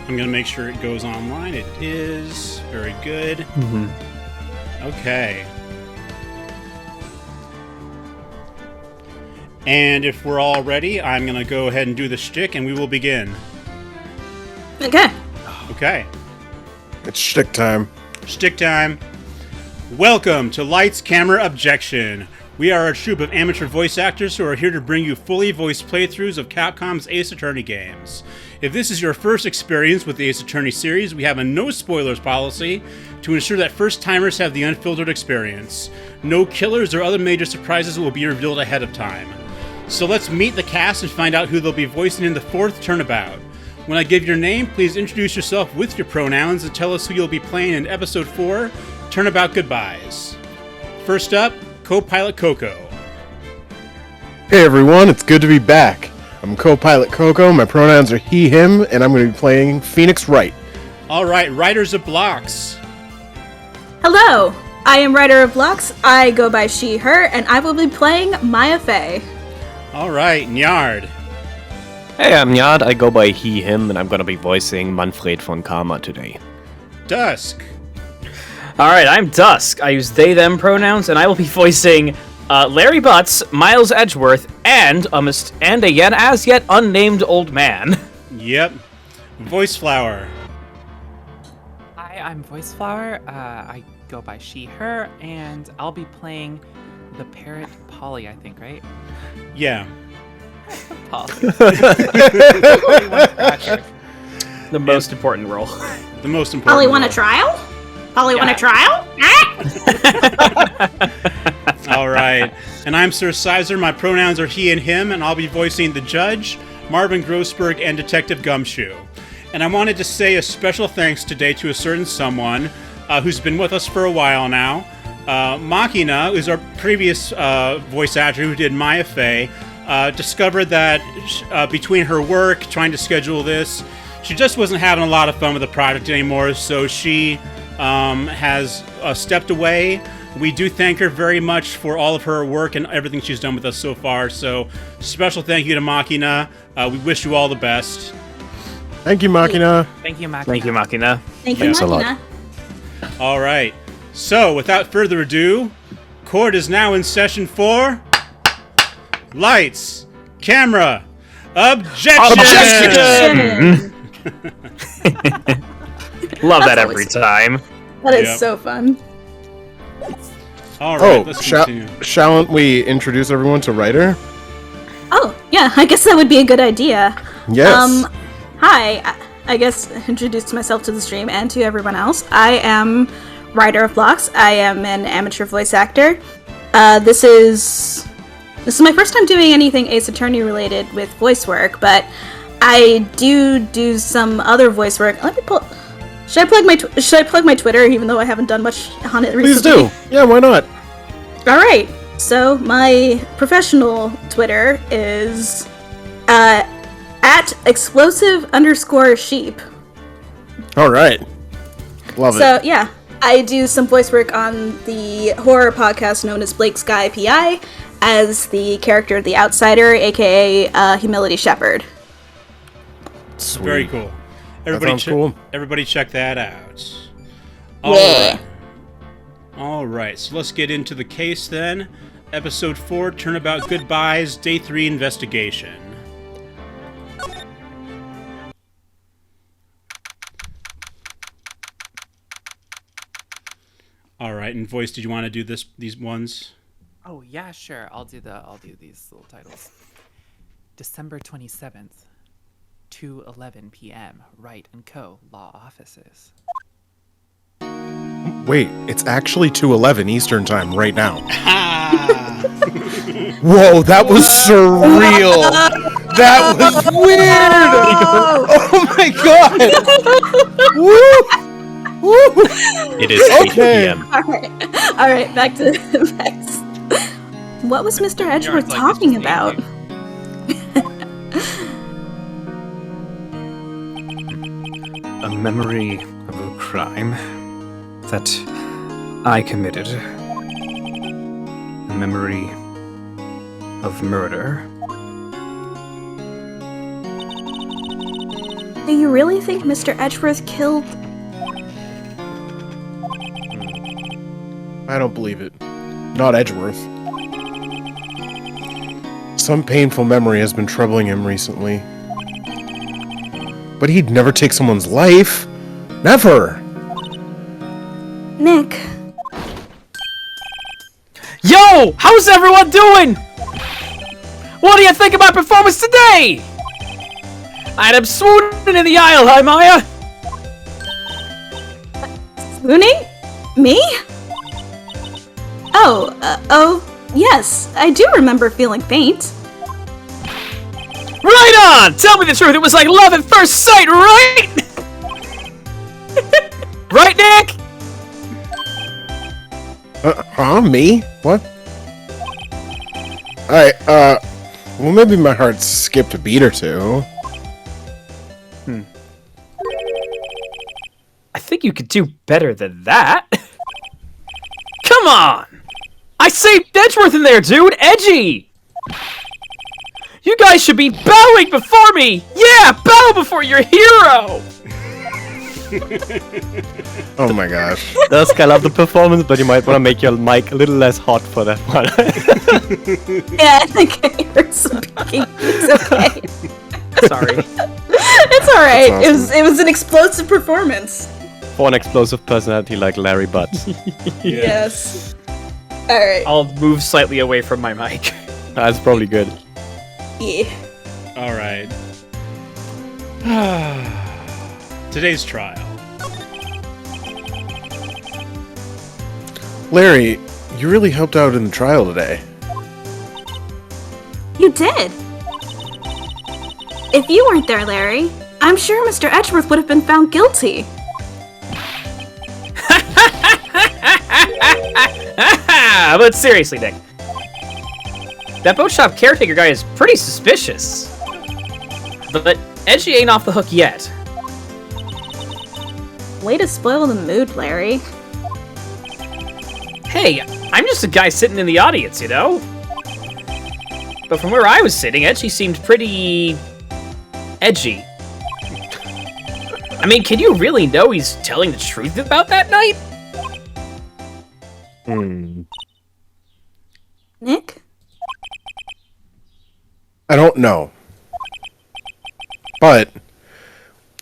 I'm going to make sure it goes online. It is. Very good. Mm-hmm. Okay. And if we're all ready, I'm going to go ahead and do the shtick, and we will begin. Okay. Okay. It's shtick time. Shtick time. Welcome to Lights, Camera, Objection. We are a troupe of amateur voice actors who are here to bring you fully voiced playthroughs of Capcom's Ace Attorney games. If this is your first experience with the Ace Attorney series, we have a no spoilers policy to ensure that first-timers have the unfiltered experience. No killers or other major surprises will be revealed ahead of time. So let's meet the cast and find out who they'll be voicing in the fourth Turnabout. When I give your name, please introduce yourself with your pronouns and tell us who you'll be playing in Episode 4, Turnabout Goodbyes. First up, co-pilot Koko. Hey everyone, it's good to be back. I'm co-pilot Koko, my pronouns are he, him, and I'm going to be playing Phoenix Wright. Alright, Writerofblocks. Hello, I am Writerofblocks. I go by she, her, and I will be playing Maya Fey. Alright, Nyard. Hey, I'm Nyard. I go by he, him, and I'm gonna be voicing Manfred von Karma today. Dusk. Alright, I'm Dusk. I use they, them pronouns, and I will be voicing Larry Butz, Miles Edgeworth, and a yet as yet unnamed old man. Yep. Voice Flower. Hi, I'm Voice Flower. I go by she, her, and I'll be playing the Parrot Polly, I think, right? Yeah. Polly. The most important role. The most important. Polly want a role. trial? Polly want a trial? All right. And I'm Sir Syzer. My pronouns are he and him, and I'll be voicing the judge, Marvin Grossberg, and Detective Gumshoe. And I wanted to say a special thanks today to a certain someone who's been with us for a while now. Machina, who's our previous voice actor who did Maya Fey, discovered that between her work, trying to schedule this, she just wasn't having a lot of fun with the project anymore, so she has stepped away. We do thank her very much for all of her work and everything she's done with us so far, so special thank you to Machina. We wish you all the best. Thank you, Machina. Thank you, Mac. Thank you, Machina. Thank you, Thanks a lot. Machina. All right. So, without further ado, court is now in session for Lights, Camera, Objection! Love that That's every always- time. That is Yep. so fun. All right, let's Oh, continue. shalln't we introduce everyone to Writer? Oh, yeah, I guess that would be a good idea. Yes. Hi, I guess introduce myself to the stream and to everyone else. I am Writerofblocks. I am an amateur voice actor. This is my first time doing anything Ace Attorney related with voice work, but I do some other voice work. Let me pull. Should I plug my Twitter, even though I haven't done much on it Please recently? do. Yeah, why not? All right. So my professional Twitter is at explosive_sheep. All right. Love it. So yeah, I do some voice work on the horror podcast known as Blake's Guy PI as the character The Outsider, aka Humility Shepherd. Sweet. Very cool. sounds cool. Everybody check that out. Yeah. All right, so let's get into the case then. Episode 4, Turnabout Goodbyes, Day 3 Investigation. All right, and Voice, did you want to do these ones? Oh, yeah, sure. I'll do these little titles. December 27th, 2:11 p.m. Wright & Co. Law Offices. Wait, it's actually 2:11 Eastern Time right now. Whoa, that was surreal. That was weird. Oh my god. Woo. Woo. It is 8 Okay. p.m. All right, back to facts. What was Mr. Edgeworth talking about? A memory of a crime that I committed. A memory of murder. Do you really think Mr. Edgeworth killed... I don't believe it. Not Edgeworth. Some painful memory has been troubling him recently. But he'd never take someone's life. Never! Nick, Yo! How's everyone doing? What do you think of my performance today? I had him swooning in the aisle, hi Maya? swooning? Me? Oh, yes, I do remember feeling faint. Right on! Tell me the truth, it was like love at first sight, right? Right, Nick? Me? What? Well, maybe my heart skipped a beat or two. I think you could do better than that. Come on! I saved Edgeworth in there, dude! Edgy! You guys should be bowing before me! Yeah, bow before your hero! Oh my gosh. Dusk, I love the performance, but you might want to make your mic a little less hot for that one. Yeah, I think I heard some peeking. It's okay. Sorry. It's alright. That's awesome. It was an explosive performance. For an explosive personality like Larry Butz. Yes. Alright. I'll move slightly away from my mic. That's probably good. Yeah. All right. Today's trial. Larry, you really helped out in the trial today. You did. If you weren't there, Larry, I'm sure Mr. Edgeworth would have been found guilty. But seriously, Nick. That boat shop caretaker guy is pretty suspicious. But Edgy ain't off the hook yet. Way to spoil the mood, Larry. Hey, I'm just a guy sitting in the audience, you know? But from where I was sitting, Edgy seemed pretty... edgy. I mean, can you really know he's telling the truth about that night? Nick? I don't know. But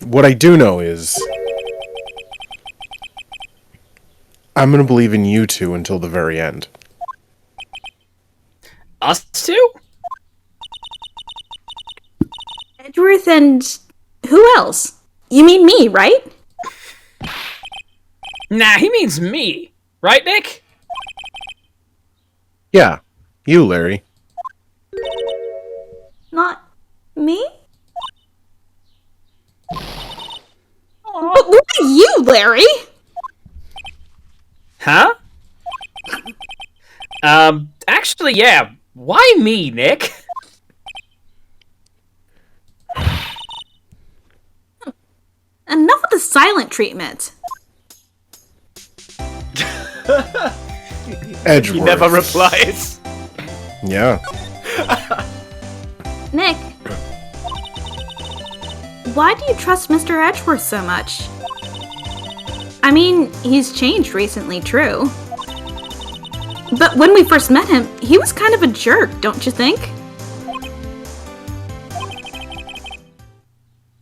what I do know is I'm gonna believe in you two until the very end. Us two? Edgeworth and... who else? You mean me, right? Nah, he means me. Right, Nick? Yeah, you, Larry. Not me? But why you, Larry? Huh? Actually, yeah. Why me, Nick? Enough with the silent treatment. Edgeworth. He never replies. Yeah. Nick, why do you trust Mr. Edgeworth so much? I mean, he's changed recently, true. But when we first met him, he was kind of a jerk, don't you think?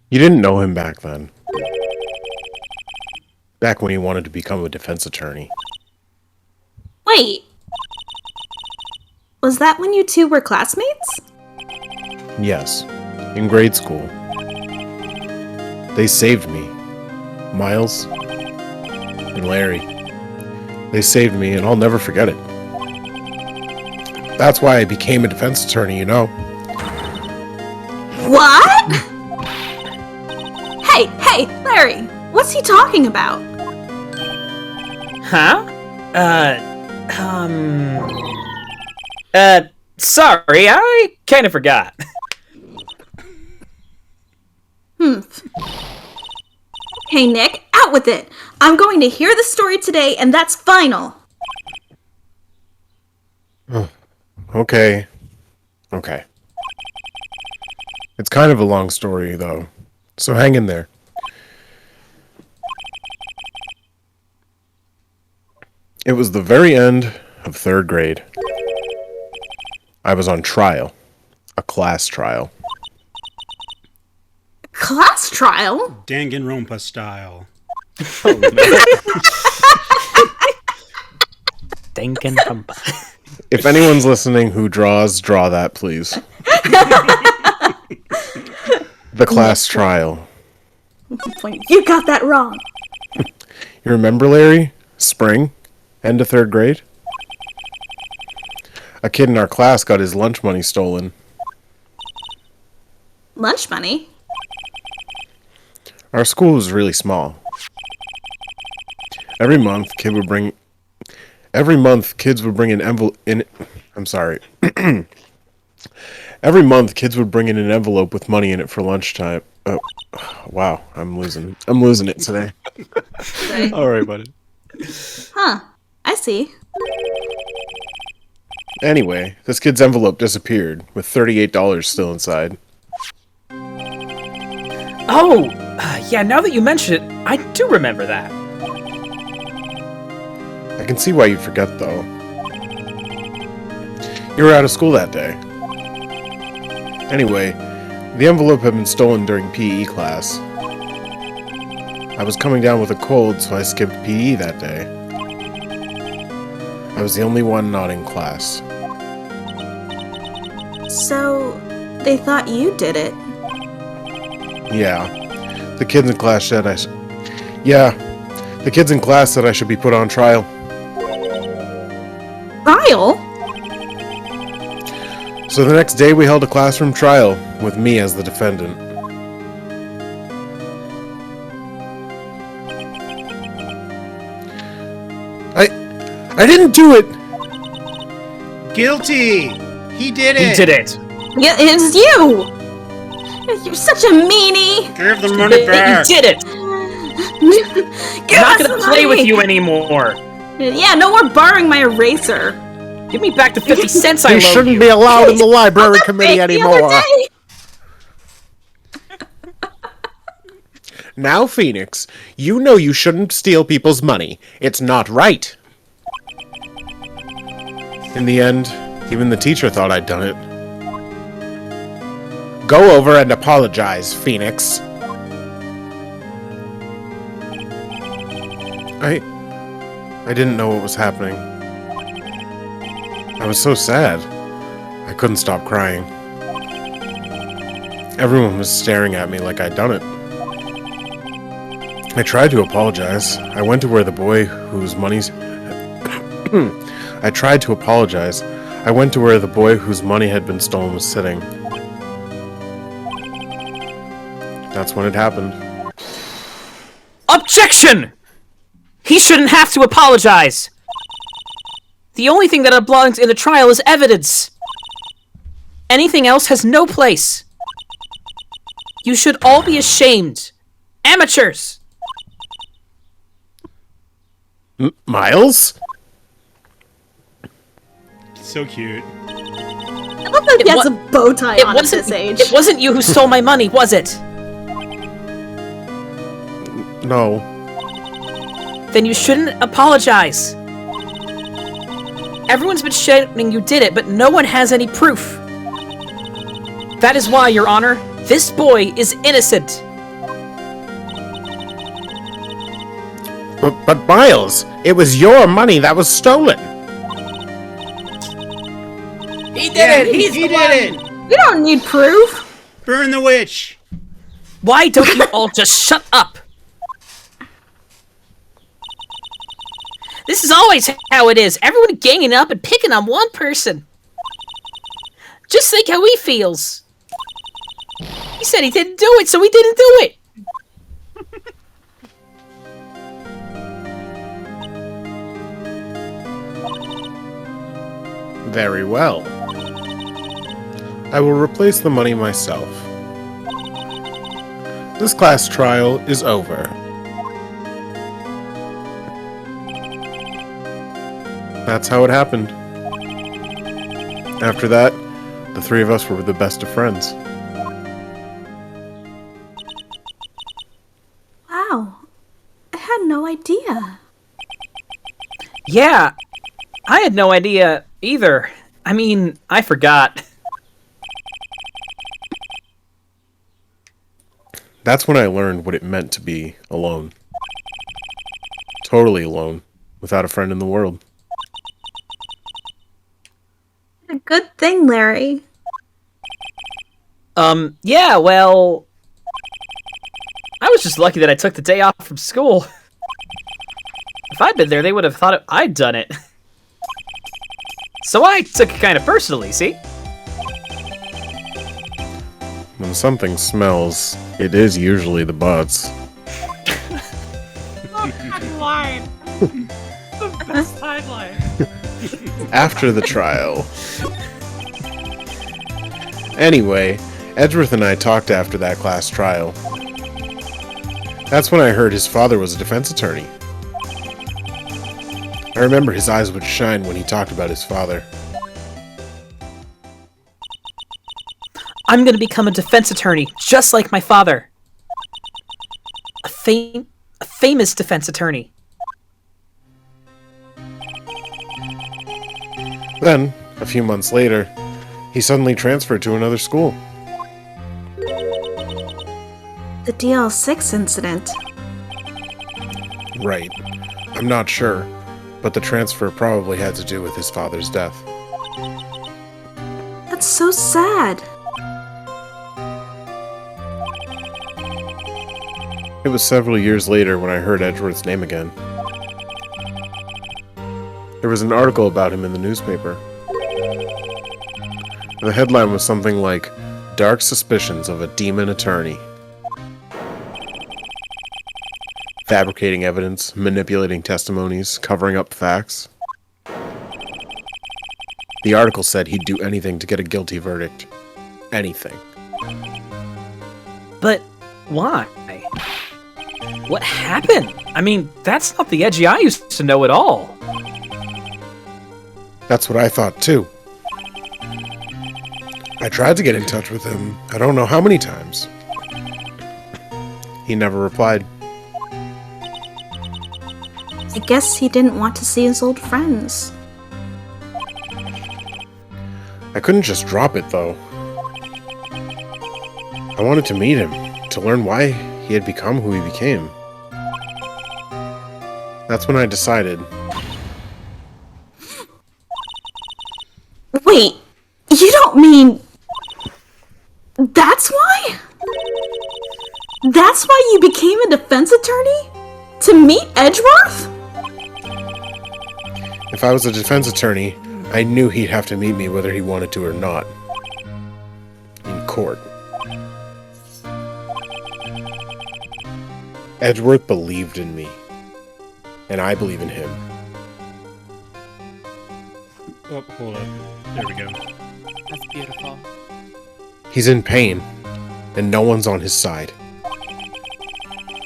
You didn't know him back then. Back when he wanted to become a defense attorney. Wait. Was that when you two were classmates? Yes, in grade school. They saved me. Miles and Larry. They saved me, and I'll never forget it. That's why I became a defense attorney, you know. What? Hey, Larry, what's he talking about? Huh? Sorry, I kind of forgot. Hey, Nick, out with it! I'm going to hear the story today, and that's final! Okay. It's kind of a long story, though. So hang in there. It was the very end of 3rd grade. I was on trial. A class trial. Class trial? Danganronpa style. Danganronpa. If anyone's listening who draws, draw that, please. The class trial. You got that wrong. You remember, Larry? Spring? End of 3rd grade? A kid in our class got his lunch money stolen. Lunch money? Our school was really small. Every month, kids would bring an envelope in. I'm sorry. Every month, kids would bring in an envelope with money in it for lunchtime. Oh, wow, I'm losing it today. All right, buddy. Huh. I see. Anyway, this kid's envelope disappeared with $38 still inside. Oh, yeah, now that you mention it, I do remember that. I can see why you'd forget, though. You were out of school that day. Anyway, the envelope had been stolen during PE class. I was coming down with a cold, so I skipped PE that day. I was the only one not in class. So, they thought you did it. Yeah. The kids in class said I should be put on trial. Trial? So the next day we held a classroom trial with me as the defendant. I didn't do it! Guilty! He did it! He did it! Yeah, it's you! You're such a meanie! Give the money back! You did it! Give I'm not us gonna the play money! with you anymore! Yeah, no more borrowing my eraser. Give me back the 50 cents I You loaned shouldn't you! be allowed in the library Fake committee the other anymore. day. Now, Phoenix, you know you shouldn't steal people's money. It's not right. In the end, even the teacher thought I'd done it. Go over and apologize, Phoenix. I didn't know what was happening. I was so sad. I couldn't stop crying. Everyone was staring at me like I'd done it. I tried to apologize. I went to where the boy whose money's... I tried to apologize. I went to where the boy whose money had been stolen was sitting. That's when it happened. Objection! He shouldn't have to apologize! The only thing that belongs in a trial is evidence. Anything else has no place. You should all be ashamed. Amateurs! Miles? So cute. I love that he has a bow tie on at this age. It wasn't you who stole my money, was it? No. Then you shouldn't apologize. Everyone's been shouting you did it, but no one has any proof. That is why, Your Honor, this boy is innocent. But Miles, it was your money that was stolen. He did it! He did it! We don't need proof. Burn the witch! Why don't you all just shut up? This is always how it is. Everyone ganging up and picking on one person. Just think how he feels. He said he didn't do it, so he didn't do it. Very well. I will replace the money myself. This class trial is over. That's how it happened. After that, the three of us were the best of friends. Wow. I had no idea. Yeah, I had no idea either. I mean, I forgot. That's when I learned what it meant to be alone. Totally alone, without a friend in the world. A good thing, Larry. Yeah, well... I was just lucky that I took the day off from school. If I'd been there, they would have thought I'd done it. So I took it kind of personally, see? When something smells, it is usually the Butz. Line. The best tagline. After the trial. Anyway, Edgeworth and I talked after that class trial. That's when I heard his father was a defense attorney. I remember his eyes would shine when he talked about his father. I'm gonna become a defense attorney, just like my father. A famous defense attorney. Then, a few months later, he suddenly transferred to another school. The DL6 incident. Right. I'm not sure, but the transfer probably had to do with his father's death. That's so sad. It was several years later when I heard Edgeworth's name again. There was an article about him in the newspaper. The headline was something like, "Dark Suspicions of a Demon Attorney." Fabricating evidence, manipulating testimonies, covering up facts. The article said he'd do anything to get a guilty verdict. Anything. But why? What happened? I mean, that's not the Edgy I used to know at all. That's what I thought too. I tried to get in touch with him, I don't know how many times. He never replied. I guess he didn't want to see his old friends. I couldn't just drop it though. I wanted to meet him, to learn why he had become who he became. That's when I decided. Wait, you don't mean... That's why? That's why you became a defense attorney? To meet Edgeworth? If I was a defense attorney, I knew he'd have to meet me whether he wanted to or not. In court. Edgeworth believed in me. And I believe in him. Oh, hold up. There we go. That's beautiful. He's in pain, and no one's on his side.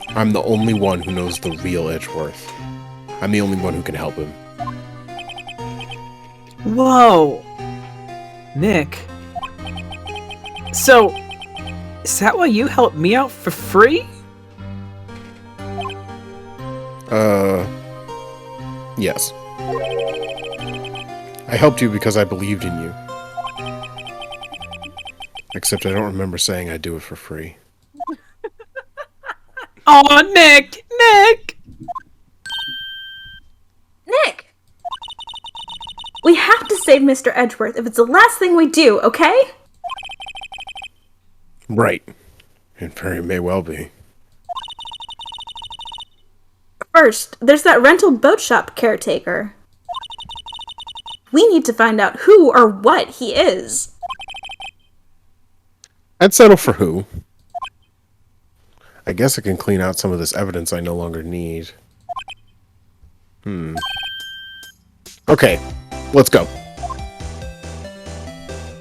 I'm the only one who knows the real Edgeworth. I'm the only one who can help him. Whoa. Nick. So, is that why you helped me out for free? Yes. I helped you because I believed in you. Except I don't remember saying I'd do it for free. Oh, Nick! Nick! Nick! We have to save Mr. Edgeworth if it's the last thing we do, okay? Right. It very may well be. First, there's that rental boat shop caretaker. We need to find out who or what he is. I'd settle for who. I guess I can clean out some of this evidence I no longer need. Okay, let's go.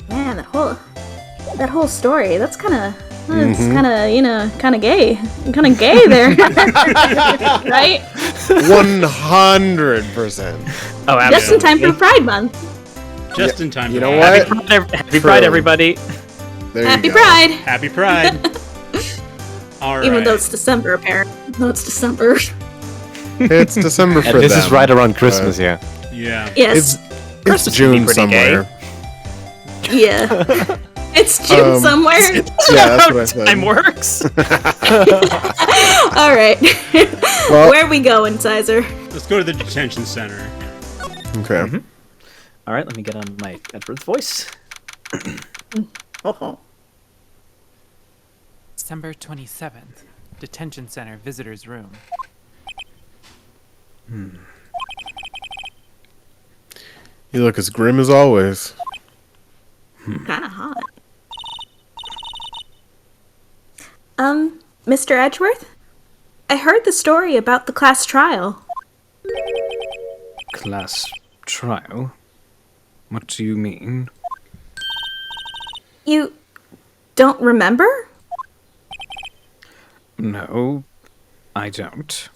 Man, that whole story, that's kinda kinda gay. Kinda gay there. Right? 100%. Oh, absolutely. Just in time for Pride Month. Just in time. You for know that. what? Happy Pride, everybody. There you Happy go. Pride! Happy Pride. All Even though right. it's December, apparently. No, it's December. It's December for And this them. is right around Christmas, yeah. Yeah. Yes. It's Christmas can be June pretty gay. somewhere. Yeah. It's June somewhere. Yeah, that's what I said. Time works. All right. Well- Where are we going, Syzer? Let's go to the detention center. Okay. All right, let me get on my Edward's voice. December 27th. Detention Center Visitors Room. You look as grim as always. Kind of hot. Mr. Edgeworth? I heard the story about the class trial. Class trial? What do you mean? You don't remember? No, I don't.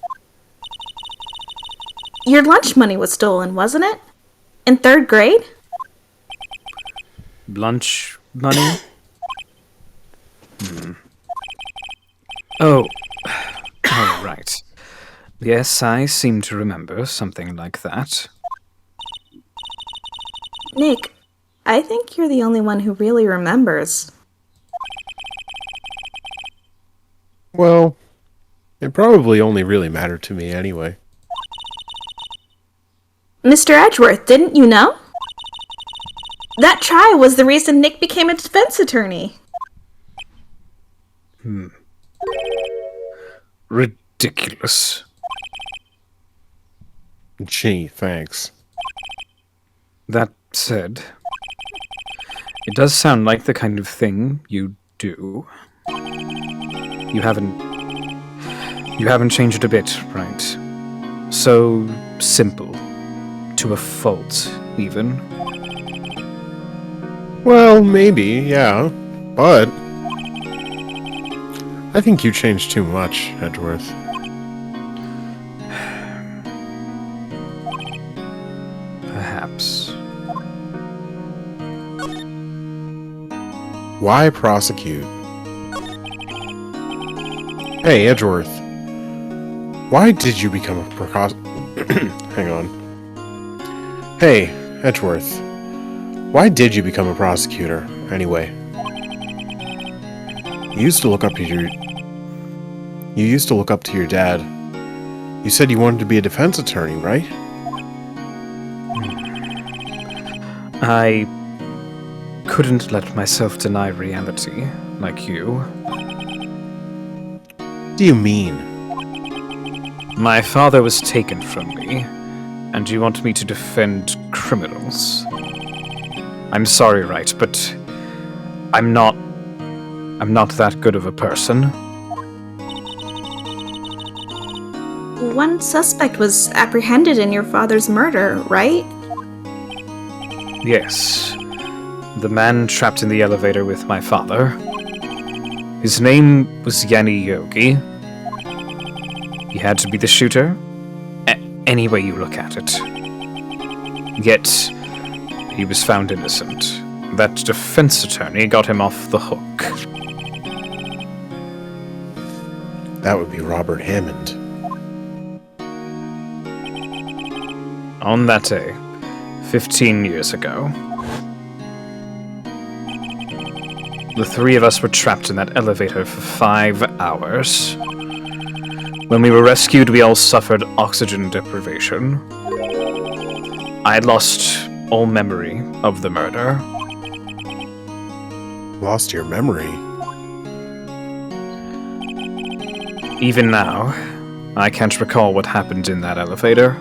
Your lunch money was stolen, wasn't it? In 3rd grade? Lunch money? Oh, all right. Yes, I seem to remember something like that. Nick, I think you're the only one who really remembers. Well, it probably only really mattered to me anyway. Mr. Edgeworth, didn't you know? That trial was the reason Nick became a defense attorney. Ridiculous. Gee, thanks. That said, it does sound like the kind of thing you do. You haven't changed a bit, right? So simple. To a fault, even. Well, maybe, yeah. But I think you changed too much, Edgeworth. Perhaps. Why prosecute? Hey, Edgeworth. Why did you become a Hang on. Hey, Edgeworth. Why did you become a prosecutor, anyway? You used to look up to your dad. You said you wanted to be a defense attorney, right? I couldn't let myself deny reality, like you. What do you mean? My father was taken from me, and you want me to defend criminals. I'm sorry, Wright, but I'm not that good of a person. One suspect was apprehended in your father's murder, right? Yes. The man trapped in the elevator with my father. His name was Yanni Yogi. He had to be the shooter, any way you look at it. Yet, he was found innocent. That defense attorney got him off the hook. That would be Robert Hammond. On that day, 15 years ago, the three of us were trapped in that elevator for 5 hours. When we were rescued, we all suffered oxygen deprivation. I had lost all memory of the murder. Lost your memory? Even now, I can't recall what happened in that elevator.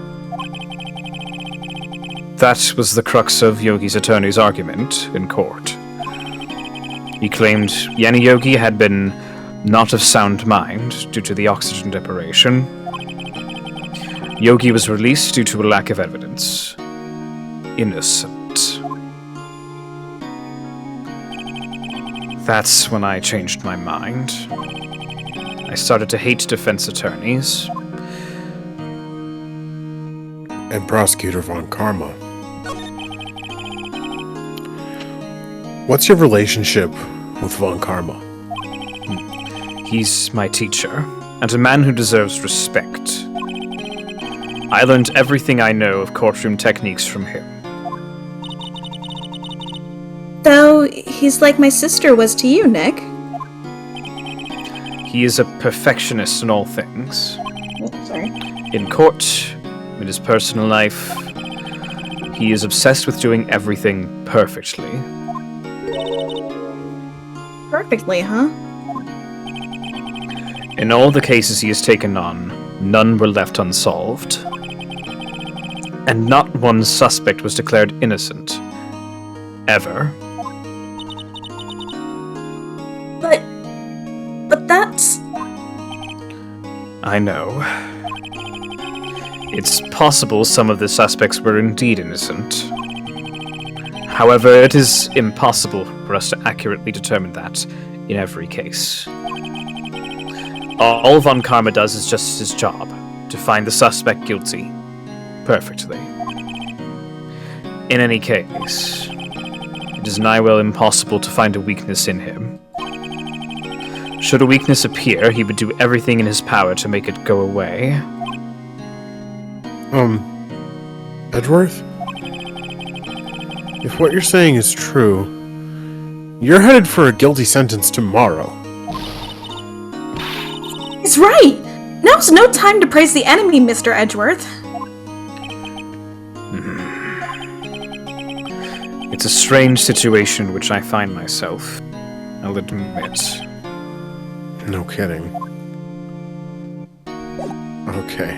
That was the crux of Yogi's attorney's argument in court. He claimed Yanni Yogi had been not of sound mind due to the oxygen deprivation. Yogi was released due to a lack of evidence. Innocent. That's when I changed my mind. I started to hate defense attorneys. And Prosecutor Von Karma. What's your relationship with Von Karma? He's my teacher, and a man who deserves respect. I learned everything I know of courtroom techniques from him. Though he's like my sister was to you, Nick. He is a perfectionist in all things. Oh, sorry. In court, in his personal life, he is obsessed with doing everything perfectly. Perfectly, huh? In all the cases he has taken on, none were left unsolved. And not one suspect was declared innocent. Ever. But that's... I know. It's possible some of the suspects were indeed innocent. However, it is impossible for us to accurately determine that in every case. All Von Karma does is just his job, to find the suspect guilty. Perfectly. In any case, it is nigh well impossible to find a weakness in him. Should a weakness appear, he would do everything in his power to make it go away. Edgeworth? If what you're saying is true, you're headed for a guilty sentence tomorrow. He's right! Now's no time to praise the enemy, Mr. Edgeworth. It's a strange situation in which I find myself, I'll admit. No kidding. Okay.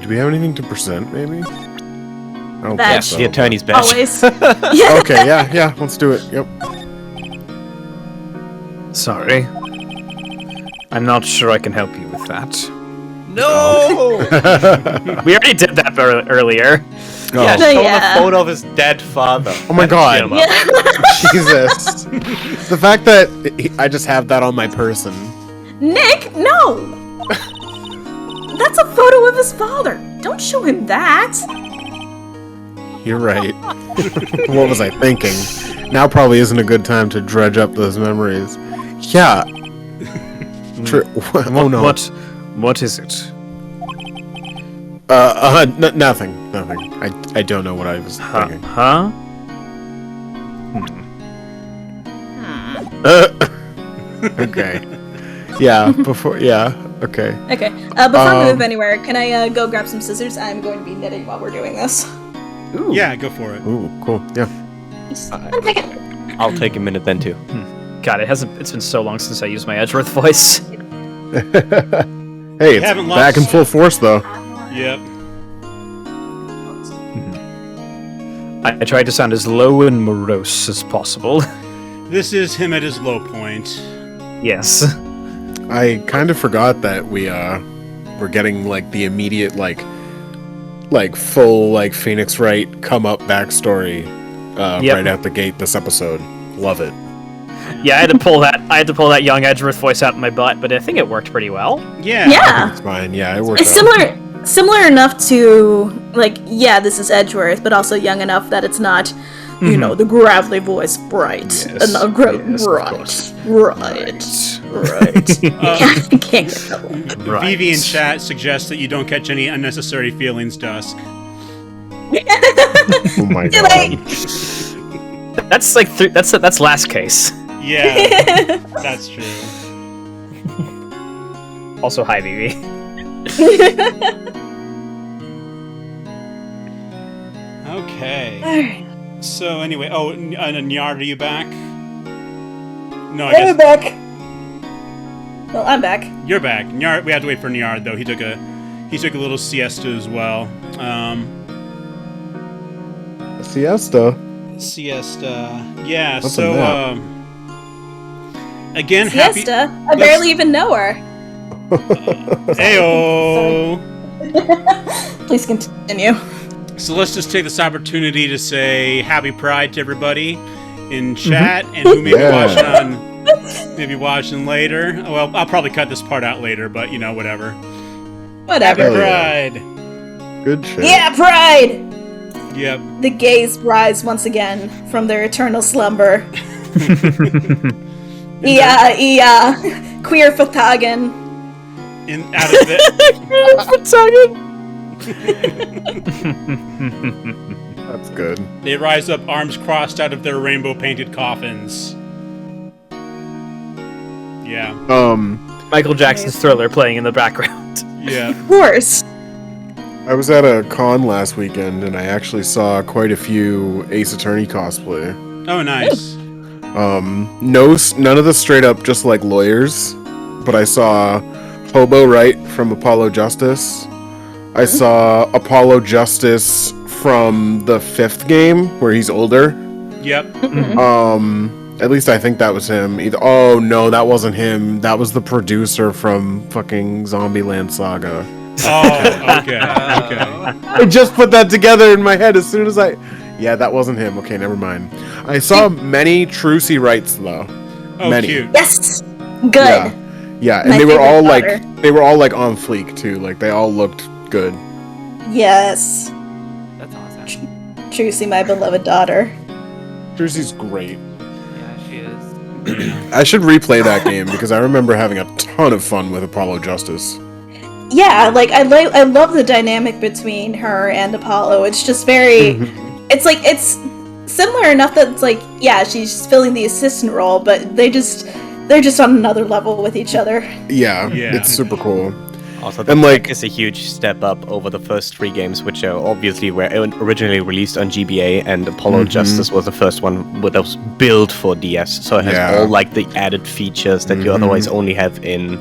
Do we have anything to present, maybe? I don't Badge. think so. The attorney's badge. Always. Yeah. Okay, yeah, let's do it. Yep. Sorry. I'm not sure I can help you with that. No! We already did that Yeah, earlier. Oh. show him Yeah. a photo of his dead father. Oh my god. Him up. Jesus. The fact that I just have that on my person. Nick, no! That's a photo of his father. Don't show him that. You're right. What was I thinking? Now probably isn't a good time to dredge up those memories. Yeah. Oh no. What is it? Nothing. I don't know what I was thinking. Huh? Okay. Yeah, okay. Okay, before we move anywhere, can I go grab some scissors? I'm going to be knitting while we're doing this. Yeah, go for it. Ooh, cool, yeah. I'll take a minute then too. God, it's been so long since I used my Edgeworth voice. Hey, it's haven't back in lost- full force, though. Yep. I tried to sound as low and morose as possible. This is him at his low point. Yes. I kind of forgot that we're getting, like, the immediate, like full, like, Phoenix Wright come-up backstory Yep. right out the gate this episode. Love it. Yeah, I had to pull that young Edgeworth voice out of my butt, but I think it worked pretty well. Yeah. Yeah, It's fine, yeah, it works it's out. similar enough to, like, yeah, this is Edgeworth, but also young enough that it's not, you know, the gravelly voice, Bright. Yes, Right. I can't get that one. Right. Vivi in chat suggests that you don't catch any unnecessary feelings, Dusk. Oh my Too god. late. That's like that's last case. Yeah, that's true. Also, hi, Vivi. Okay. Alright. So anyway, Nyard, are you back? No, I I'm guess back. Well, I'm back. you're back. Nyard, we have to wait for Nyard though. He took a little siesta as well. Siesta? Siesta. Yeah. What's a so nap? again, happy. Siesta? I barely even know her. Heyo. Please continue. So let's just take this opportunity to say happy Pride to everybody in chat and who may be watching later. Well, I'll probably cut this part out later, but you know, whatever. Whatever. Hell yeah. Pride. Good shit. Yeah, Pride! Yep. The gays rise once again from their eternal slumber. Yeah. queer Fatagan. Out of it. That's good. They rise up, arms crossed out of their rainbow-painted coffins. Yeah. Michael Jackson's Thriller playing in the background. Yeah. Of course. I was at a con last weekend, and I actually saw quite a few Ace Attorney cosplay. Oh, nice. None of the straight up just like lawyers, but I saw Hobo Wright from Apollo Justice. I saw Apollo Justice from the 5th game, where he's older. Yep. At least I think that was him. Oh no, that wasn't him. That was the producer from fucking Zombieland Saga. Oh, okay. I just put that together in my head as soon as Yeah, that wasn't him. Okay, never mind. I saw many Trucy Wrights though. Oh, many. cute. Yes. Good. Yeah, and My they were all favorite daughter. they were all like on fleek too. Like they all looked good. Yes. That's awesome. Trucy, my beloved daughter. Trucy's great. Yeah, she is. I should replay that game because I remember having a ton of fun with Apollo Justice. Yeah, like I love the dynamic between her and Apollo. It's just very it's similar enough that it's like, yeah, she's filling the assistant role, but they're just on another level with each other. Yeah, Yeah. it's super cool. Also, the And, tech like- is a huge step up over the first 3 games, which obviously were originally released on GBA, and Apollo Justice was the first one that was built for DS, so it has Yeah. all like the added features that you otherwise only have in,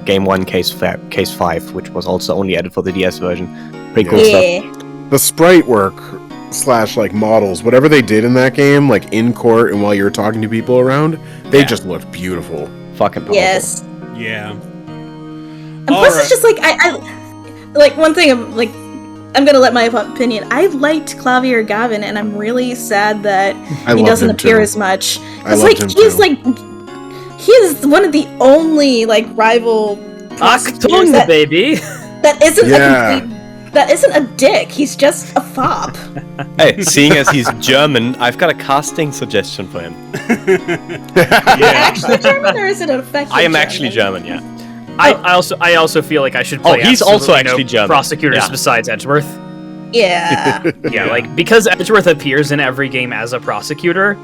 Game 1, Case 5, which was also only added for the DS version. Pretty cool stuff. Yeah. The sprite work / like models, whatever they did in that game, like in court and while you were talking to people around, they just looked beautiful. Fucking powerful. Yes. Yeah. And plus, it's just like I like one thing. I'm gonna let my opinion. I liked Clavier Gavin, and I'm really sad that I he loved doesn't him appear too. as much. I It's loved like him he's too. like he is one of the only like rival prosecutors Aktunga, baby! that isn't Yeah. a complete. That isn't a dick. He's just a fop. Hey, seeing as he's German, I've got a casting suggestion for him. Actually German, or is it an effective I am actually German, yeah. I also feel like I should play. he's also absolutely actually no German. prosecutors Yeah. besides Edgeworth. Yeah. Yeah, like because Edgeworth appears in every game as a prosecutor,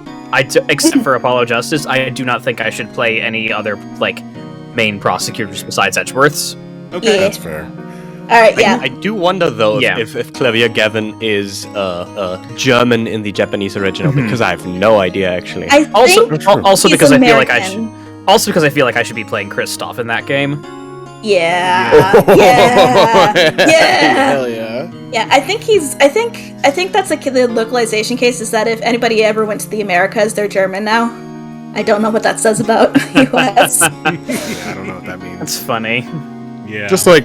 except for Apollo Justice, I do not think I should play any other like main prosecutors besides Edgeworth's. Okay. Yeah. That's fair. All right. Yeah. I do wonder though Yeah. if Clavier Gavin is German in the Japanese original, because I have no idea actually. I Also, think also he's because I feel American. like I should be playing Kristoff in that game. Yeah. Yeah. Hell yeah. Yeah, I think that's the localization case is that if anybody ever went to the Americas, they're German now. I don't know what that says about US. Yeah, I don't know what that means. That's funny. Yeah. Just like,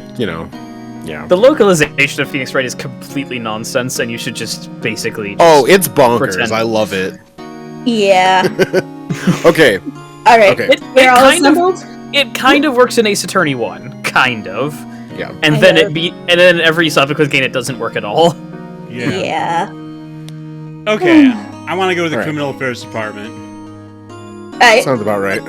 yeah. The localization of Phoenix Wright is completely nonsense, and you should just basically. Oh, it's bonkers. Pretend. I love it. Yeah. Okay. All right. Okay. We're all kind of- assembled. It kind of works in Ace Attorney 1, kind of, Yeah. and Kind then of. and then every subsequent game it doesn't work at all. yeah. Yeah. Okay. I want to go to the Alright. criminal affairs department. All right. Sounds about right.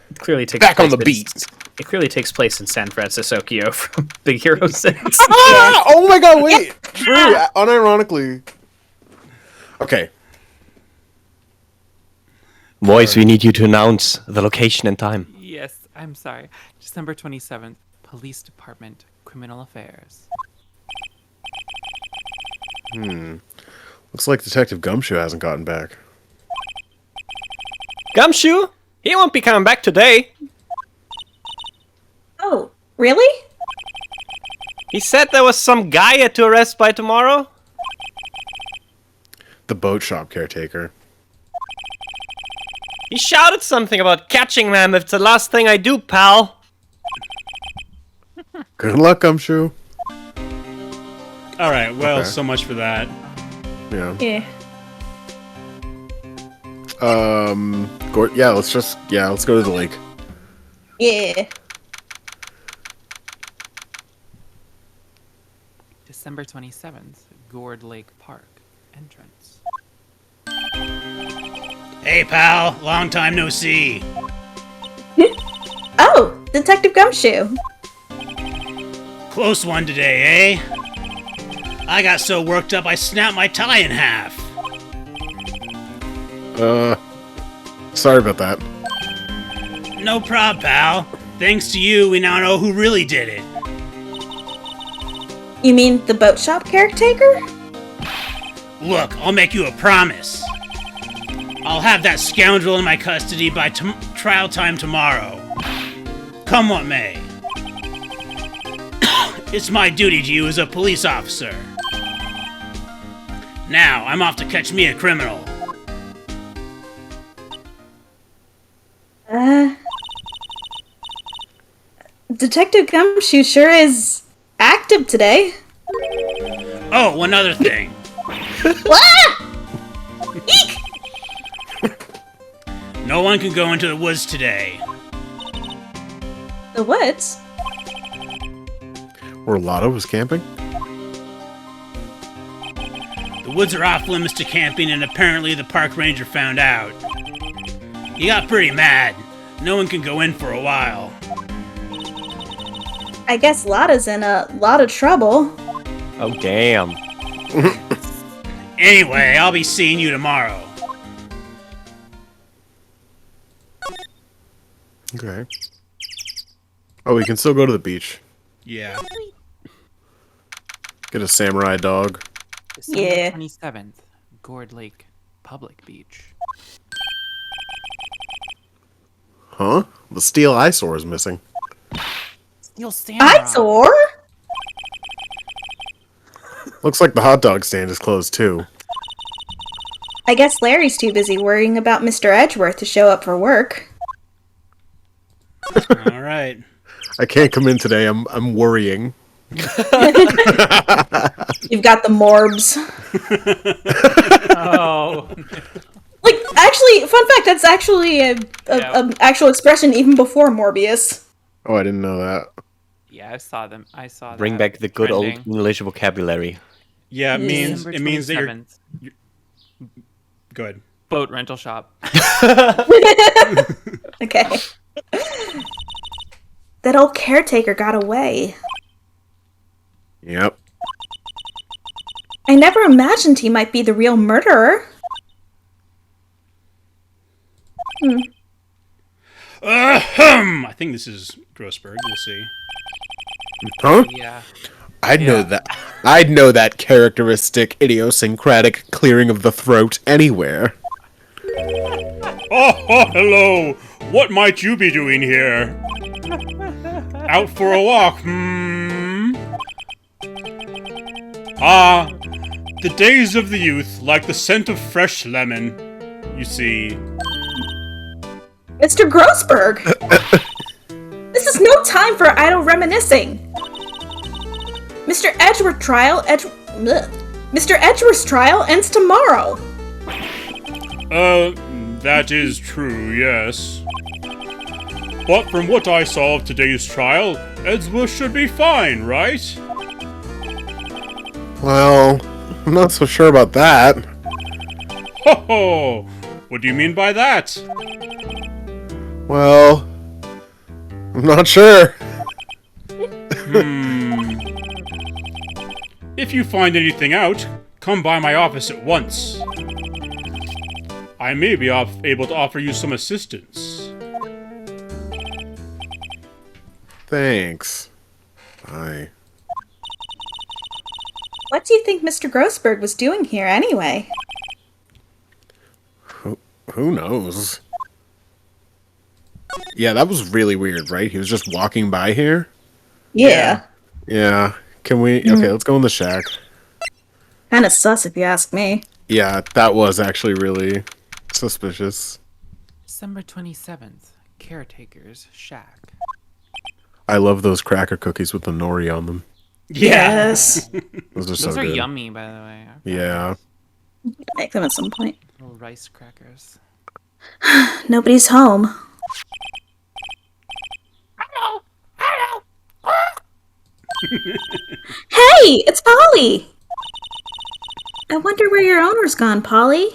It clearly takes Back on place the in- beat. It clearly takes place in San Francisco from Big Hero 6. Ah! Oh my god, wait! True, unironically. Okay. Voice, we need you to announce the location and time. Yes, I'm sorry. December 27th, Police Department, Criminal Affairs. Looks like Detective Gumshoe hasn't gotten back. Gumshoe? He won't be coming back today. Oh, really? He said there was some guy to arrest by tomorrow. The boat shop caretaker. He shouted something about catching them if it's the last thing I do, pal. Good luck, Gumshoe. All right. Well, Okay. so much for that. Yeah. Yeah. Let's go to the lake. Yeah. December 27th, Gourd Lake Park, entrance. Hey, pal. Long time no see. Oh, Detective Gumshoe. Close one today, eh? I got so worked up I snapped my tie in half. Sorry about that. No prob, pal. Thanks to you, we now know who really did it. You mean the boat shop caretaker? Look, I'll make you a promise. I'll have that scoundrel in my custody by trial time tomorrow. Come what may. It's my duty to you as a police officer. Now, I'm off to catch me a criminal. Detective Gumshoe sure is active today. Oh, one other thing. Eek! No one can go into the woods today. The woods? Where Lotto was camping? The woods are off limits to camping, and apparently the park ranger found out. He got pretty mad. No one can go in for a while. I guess Lotta's in a lot of trouble. Oh, damn. Anyway, I'll be seeing you tomorrow. Okay. Oh, we can still go to the beach. Yeah. Get a samurai dog. December Yeah. 27th, Gourd Lake Public Beach. Huh? The steel eyesore is missing. Steel Samurai. Eyesore? Looks like the hot dog stand is closed too. I guess Larry's too busy worrying about Mr. Edgeworth to show up for work. All right. I can't come in today. I'm worrying. You've got the morbs. Oh. Like, actually, fun fact, that's actually a actual expression even before Morbius. Oh, I didn't know that. Yeah, I saw them. I saw Bring that back the good old trending. English vocabulary. Yeah, it means December it means that you're 27th, good. boat rental shop. Okay. That old caretaker got away. Yep. I never imagined he might be the real murderer. I think this is Grossberg. We'll see. Huh? Yeah. I'd know that. I'd know that characteristic, idiosyncratic clearing of the throat anywhere. Oh, hello. What might you be doing here? Out for a walk, Ah, the days of the youth, like the scent of fresh lemon. You see. Mr. Grossberg! This is no time for idle reminiscing. Mr. Edgeworth's trial ends tomorrow. That is true, yes. But from what I saw of today's trial, Edgeworth should be fine, right? Well, I'm not so sure about that. Ho ho! What do you mean by that? Well, I'm not sure. If you find anything out, come by my office at once. I may be able to offer you some assistance. Thanks. Bye. What do you think Mr. Grossberg was doing here anyway? Who knows? Yeah, that was really weird, right? He was just walking by here? Yeah. Yeah. Can we... Okay, let's go in the shack. Kinda sus if you ask me. Yeah, that was actually really suspicious. December 27th, Caretaker's Shack. I love those cracker cookies with the nori on them. Yes. Those are Those so are good. yummy, by the way. Yeah. Make them at some point. Little rice crackers. Nobody's home. Hey, it's Polly! I wonder where your owner's gone, Polly.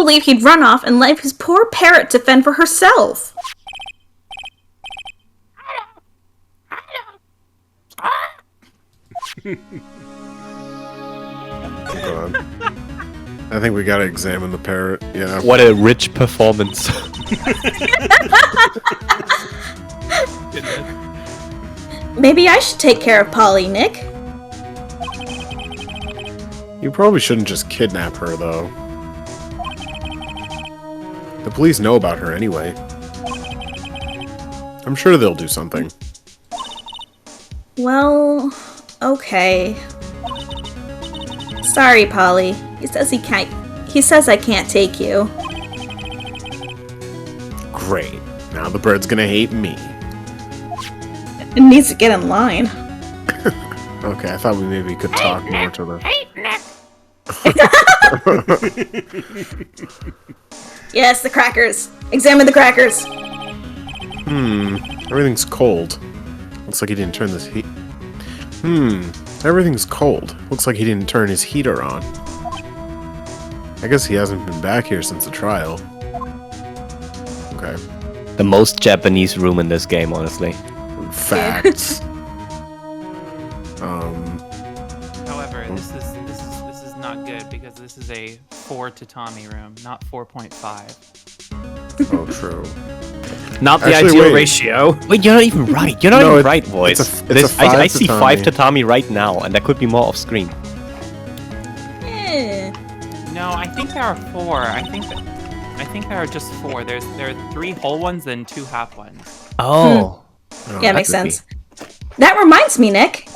believe he'd run off and leave his poor parrot to fend for herself. God. I think we gotta examine the parrot. Yeah. What a rich performance. Maybe I should take care of Polly, Nick. You probably shouldn't just kidnap her, though. The police know about her anyway. I'm sure they'll do something. Well, okay. Sorry, Polly. He says he can't. He says I can't take you. Great. Now the bird's gonna hate me. It needs to get in line. Okay, I thought we maybe could talk more to the... Yes, the crackers. Examine the crackers. Everything's cold. Looks like he didn't turn this heat... Everything's cold. Looks like he didn't turn his heater on. I guess he hasn't been back here since the trial. Okay. The most Japanese room in this game, honestly. Facts. However, this is not good because this is a 4 tatami room, not 4.5. Oh, true. Not the Actually, ideal wait. ratio. Wait, you're not even right. You're not No, even right, boys. it's a I 5 see 5 tatami right now, and there could be more off screen. Eh. No, I think there are 4. I think there are just 4. There are 3 whole ones and 2 half ones. Oh. Yeah, makes that could sense. That reminds me, Nick.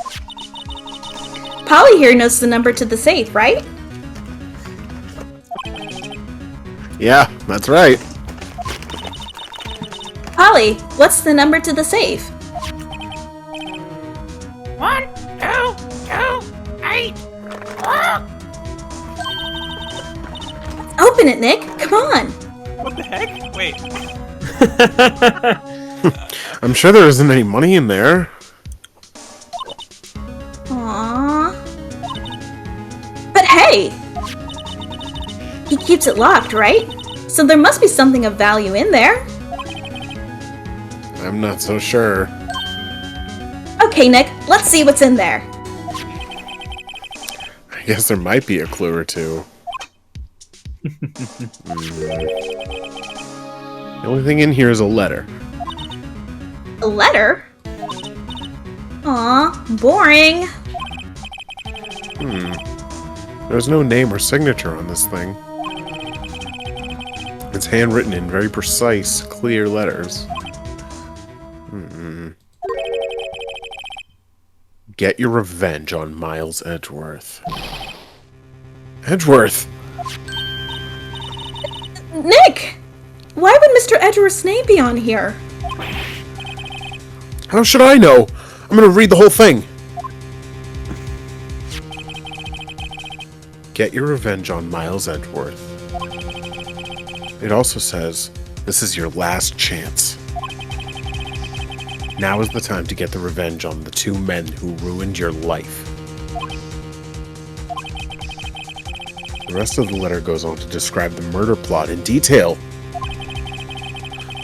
Polly here knows the number to the safe, right? Yeah, that's right. Polly, what's the number to the safe? 1, 2, 2, 8. Open it, Nick. Come on. What the heck? Wait. I'm sure there isn't any money in there. Aww. But hey! He keeps it locked, right? So there must be something of value in there. I'm not so sure. Okay, Nick, let's see what's in there. I guess there might be a clue or two. The only thing in here is a letter. A letter? Aw, boring. There's no name or signature on this thing. It's handwritten in very precise, clear letters. Get your revenge on Miles Edgeworth. Edgeworth! Nick! Why would Mr. Edgeworth's name be on here? How should I know? I'm gonna read the whole thing. Get your revenge on Miles Edgeworth. It also says, this is your last chance. Now is the time to get the revenge on the 2 men who ruined your life. The rest of the letter goes on to describe the murder plot in detail.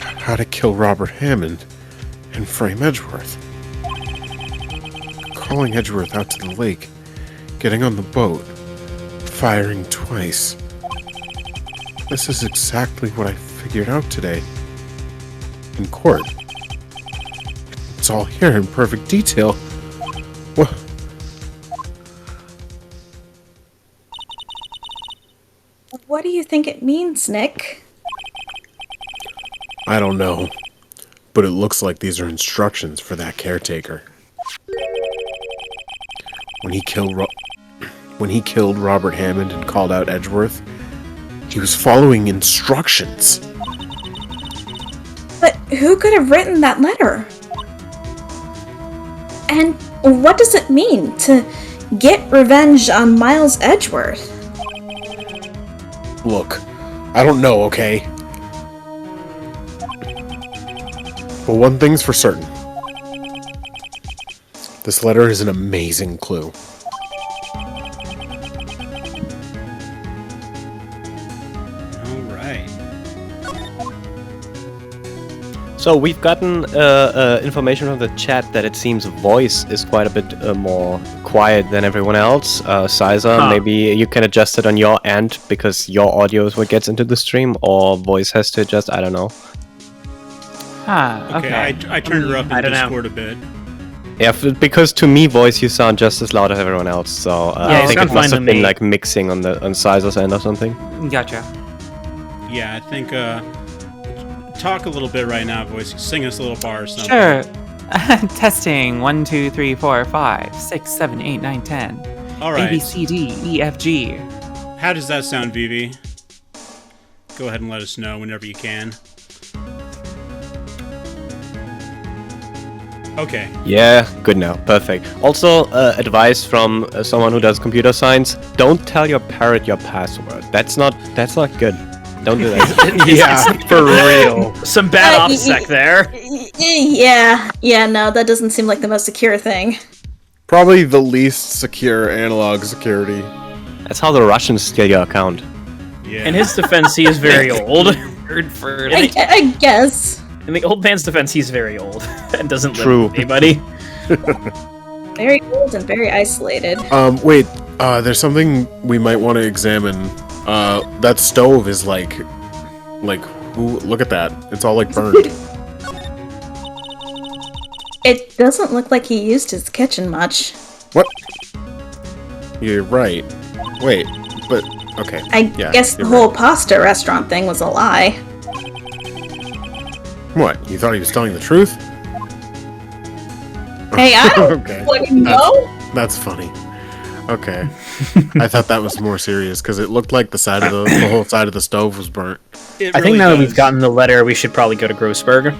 How to kill Robert Hammond and frame Edgeworth. Calling Edgeworth out to the lake, getting on the boat, firing twice. This is exactly what I figured out today. In court. It's all here in perfect detail. Well, What do you think it means, Nick? I don't know. But it looks like these are instructions for that caretaker. When he killed Robert Hammond and called out Edgeworth, he was following instructions. But who could have written that letter? And what does it mean to get revenge on Miles Edgeworth? Look, I don't know, okay? But one thing's for certain. This letter is an amazing clue. right. So we've gotten information from the chat that it seems voice is quite a bit more quiet than everyone else. Syzer, maybe you can adjust it on your end because your audio is what gets into the stream, or voice has to adjust. I don't know. Okay, I turned her up in Discord a bit. Yeah, because to me, voice, you sound just as loud as everyone else. So I think it must have been like mixing on Syzer's end or something. Gotcha. Yeah, I think. Talk a little bit right now, voice. Sing us a little bar or something. Sure. Testing 1, 2, 3, 4, 5, 6, 7, 8, 9, 10. All right. A, B, C, D, E, F, G. How does that sound, Vivi? Go ahead and let us know whenever you can. Okay. Yeah, good now. Perfect. Also, advice from someone who does computer science: don't tell your parrot your password. That's not good. Don't do that. Yeah, for real. Some bad OPSEC there. Yeah, no, that doesn't seem like the most secure thing. Probably the least secure analog security. That's how the Russians steal your account. Yeah. In his defense, he is very old. I guess. In the old man's defense, he's very old and doesn't live True. with anybody. Very old and very isolated. Wait, there's something we might want to examine. That stove is like, ooh, look at that. It's all like burned. It doesn't look like he used his kitchen much. What? You're right. Wait, but, okay. I guess the whole pasta restaurant thing was a lie. What, you thought he was telling the truth? Hey, I don't Okay. fucking know. That's funny. Okay. I thought that was more serious, because it looked like the whole side of the stove was burnt. It I think really now that does. we've gotten the letter, we should probably go to Grossberg.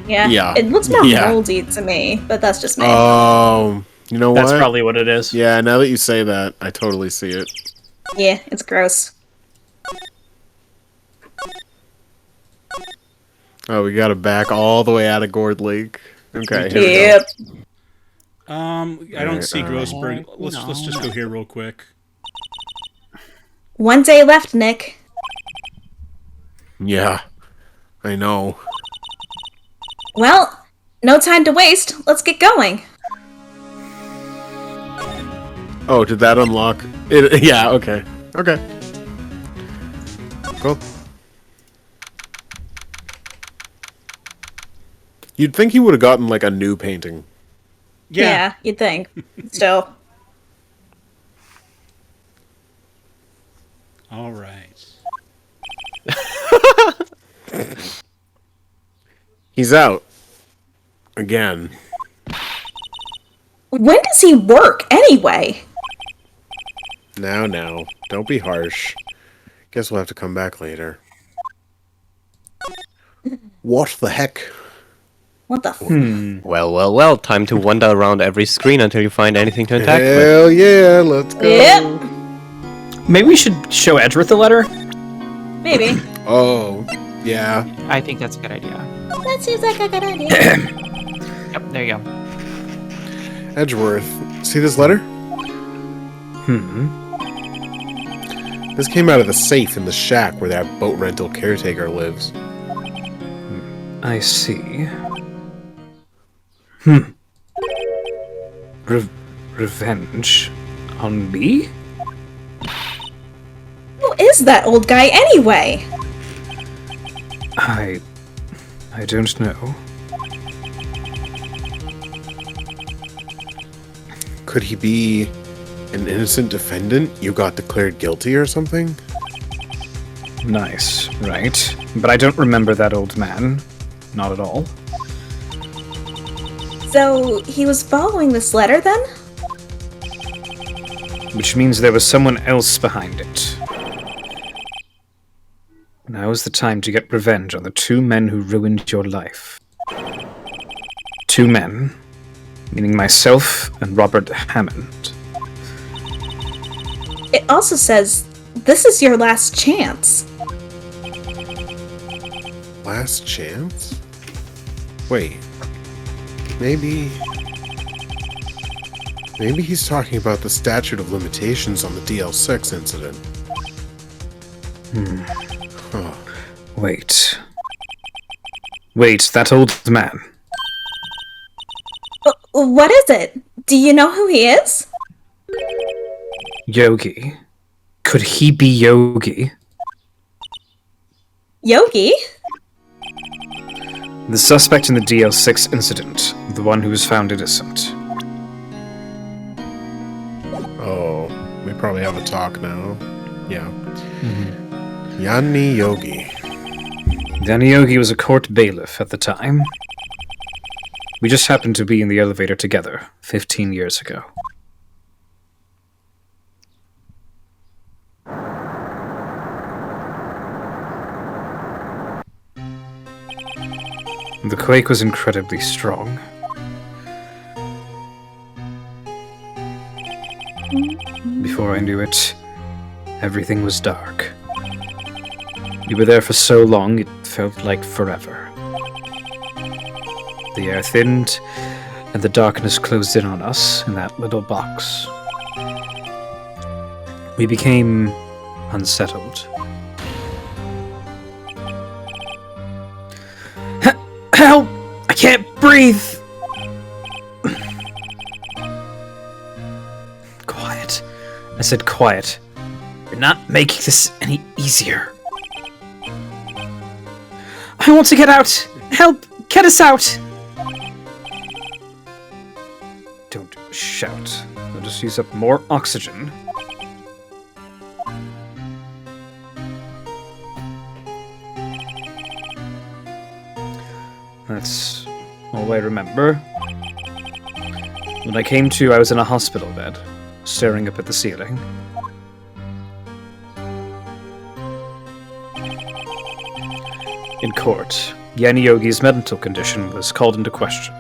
Yeah. It looks more moldy to me, but that's just me. Oh, you know what? That's probably what it is. Yeah, now that you say that, I totally see it. Yeah, it's gross. Oh, we gotta back all the way out of Gourd Lake. Okay. Here we go. Yep. I don't see Grossberg. Let's just go here real quick. 1 day left, Nick. Yeah, I know. Well, no time to waste. Let's get going. Oh, did that unlock it? Yeah, okay. Okay. Cool. You'd think he would have gotten, like, a new painting. Yeah, you'd think. Still. All right. He's out. Again. When does he work, anyway? Now. Don't be harsh. Guess we'll have to come back later. What the heck? What the f- Well. Time to wander around every screen until you find anything to attack with. Hell yeah, let's go. Yep. Maybe we should show Edgeworth the letter? Maybe. Oh, yeah. I think that's a good idea. That seems like a good idea. Yep, there you go. Edgeworth, see this letter? This came out of the safe in the shack where that boat rental caretaker lives. I see. Revenge on me? Who is that old guy, anyway? I don't know. Could he be an innocent defendant you got declared guilty or something? Nice, right? But I don't remember that old man. Not at all. So, he was following this letter, then? Which means there was someone else behind it. Now is the time to get revenge on the 2 men who ruined your life. 2 men, meaning myself and Robert Hammond. It also says, this is your last chance. Last chance? Wait. Maybe he's talking about the statute of limitations on the DL6 incident. Wait. Wait, that old man. What is it? Do you know who he is? Yogi. Could he be Yogi? Yogi? The suspect in the DL6 incident. The one who was found innocent. Oh, we probably have a talk now. Yeah. Yanni Yogi. Yanni Yogi was a court bailiff at the time. We just happened to be in the elevator together 15 years ago. The quake was incredibly strong. Before I knew it, everything was dark. We were there for so long, it felt like forever. The air thinned, and the darkness closed in on us in that little box. We became unsettled. Help! I can't breathe! Quiet. I said quiet. You're not making this any easier. I want to get out! Help! Get us out! Don't shout. We'll just use up more oxygen. That's all I remember. When I came to, I was in a hospital bed, staring up at the ceiling. In court, Yanni Yogi's mental condition was called into question.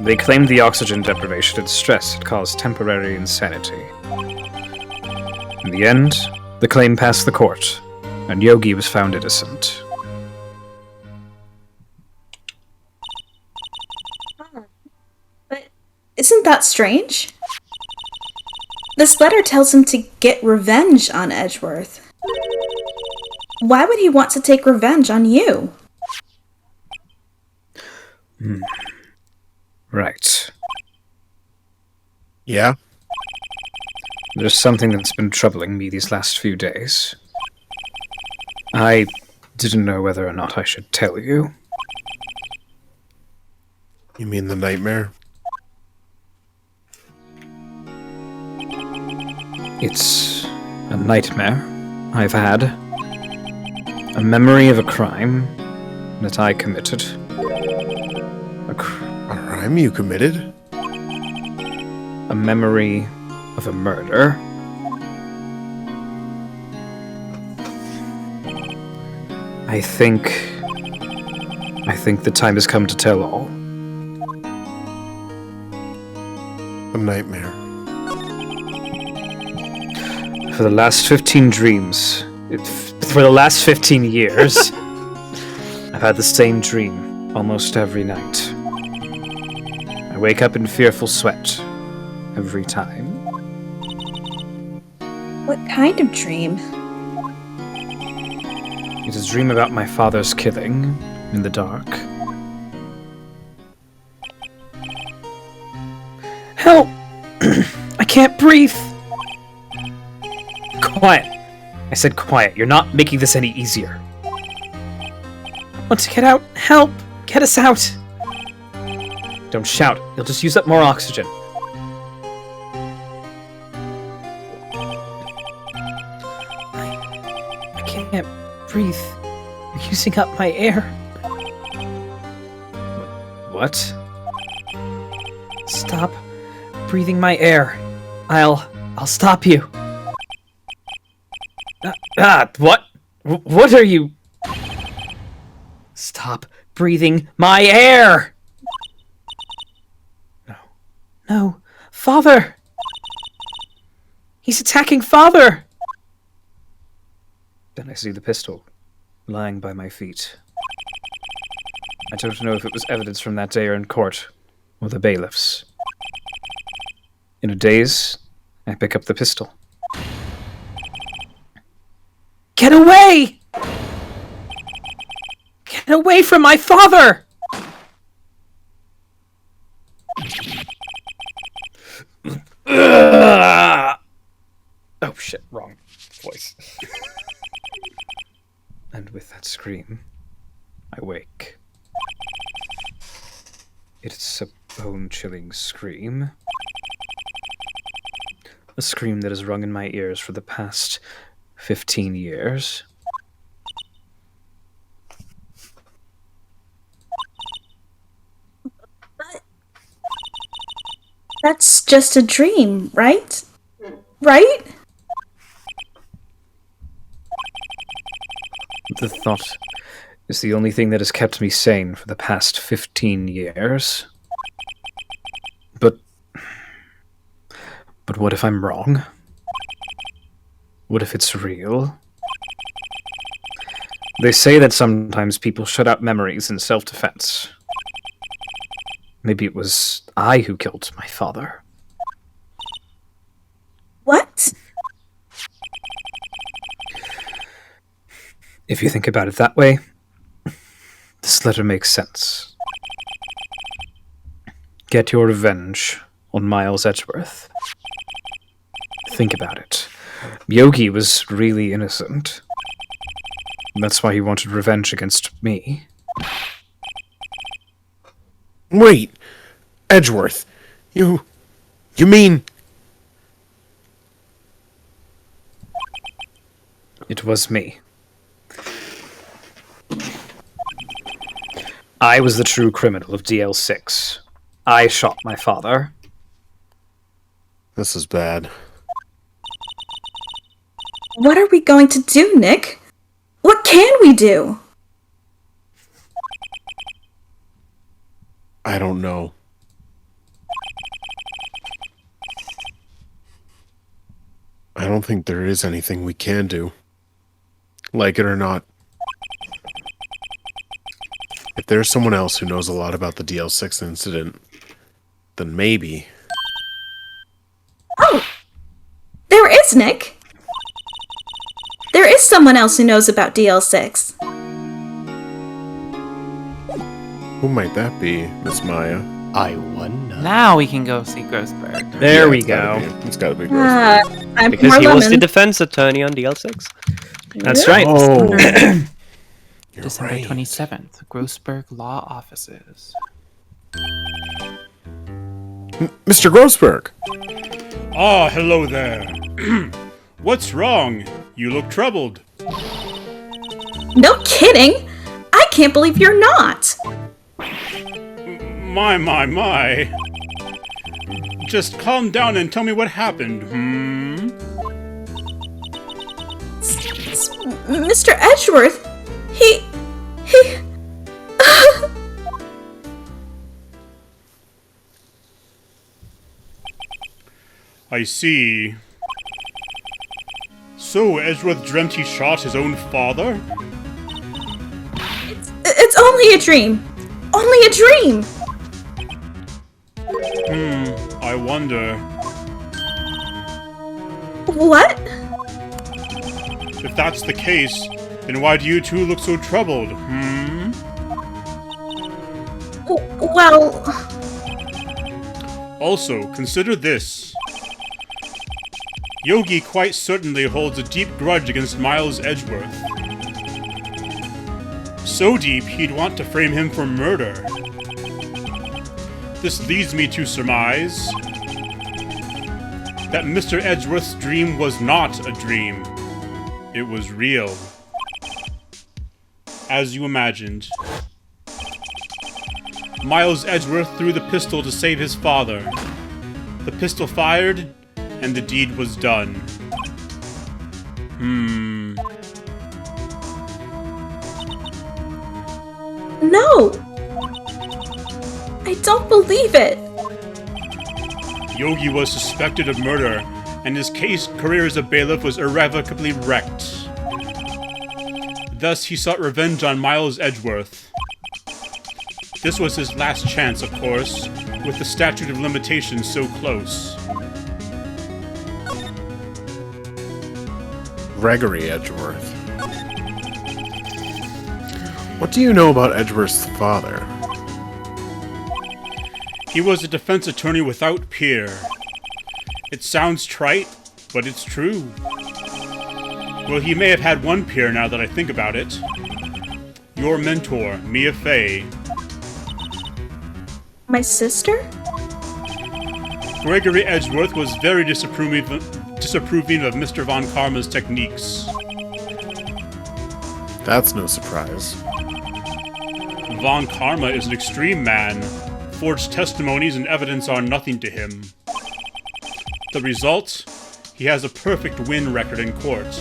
They claimed the oxygen deprivation and stress had caused temporary insanity. In the end, the claim passed the court, and Yogi was found innocent. But isn't that strange? This letter tells him to get revenge on Edgeworth. Why would he want to take revenge on you? Right. Yeah? There's something that's been troubling me these last few days. I didn't know whether or not I should tell you. You mean the nightmare? It's a nightmare I've had. A memory of a crime that I committed. A crime you committed? A memory of a murder. I think the time has come to tell all. A nightmare. For the last 15 dreams, for the last 15 years, I've had the same dream almost every night. I wake up in fearful sweat every time. What kind of dream? It's a dream about my father's killing in the dark. Help! I can't breathe! Quiet! I said quiet. You're not making this any easier. I want to get out. Help! Get us out! Don't shout. You'll just use up more oxygen. I can't breathe. You're using up my air. What? Stop breathing my air. I'll stop you. What? What are you? Stop breathing my air! No. Father! He's attacking Father! Then I see the pistol lying by my feet. I don't know if it was evidence from that day or in court, or the bailiffs. In a daze, I pick up the pistol. Get away! Get away from my father! Oh shit, wrong voice. And with that scream, I wake. It's a bone-chilling scream. A scream that has rung in my ears for the past 15 years. But that's just a dream, right? Right? The thought is the only thing that has kept me sane for the past 15 years. But what if I'm wrong? What if it's real? They say that sometimes people shut out memories in self-defense. Maybe it was I who killed my father. What? If you think about it that way, this letter makes sense. Get your revenge on Miles Edgeworth. Think about it. Yogi was really innocent. That's why he wanted revenge against me. Wait, Edgeworth, you mean... It was me. I was the true criminal of DL6. I shot my father. This is bad. What are we going to do, Nick? What can we do? I don't know. I don't think there is anything we can do. Like it or not. If there's someone else who knows a lot about the DL6 incident, then maybe... Oh! There is, Nick! There is someone else who knows about DL6. Who might that be, Miss Maya? I wonder. Now we can go see Grossberg. There Yeah, we it's gotta go. It's gotta be gross. I'm Because more he was the lemon. defense attorney on DL6. That's right. Oh! You're December right. 27th, Grossberg Law Offices. Mr. Grossberg! Ah, hello there. What's wrong? You look troubled. No kidding! I can't believe you're not! My. Just calm down and tell me what happened, Mr. Edgeworth, he... I see. So, Edgeworth dreamt he shot his own father? It's only a dream! Only a dream! I wonder. What? If that's the case, then why do you two look so troubled, Well... Also, consider this. Yogi quite certainly holds a deep grudge against Miles Edgeworth. So deep, he'd want to frame him for murder. This leads me to surmise that Mr. Edgeworth's dream was not a dream. It was real. As you imagined. Miles Edgeworth threw the pistol to save his father. The pistol fired, and the deed was done. No! I don't believe it! Yogi was suspected of murder, and his career as a bailiff was irrevocably wrecked. Thus, he sought revenge on Miles Edgeworth. This was his last chance, of course, with the statute of limitations so close. Gregory Edgeworth. What do you know about Edgeworth's father? He was a defense attorney without peer. It sounds trite, but it's true. Well, he may have had one peer now that I think about it. Your mentor, Mia Fey. My sister? Gregory Edgeworth was very disapproving of Mr. Von Karma's techniques. That's no surprise. Von Karma is an extreme man. Forged testimonies and evidence are nothing to him. The result? He has a perfect win record in court.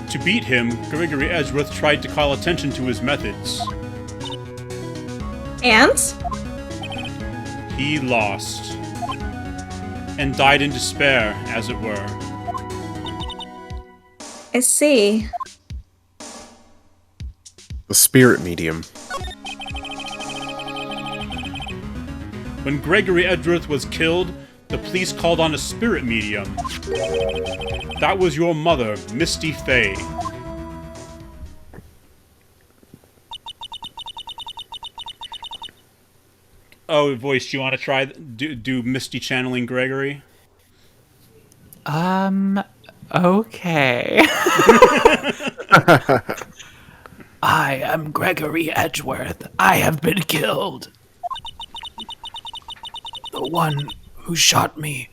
To beat him, Gregory Edgeworth tried to call attention to his methods. And? He lost. And died in despair, as it were. I see. The spirit medium. When Gregory Edgeworth was killed, the police called on a spirit medium. That was your mother, Misty Fey. Oh, voice, do you want to try do Misty channeling Gregory? Okay. I am Gregory Edgeworth. I have been killed. The one who shot me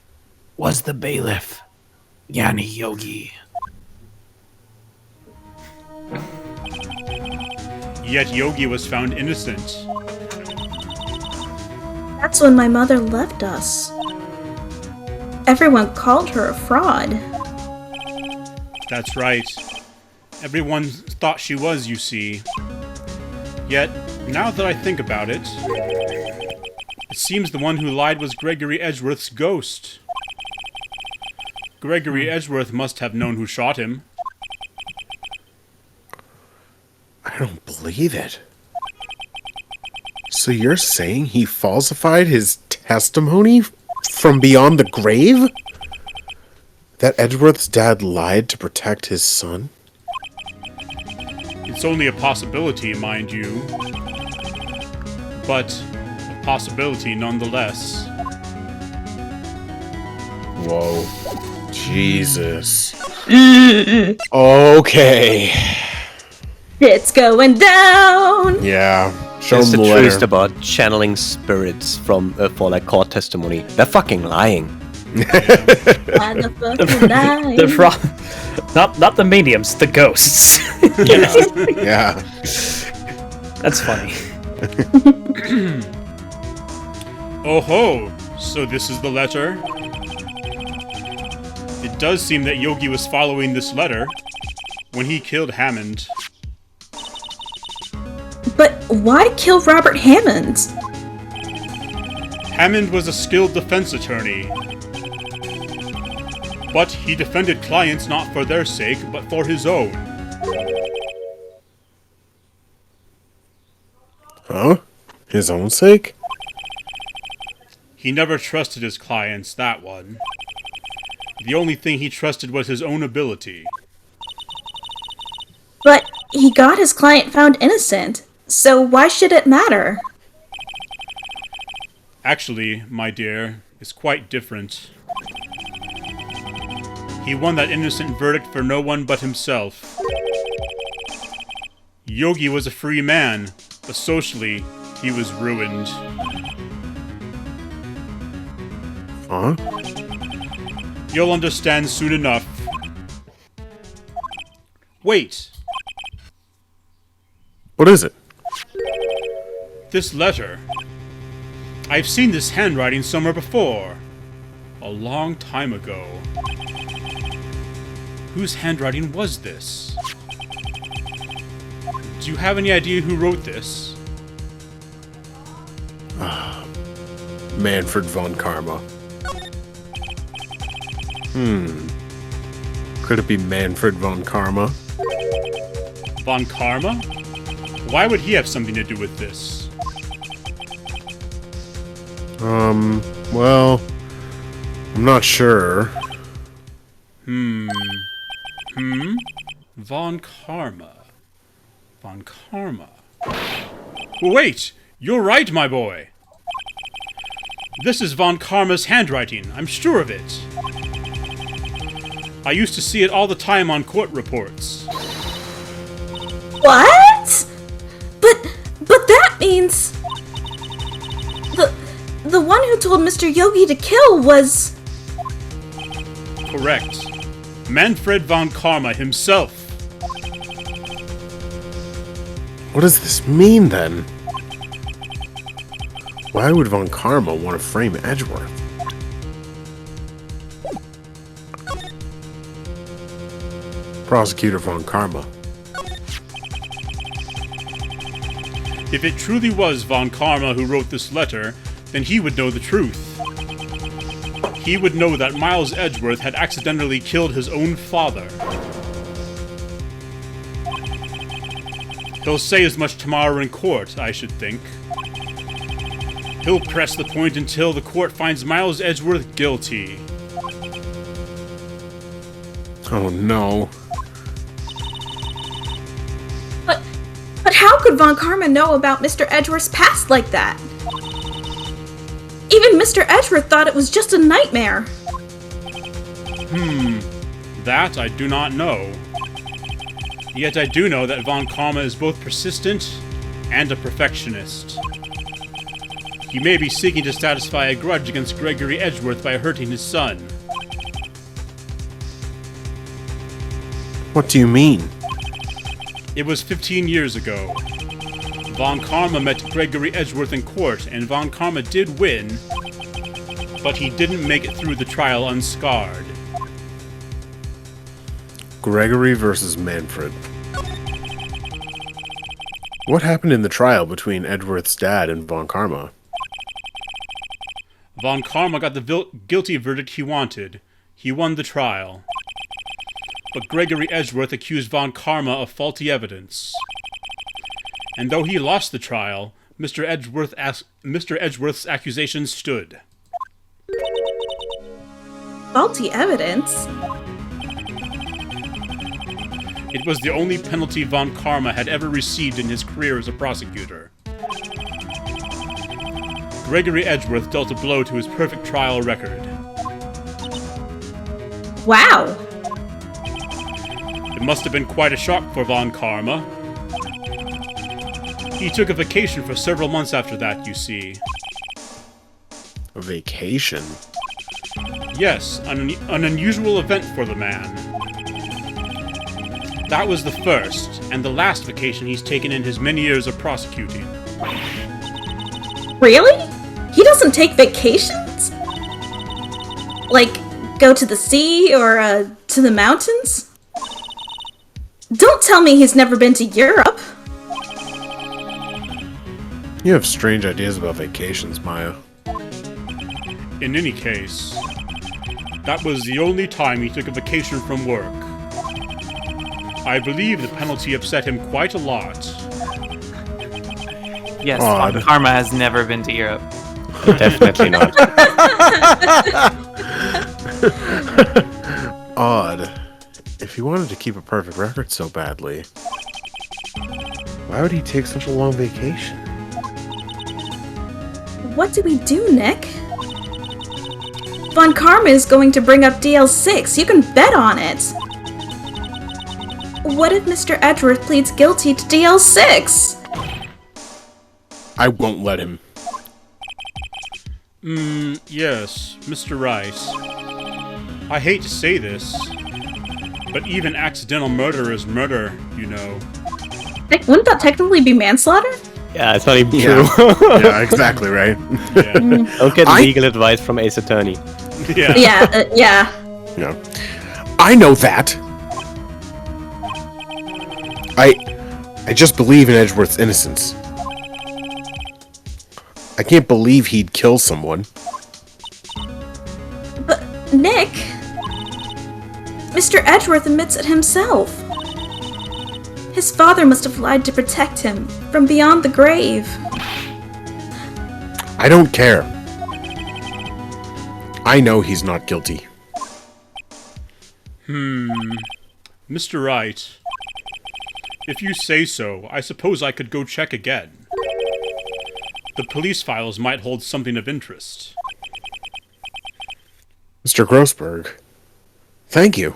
was the bailiff, Yanni Yogi. Yet Yogi was found innocent. That's when my mother left us. Everyone called her a fraud. That's right. Everyone thought she was, you see. Yet, now that I think about it, it seems the one who lied was Gregory Edgeworth's ghost. Gregory Edgeworth must have known who shot him. I don't believe it. So you're saying he falsified his testimony from beyond the grave? That Edgeworth's dad lied to protect his son? It's only a possibility, mind you. But a possibility nonetheless. Whoa. Jesus. Okay. It's going down! Yeah. Show Here's the him the truth letter. about channeling spirits from for like court testimony. They're fucking lying. The not the mediums, the ghosts. Yeah. That's funny. Oh ho! So this is the letter? It does seem that Yogi was following this letter when he killed Hammond. But why kill Robert Hammond? Hammond was a skilled defense attorney. But he defended clients not for their sake, but for his own. Huh? His own sake? He never trusted his clients, that one. The only thing he trusted was his own ability. But he got his client found innocent, so why should it matter? Actually, my dear, it's quite different. He won that innocent verdict for no one but himself. Yogi was a free man, but socially, he was ruined. Huh? You'll understand soon enough. Wait! What is it? This letter. I've seen this handwriting somewhere before. A long time ago. Whose handwriting was this? Do you have any idea who wrote this? Manfred von Karma. Could it be Manfred von Karma? Von Karma? Why would he have something to do with this? Well, I'm not sure. Von Karma. Von Karma. Wait! You're right, my boy! This is Von Karma's handwriting, I'm sure of it. I used to see it all the time on court reports. What? But that means the one who told Mr. Yogi to kill was... Correct. Manfred Von Karma himself. What does this mean, then? Why would Von Karma want to frame Edgeworth? Prosecutor Von Karma. If it truly was Von Karma who wrote this letter, then he would know the truth. He would know that Miles Edgeworth had accidentally killed his own father. He'll say as much tomorrow in court, I should think. He'll press the point until the court finds Miles Edgeworth guilty. Oh no. But how could Von Karma know about Mr. Edgeworth's past like that? Even Mr. Edgeworth thought it was just a nightmare. That I do not know. Yet I do know that Von Karma is both persistent and a perfectionist. He may be seeking to satisfy a grudge against Gregory Edgeworth by hurting his son. What do you mean? It was 15 years ago. Von Karma met Gregory Edgeworth in court, and Von Karma did win, but he didn't make it through the trial unscarred. Gregory versus Manfred. What happened in the trial between Edgeworth's dad and Von Karma? Von Karma got the guilty verdict he wanted. He won the trial. But Gregory Edgeworth accused Von Karma of faulty evidence. And though he lost the trial, Mr. Edgeworth's accusations stood. Faulty evidence? It was the only penalty Von Karma had ever received in his career as a prosecutor. Gregory Edgeworth dealt a blow to his perfect trial record. Wow. It must have been quite a shock for Von Karma. He took a vacation for several months after that, you see. A vacation? Yes, an unusual event for the man. That was the first, and the last vacation he's taken in his many years of prosecuting. Really? He doesn't take vacations? Like, go to the sea or to the mountains? Don't tell me he's never been to Europe. You have strange ideas about vacations, Maya. In any case, that was the only time he took a vacation from work. I believe the penalty upset him quite a lot. Yes, Odd. Von Karma has never been to Europe. Definitely not. Odd. If he wanted to keep a perfect record so badly, why would he take such a long vacation? What do we do, Nick? Von Karma is going to bring up DL6. You can bet on it. What if Mr. Edgeworth pleads guilty to DL6? I won't let him. Yes, Mr. Wright. I hate to say this, but even accidental murder is murder, you know. Nick, wouldn't that technically be manslaughter? Yeah, it's not even true. Yeah, exactly, right? Yeah. Don't get legal advice from Ace Attorney. Yeah. Yeah. Yeah. I know that. I just believe in Edgeworth's innocence. I can't believe he'd kill someone. But, Nick... Mr. Edgeworth admits it himself. His father must have lied to protect him from beyond the grave. I don't care. I know he's not guilty. Mr. Wright, If you say so, I suppose I could go check again. The police files might hold something of interest. Mr. Grossberg, thank you.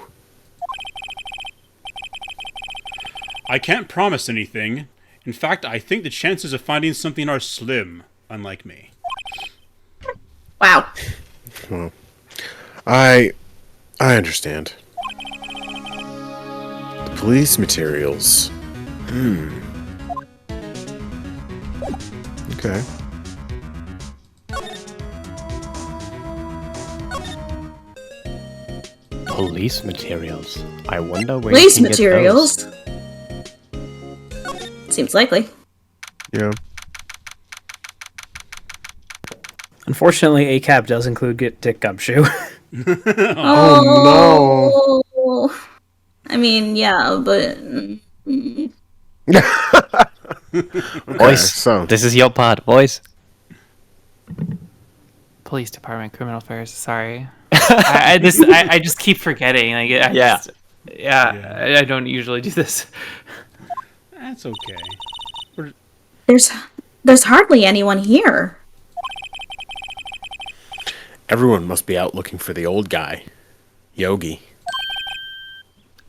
I can't promise anything. In fact, I think the chances of finding something are slim, unlike me. Wow. Well, I understand. The police materials. Okay. Police materials. I wonder where Police you can get materials. those. Seems likely. Yeah. Unfortunately, ACAB does include Dick Gumshoe. Oh, no. I mean, yeah, but... Voice, so- this is your part, voice. Police Department, Criminal Affairs. Sorry, I just keep forgetting. Like, I don't usually do this. That's okay. There's hardly anyone here. Everyone must be out looking for the old guy, Yogi.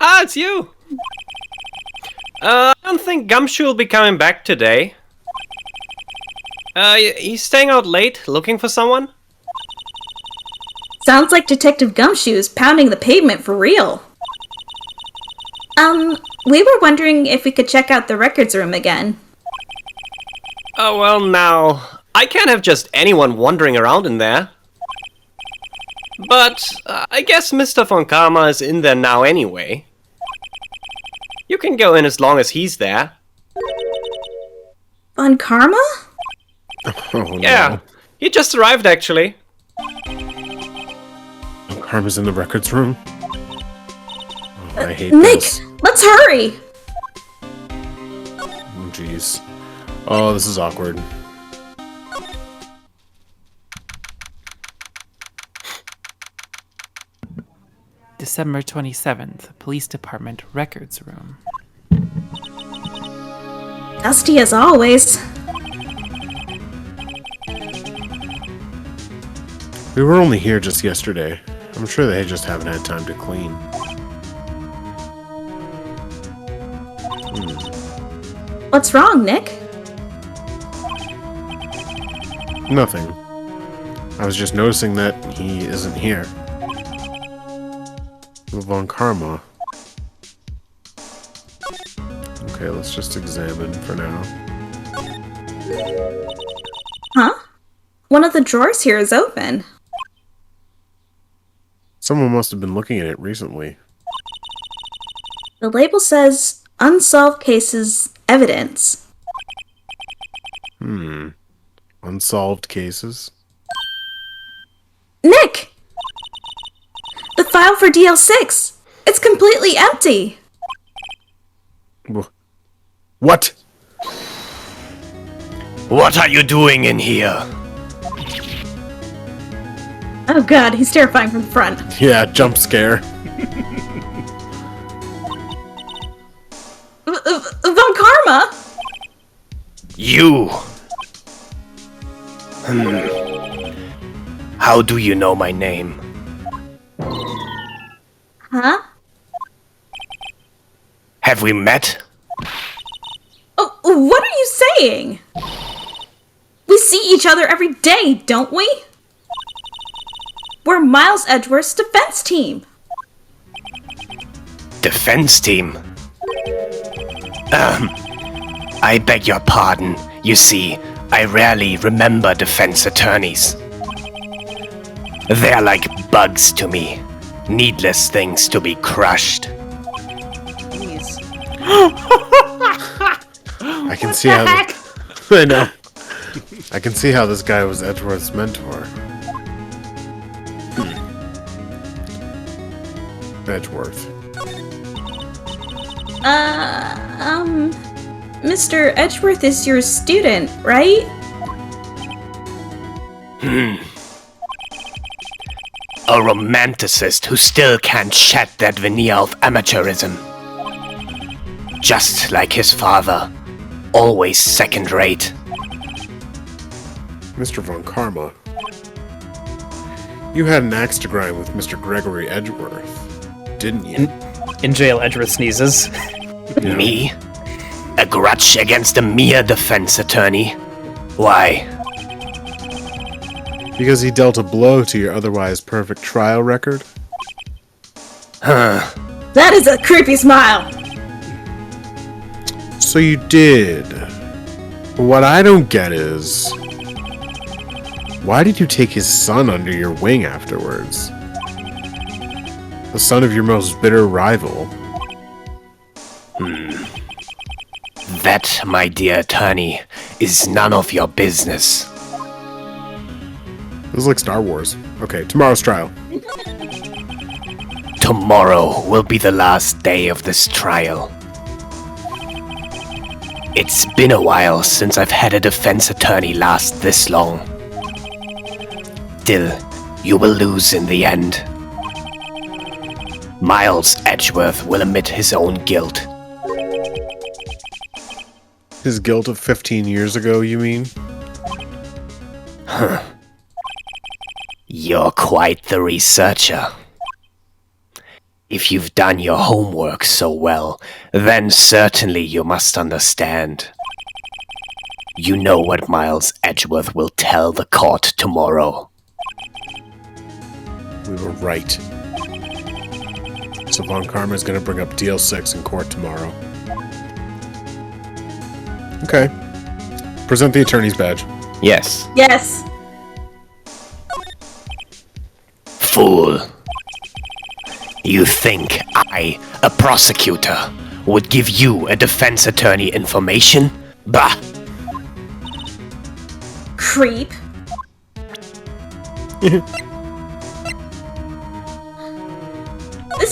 Ah, it's you! I don't think Gumshoe will be coming back today. He's staying out late, looking for someone? Sounds like Detective Gumshoe is pounding the pavement for real. We were wondering if we could check out the records room again. Oh, well, now, I can't have just anyone wandering around in there. But, I guess Mr. Von Karma is in there now anyway. You can go in as long as he's there. On Karma? Oh, Yeah, no. he just arrived, actually. Karma's in the records room. Oh, I hate Nick, this. let's hurry! Oh, jeez. Oh, this is awkward. December 27th, Police Department Records Room. Dusty as always. We were only here just yesterday. I'm sure they just haven't had time to clean. What's wrong, Nick? Nothing. I was just noticing that he isn't here. Von Karma. Okay, let's just examine for now. Huh? One of the drawers here is open. Someone must have been looking at it recently. The label says Unsolved Cases Evidence. Unsolved cases? Nick! The file for DL6! It's completely empty! What? What are you doing in here? Oh god, he's terrifying from the front. Yeah, jump scare. Von Karma! You! How do you know my name? Huh? Have we met? Oh, what are you saying? We see each other every day, don't we? We're Miles Edgeworth's defense team. Defense team? I beg your pardon. You see, I rarely remember defense attorneys. They're like bugs to me. Needless things to be crushed. I can see how. I know. I can see how this guy was Edgeworth's mentor. Edgeworth. Mr. Edgeworth is your student, right? A romanticist who still can't shed that veneer of amateurism. just like his father. Always second rate. Mr. Von Karma, you had an axe to grind with Mr. Gregory Edgeworth, didn't you? In jail, Edgeworth sneezes. Me? A grudge against a mere defense attorney? Why? Because he dealt a blow to your otherwise perfect trial record? That is a creepy smile. So you did. What I don't get is, why did you take his son under your wing afterwards? The son of your most bitter rival. That, my dear attorney, is none of your business. This is like Star Wars. Okay, tomorrow's trial. Tomorrow will be the last day of this trial. It's been a while since I've had a defense attorney last this long. Still, you will lose in the end. Miles Edgeworth will admit his own guilt. His guilt of 15 years ago, you mean? You're quite the researcher. If you've done your homework so well, then certainly you must understand. You know what Miles Edgeworth will tell the court tomorrow. We were right. So Von Karma's gonna bring up DL6 in court tomorrow. Okay. Present the attorney's badge. Yes. Yes. Fool. You think I, a prosecutor, would give you a defense attorney information? Bah! Creep. This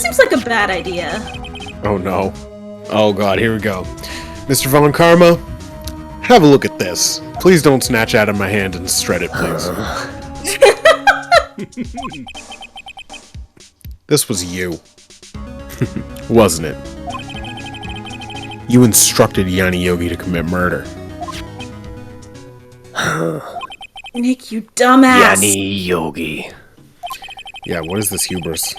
seems like a bad idea. Oh no. Oh god, here we go. Mr. Von Karma, have a look at this. Please don't snatch out of my hand and shred it, please. This was you. Wasn't it? You instructed Yanni Yogi to commit murder. Nick, you dumbass. Yanni Yogi. Yeah, what is this hubris?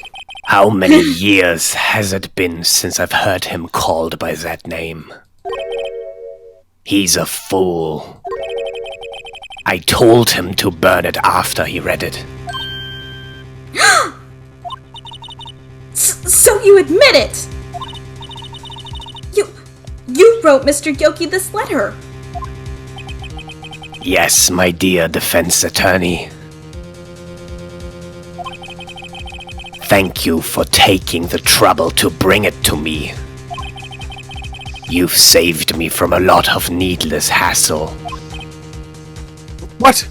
How many years has it been since I've heard him called by that name? He's a fool. I told him to burn it after he read it. So you admit it? You wrote Mr. Yogi this letter. Yes, my dear defense attorney. Thank you for taking the trouble to bring it to me. You've saved me from a lot of needless hassle. What?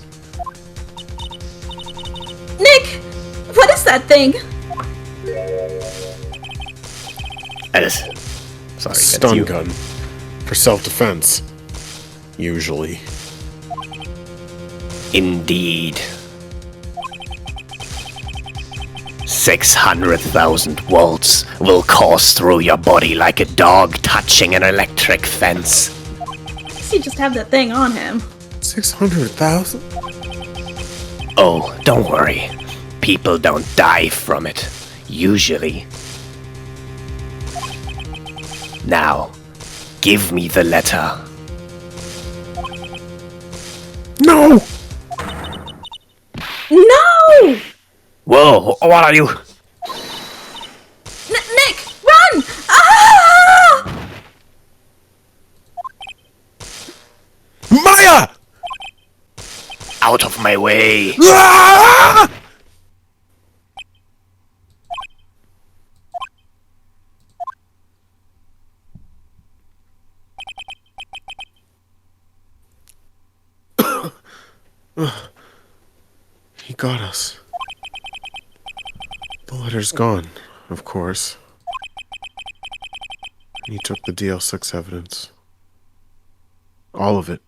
Nick, what is that thing? Sorry, Stun gun. For self-defense. Usually. Indeed. 600,000 volts will course through your body like a dog touching an electric fence. You just have that thing on him. 600,000? Oh, don't worry. People don't die from it. Usually. Now, give me the letter. No! No! Whoa, what are you? Nick, run! Ah! Maya! Out of my way. Ah! He got us. The letter's gone, of course. He took the DL6 evidence. All of it.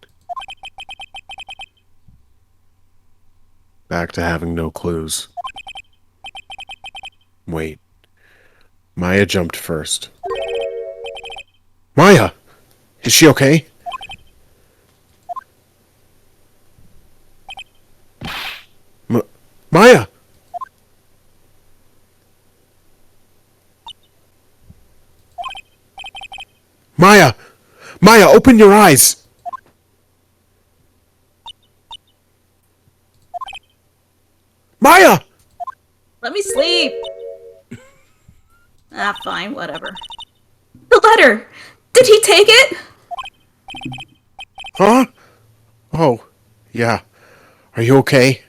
Back to having no clues. Wait. Maya jumped first. Maya! Is she okay? Maya! Maya! Maya, open your eyes! Maya! Let me sleep. Ah, fine, whatever. The letter! Did he take it? Huh? Oh, yeah. Are you okay?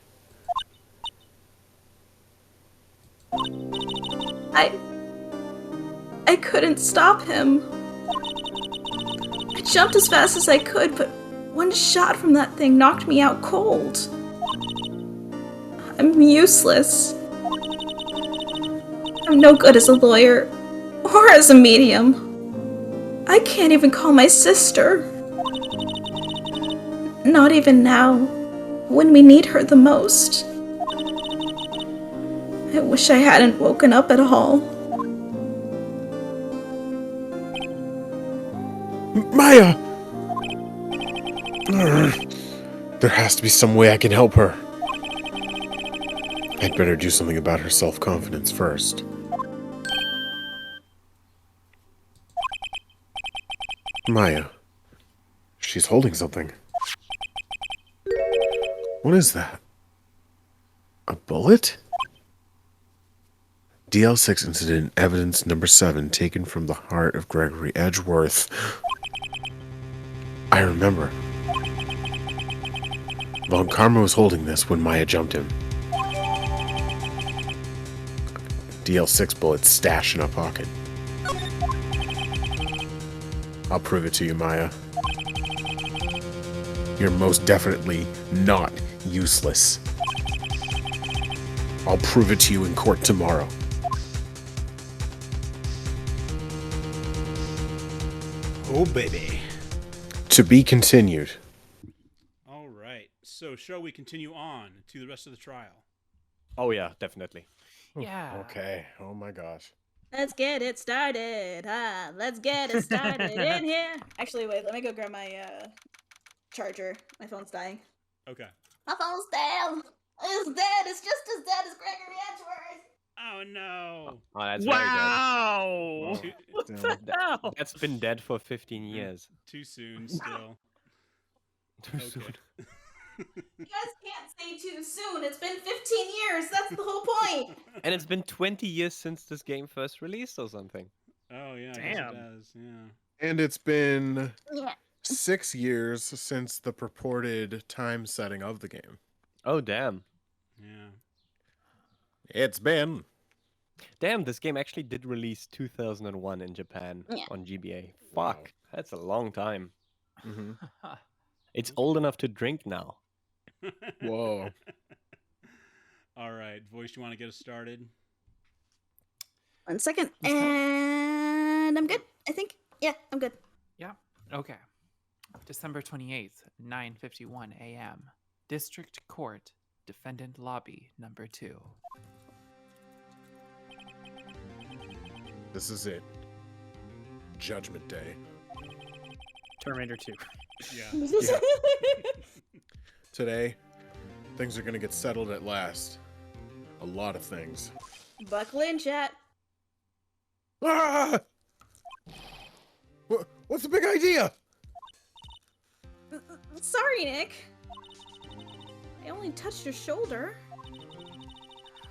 I couldn't stop him. I jumped as fast as I could, but one shot from that thing knocked me out cold. I'm useless. I'm no good as a lawyer or as a medium. I can't even call my sister. Not even now, when we need her the most. I wish I hadn't woken up at all. Maya! There has to be some way I can help her. I'd better do something about her self-confidence first. Maya. She's holding something. What is that? A bullet? DL6 incident evidence number 7 taken from the heart of Gregory Edgeworth. I remember. Von Karma was holding this when Maya jumped him. DL6 bullets stashed in a pocket. I'll prove it to you, Maya. You're most definitely not useless. I'll prove it to you in court tomorrow. Oh, baby. To be continued. All right. So, shall we continue on to the rest of the trial? Oh yeah, definitely. Yeah. Okay. Oh my gosh. Let's get it started. Let's get it started in here. Actually, wait, let me go grab my charger. My phone's dying. Okay. My phone's down. It's dead. It's just as dead as Gregory Edgeworth. Oh, no. Oh, that's Wow! Too, What the hell? very good. That's been dead for 15 years. too soon still. Too Okay. soon. You guys can't say too soon. It's been 15 years. That's the whole point. And it's been 20 years since this game first released or something. Oh, yeah. I guess Damn. it does. Yeah. And it's been Yeah. 6 years since the purported time setting of the game. Oh damn. Yeah. It's been. Damn, this game actually did release 2001 in Japan Yeah. on GBA. Wow. Fuck, that's a long time. Mm-hmm. It's old enough to drink now. Whoa. All right. Voice, you want to get us started? 1 second. And I'm good, I think. Yeah, I'm good. Yeah. Okay. December 28th, 9:51 a.m. District Court, Defendant Lobby number 2. This is it. Judgment Day. Terminator 2. Yeah. Today, things are gonna get settled at last. A lot of things. Buckle in, chat. Ah! What's the big idea? Sorry, Nick. I only touched your shoulder.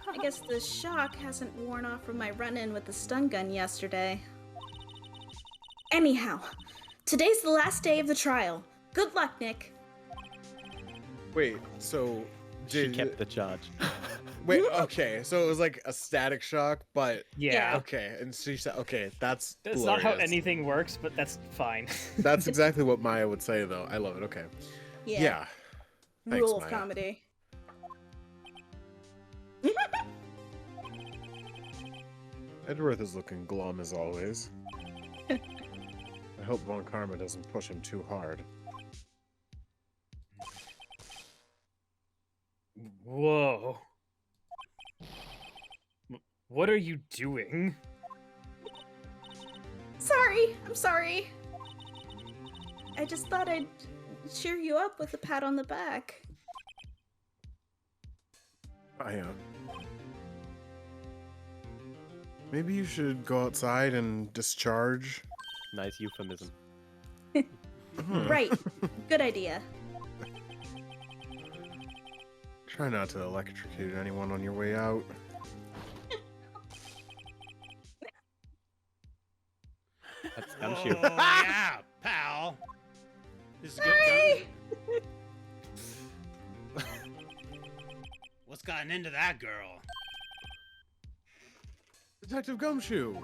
I guess the shock hasn't worn off from my run-in with the stun gun yesterday. Anyhow, today's the last day of the trial. Good luck, Nick. Wait, so She kept the charge. wait, okay, so it was like a static shock, but Yeah. okay, and she said, okay, that's That's not how glorious. anything works, but that's fine. That's exactly what Maya would say, though. I love it. Okay, yeah. Thanks, Rule of Maya. comedy. Edgeworth is looking glum as always. I hope Von Karma doesn't push him too hard. Whoa. What are you doing? Sorry, I'm sorry. I just thought I'd cheer you up with a pat on the back. Maybe you should go outside and discharge. Nice euphemism. Right. Good idea. Try not to electrocute anyone on your way out. That's Gumshoe. Oh, yeah, pal. This is good. What's gotten into that girl? Detective Gumshoe!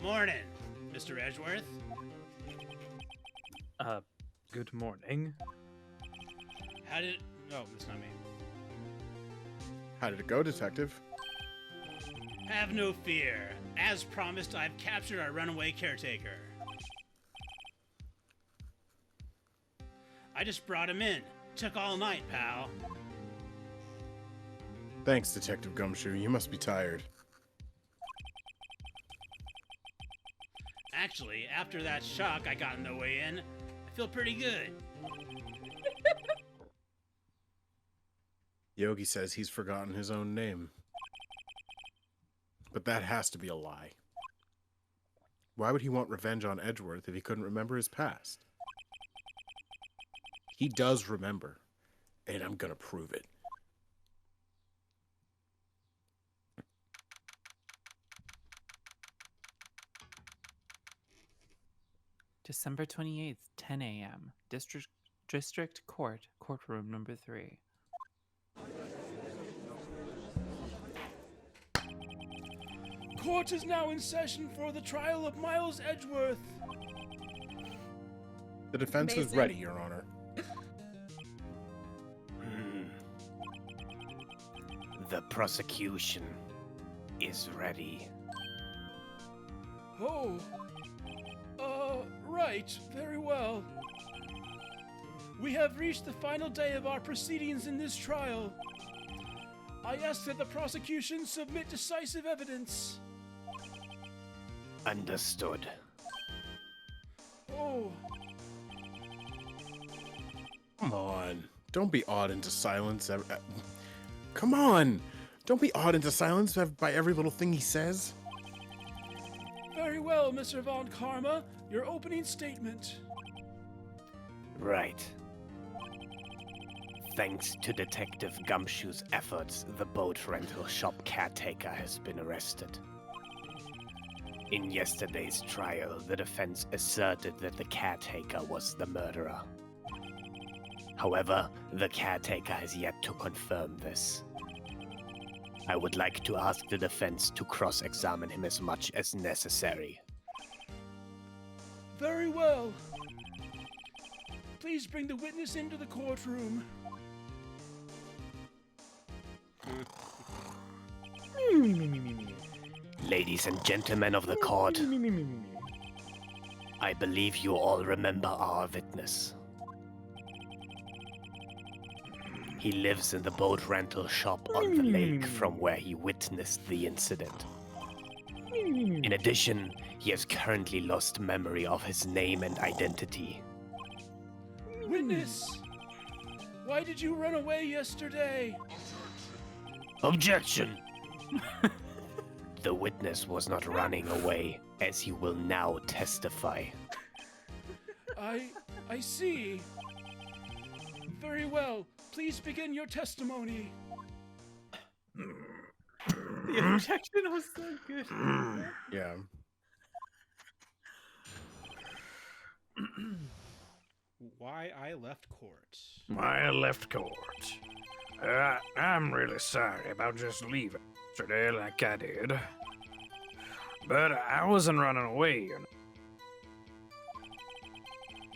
Morning, Mr. Edgeworth. Good morning. How did... Oh, that's not me. How did it go, Detective? Have no fear. As promised, I've captured our runaway caretaker. I just brought him in. Took all night, pal. Thanks, Detective Gumshoe. You must be tired. Actually, after that shock I got on the way in, I feel pretty good. Yogi says he's forgotten his own name. But that has to be a lie. Why would he want revenge on Edgeworth if he couldn't remember his past? He does remember, and I'm gonna prove it. December 28th, 10 a.m. District Court, courtroom number 3. Court is now in session for the trial of Miles Edgeworth. The defense is Amazing. ready, Your Honor. The prosecution is ready. Oh. Right. Very well. We have reached the final day of our proceedings in this trial. I ask that the prosecution submit decisive evidence. Understood. Oh. Come on. Don't be awed into silence. Come on! Don't be awed into silence by every little thing he says. Very well, Mr. Von Karma. Your opening statement. Right. Thanks to Detective Gumshoe's efforts, the boat rental shop caretaker has been arrested. In yesterday's trial, the defense asserted that the caretaker was the murderer. However, the caretaker has yet to confirm this. I would like to ask the defense to cross-examine him as much as necessary. Very well. Please bring the witness into the courtroom. Ladies and gentlemen of the court, I believe you all remember our witness. He lives in the boat rental shop on the lake from where he witnessed the incident. In addition, he has currently lost memory of his name and identity. Witness! Why did you run away yesterday? Objection! The witness was not running away, as he will now testify. I see. Very well. Please begin your testimony. The objection was so good. Yeah. Why I left court. I left court. I'm really sorry about just leaving yesterday like I did. But I wasn't running away, you know.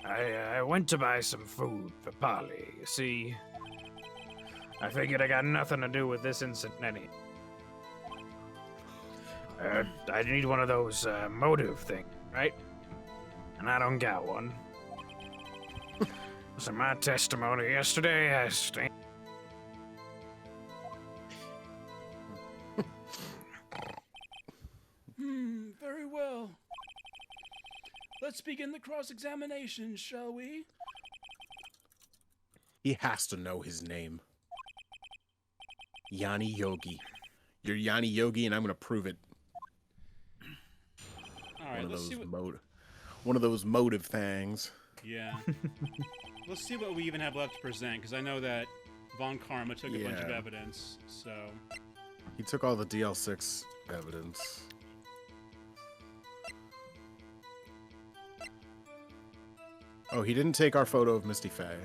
I went to buy some food for Polly, you see. I figured I got nothing to do with this incident anyway. I need one of those motive things, right? And I don't got one. So my testimony yesterday has stand. Very well. Let's begin the cross-examination, shall we? He has to know his name. Yanni Yogi. You're Yanni Yogi, and I'm gonna prove it. All right, let's see what... One of those motive things. Yeah. Let's see what we even have left to present, because I know that Von Karma took a bunch of evidence, so... He took all the DL6 evidence. Oh, he didn't take our photo of Misty Faye.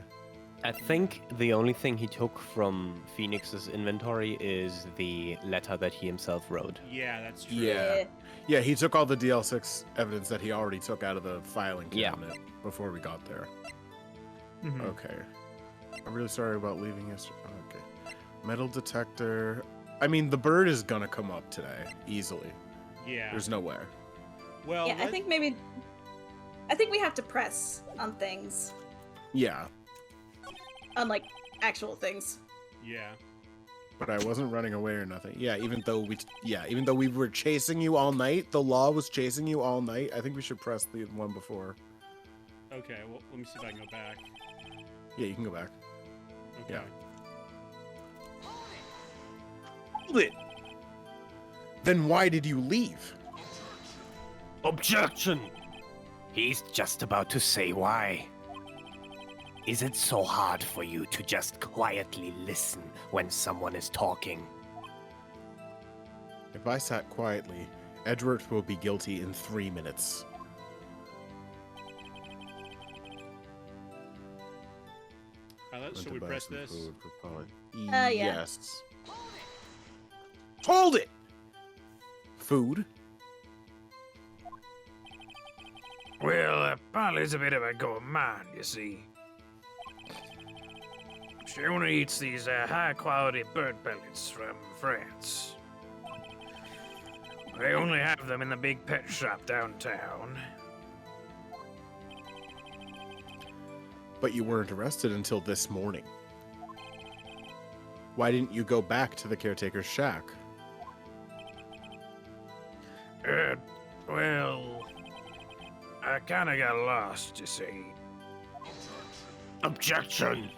I think the only thing he took from Phoenix's inventory is the letter that he himself wrote. Yeah, that's true. Yeah, he took all the DL6 evidence that he already took out of the filing cabinet before we got there. Mhm. Okay. I'm really sorry about leaving yesterday. Okay. Metal detector. I mean, the bird is gonna come up today, easily. Yeah. There's nowhere. Well, Yeah, I think we have to press on things. Yeah, On, like, actual things. Yeah. but I wasn't running away or nothing. Yeah, even though we were chasing you all night, the law was chasing you all night. I think we should press the one before. Okay, well, let me see if I can go back. Yeah, you can go back. Okay. Yeah. Hold it! Then why did you leave? Objection! He's just about to say why. Is it so hard for you to just quietly listen when someone is talking? If I sat quietly, Edgeworth will be guilty in 3 minutes. Should we press this? Yeah. Yes. Hold it! Food? Well, Polly's a bit of a gourmand, you see. She only eats these high-quality bird pellets from France. They only have them in the big pet shop downtown. But you weren't arrested until this morning. Why didn't you go back to the caretaker's shack? Well, I kinda got lost, you see. Objection!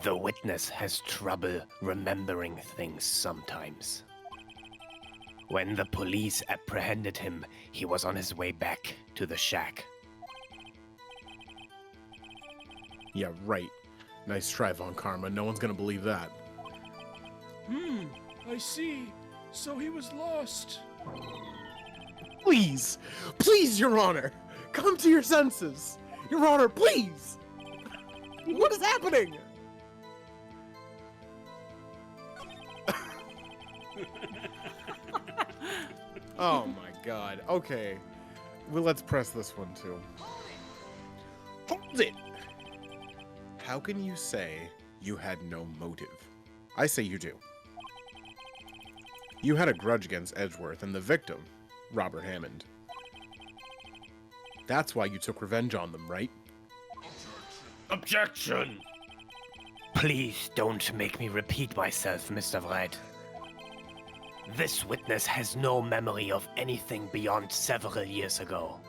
The witness has trouble remembering things sometimes. When the police apprehended him, he was on his way back to the shack. Yeah, right. Nice try, Von Karma. No one's gonna believe that. I see. So he was lost. Please! Please, Your Honor! Come to your senses! Your Honor, please! What is happening? Oh my god. Okay. Well, let's press this one too. Hold it! How can you say you had no motive? I say you do. You had a grudge against Edgeworth and the victim, Robert Hammond. That's why you took revenge on them, right? Objection! Please don't make me repeat myself, Mr. Wright. This witness has no memory of anything beyond several years ago.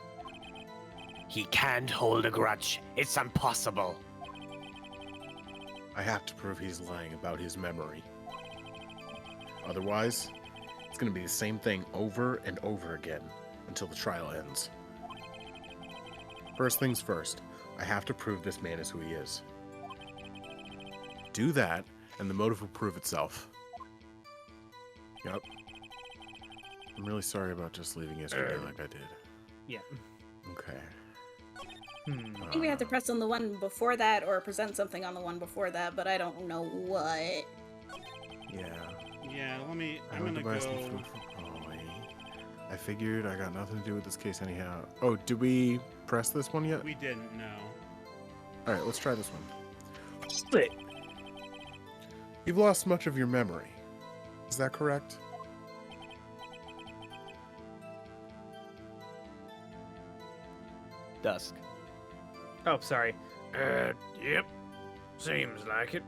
He can't hold a grudge. It's impossible. I have to prove he's lying about his memory. Otherwise, it's gonna be the same thing over and over again until the trial ends. First things first, I have to prove this man is who he is. Do that, and the motive will prove itself. Yep. I'm really sorry about just leaving yesterday like I did. Yeah. Okay. I think we have to press on the one before that or present something on the one before that, but I don't know what. Yeah. Yeah, I'm I gonna went to buy some go... food for Polly. I figured I got nothing to do with this case anyhow. Oh, did we press this one yet? We didn't, no. Alright, let's try this one. Split! You've lost much of your memory. Is that correct? Dusk. Oh, sorry. Yep. Seems like it.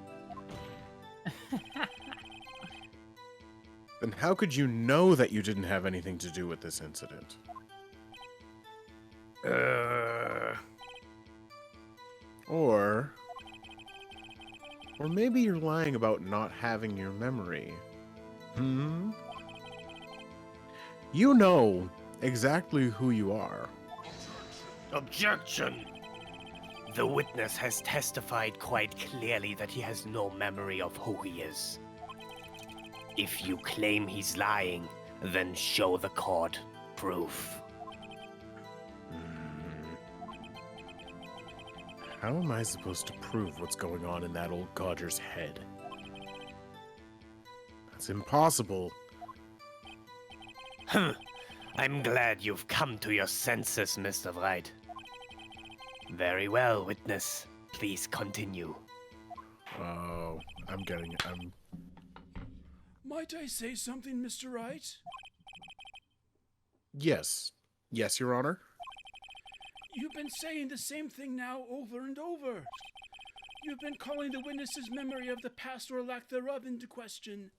Then how could you know that you didn't have anything to do with this incident? Or maybe you're lying about not having your memory. You know exactly who you are. Objection! The witness has testified quite clearly that he has no memory of who he is. If you claim he's lying, then show the court proof. How am I supposed to prove what's going on in that old codger's head? That's impossible. I'm glad you've come to your senses, Mr. Wright. Very well, witness. Please continue. Oh, I'm getting it. Might I say something, Mr. Wright? Yes. Yes, Your Honor. You've been saying the same thing now over and over. You've been calling the witness's memory of the past or lack thereof into question.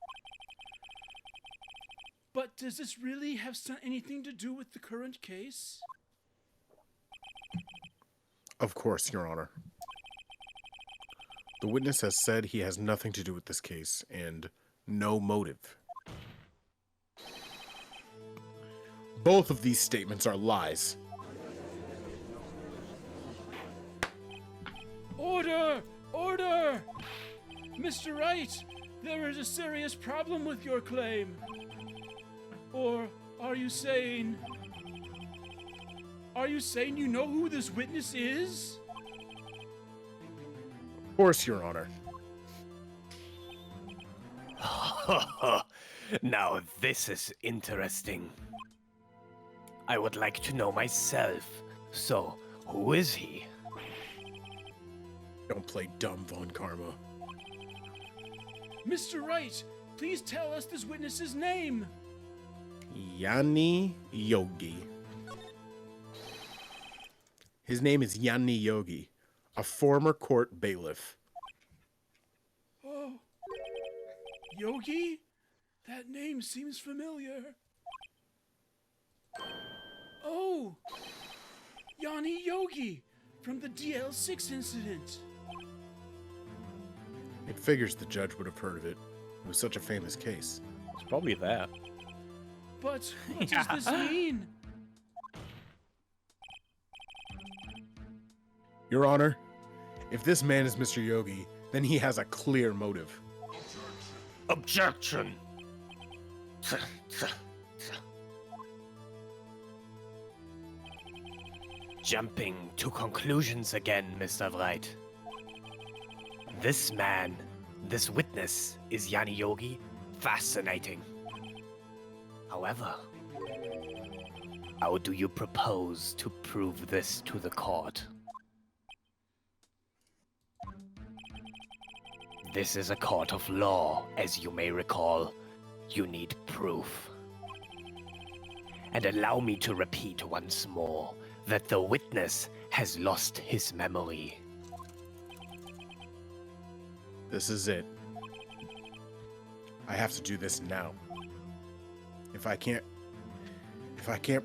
But does this really have anything to do with the current case? Of course, Your Honor. The witness has said he has nothing to do with this case, and no motive. Both of these statements are lies. Order! Order! Mr. Wright, there is a serious problem with your claim. Or are you saying you know who this witness is? Of course, Your Honor. Now this is interesting. I would like to know myself. So, who is he? Don't play dumb, Von Karma. Mr. Wright, please tell us this witness's name. Yanni Yogi. His name is Yanni Yogi, a former court bailiff. Oh, Yogi? That name seems familiar. Oh, Yanni Yogi from the DL6 incident. It figures the judge would have heard of it. It was such a famous case. It's probably that. But what does this mean? Your Honor, if this man is Mr. Yogi, then he has a clear motive. Objection! Jumping to conclusions again, Mr. Wright. This man, this witness, is Yanni Yogi. Fascinating. However, how do you propose to prove this to the court? This is a court of law, as you may recall. You need proof. And allow me to repeat once more that the witness has lost his memory. This is it. I have to do this now. If I can't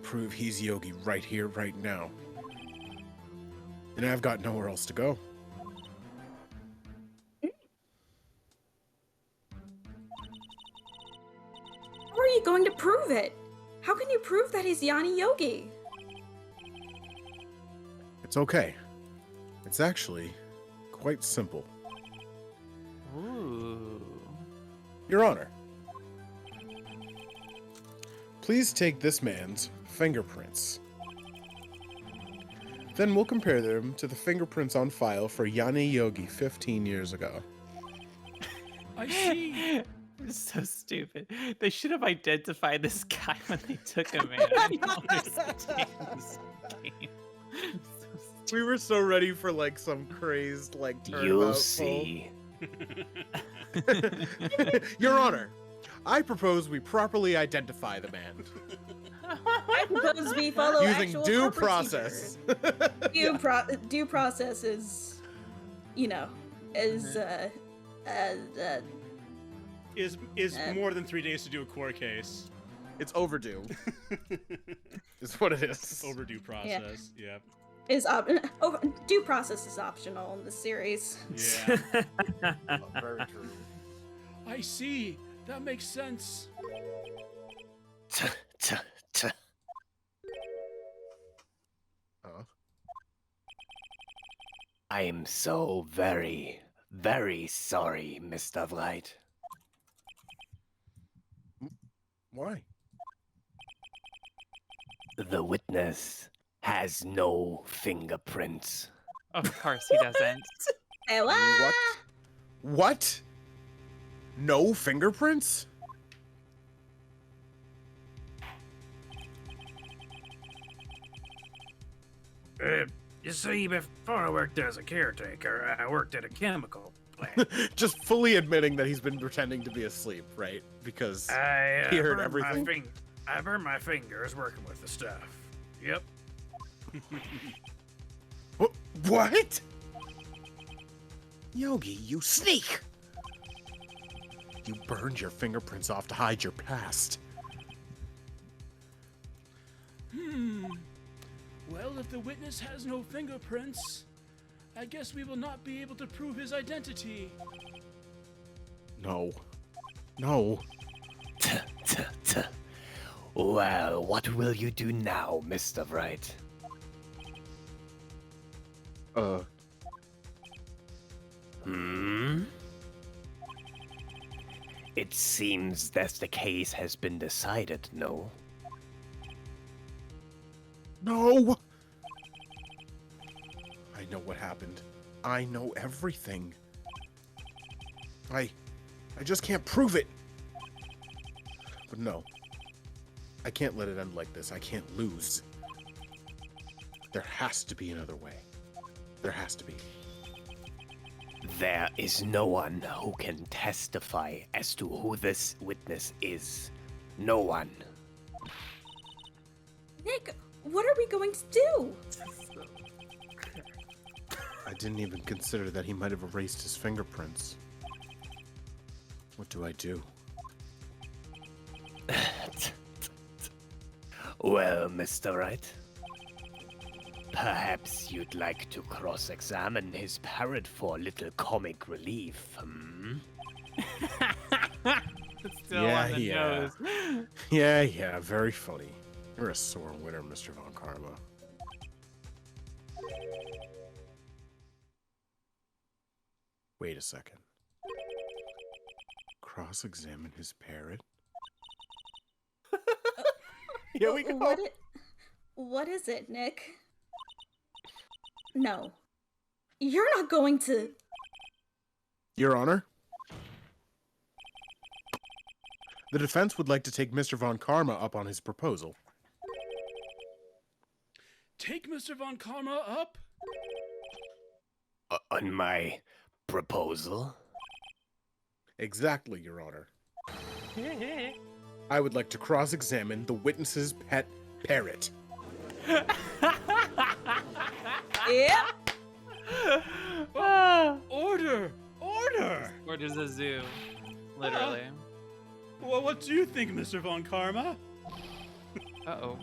prove he's Yogi right here, right now, then I've got nowhere else to go. How are you going to prove it? How can you prove that he's Yanni Yogi? It's okay. It's actually quite simple. Ooh. Your Honor, please take this man's fingerprints. Then we'll compare them to the fingerprints on file for Yanni Yogi 15 years ago. I see. It's so stupid. They should have identified this guy when they took him in. I don't understand this game. So stupid. We were so ready for like some crazed like turnabout. You'll see. Your Honor, I propose we properly identify the man I propose we follow using actual due court process. procedure. Due process is, Is more than 3 days to do a court case. It's overdue. Is what it is. Overdue process. Yeah. is due process is optional in this series. Yeah. Very true. I see. That makes sense. Huh? I'm so very, very sorry, Mr. Wright. Why? The witness has no fingerprints. Of course he doesn't. Hello? What? What? No fingerprints? You see, before I worked as a caretaker, I worked at a chemical plant. Just fully admitting that he's been pretending to be asleep, right? Because I he heard burned everything. I burned my fingers working with the stuff. Yep. What? Yogi, you sneak! You burned your fingerprints off to hide your past. Well, if the witness has no fingerprints, I guess we will not be able to prove his identity. No. No. Well, what will you do now, Mr. Wright? It seems that the case has been decided, no? No! I know what happened. I know everything. I just can't prove it. But no. I can't let it end like this. I can't lose. There has to be another way. There has to be. There is no one who can testify as to who this witness is. No one. Nick, what are we going to do? I didn't even consider that he might have erased his fingerprints. What do I do? Well, Mr. Wright, perhaps you'd like to cross-examine his parrot for a little comic relief, hmm? Still on the nose. Yeah, very funny. You're a sore winner, Mr. Von Karma. Wait a second. Cross-examine his parrot? Here we go. What is it, Nick? No. You're not going to... Your Honor? The defense would like to take Mr. Von Karma up on his proposal. Take Mr. Von Karma up? On my proposal? Exactly, Your Honor. I would like to cross-examine the witness's pet parrot. Yep. Order! Order! Or just a zoo. Literally. Well, what do you think, Mr. Von Karma? Uh-oh.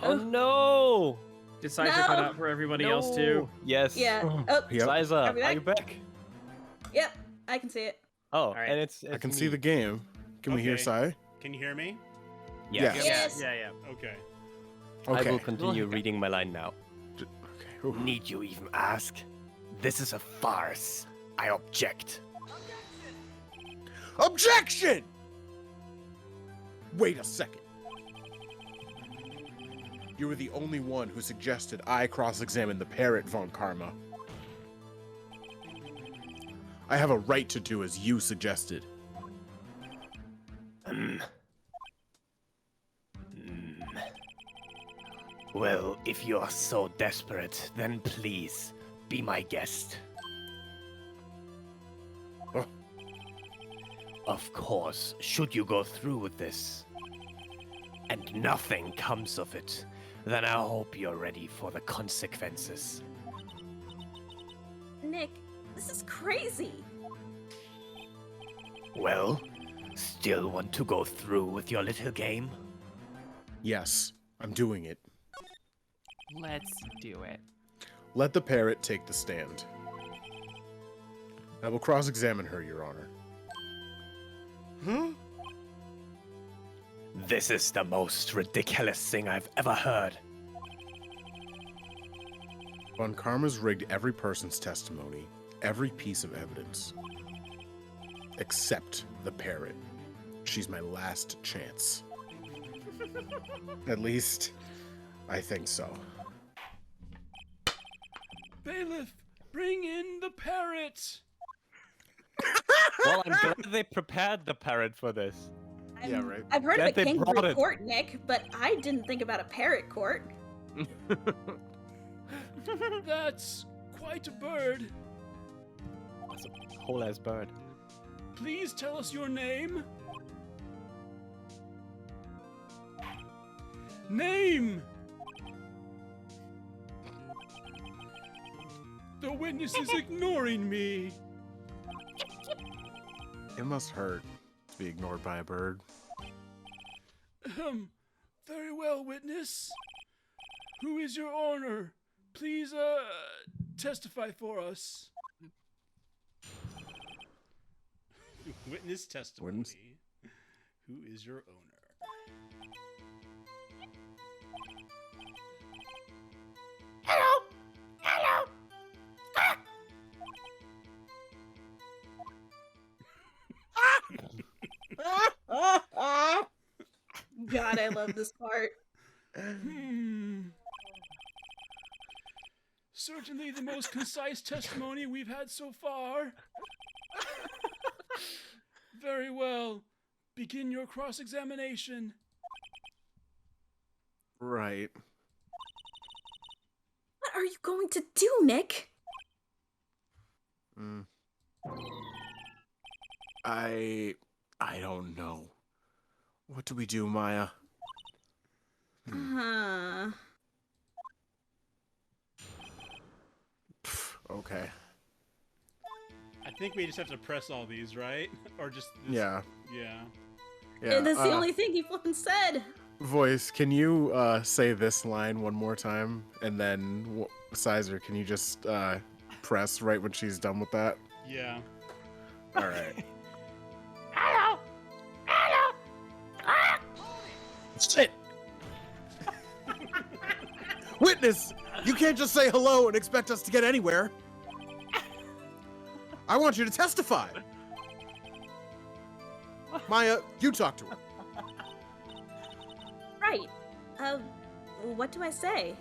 Oh no! Did Syzer No. cut out for everybody else too? Yes. Yeah. Oh, Yep. Syzer, Are we are you back? back? yep. I can see it. Oh, right. and it's I can me. see the game. Can we hear Okay. Sai? Can you hear me? Yes. Yes. Yes. Okay. I Okay. will continue reading my line now. Okay. Ooh. Need you even ask? This is a farce. I object. Objection! Wait a second. You were the only one who suggested I cross-examine the parrot, Von Karma. I have a right to do as you suggested. Well, if you are so desperate, then please be my guest. Oh, Of course, should you go through with this, and nothing comes of it, then I hope you're ready for the consequences. Nick, this is crazy. Well, still want to go through with your little game? yes, I'm doing it. Let's do it. Let the parrot take the stand. I will cross-examine her, Your Honor. Hmm? This is the most ridiculous thing I've ever heard. Von Karma's rigged every person's testimony, every piece of evidence. Except the parrot. She's my last chance. At least, I think so. Bailiff, bring in the parrot! Well, I'm glad they prepared the parrot for this. Yeah, right. I've heard Glad of they a kangaroo brought it. court, Nick, but I didn't think about a parrot court. That's quite a bird. That's a whole ass bird. Please tell us your name. Name! The witness is ignoring me. It must hurt to be ignored by a bird. Very well, witness. Who is your honor? Please, testify for us. Witness testimony. Who is your owner? God, I love this part. Certainly the most concise testimony we've had so far. Very well. Begin your cross-examination. Right. What are you going to do, Nick? I don't know. What do we do, Maya? Okay. I think we just have to press all these, right? Or just... Yeah. Yeah. Yeah. That's the only thing he flippin' said. Voice, can you say this line one more time? And then, Syzer, can you just press right when she's done with that? Yeah. All right. Shit! Witness! You can't just say hello and expect us to get anywhere! I want you to testify! Maya, you talk to her. Right. What do I say?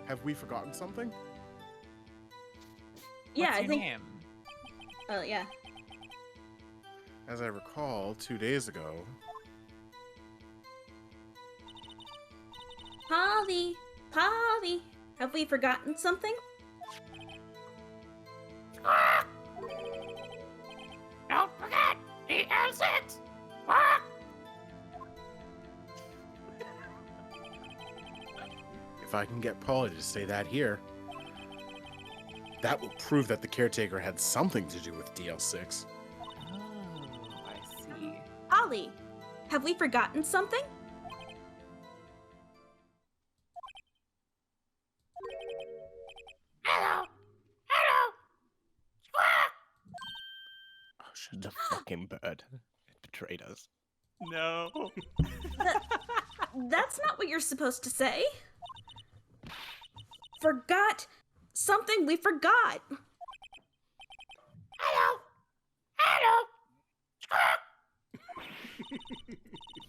Have we forgotten something? Yeah, What's I your think. name? Yeah. As I recall, 2 days ago... Polly! Polly! Have we forgotten something? Don't forget, he has it! If I can get Polly to say that here, that will prove that the caretaker had something to do with DL6. Oh, I see. Polly! Have we forgotten something? Oh shit, the fucking bird. It betrayed us. No. That's not what you're supposed to say. Forgot something we forgot.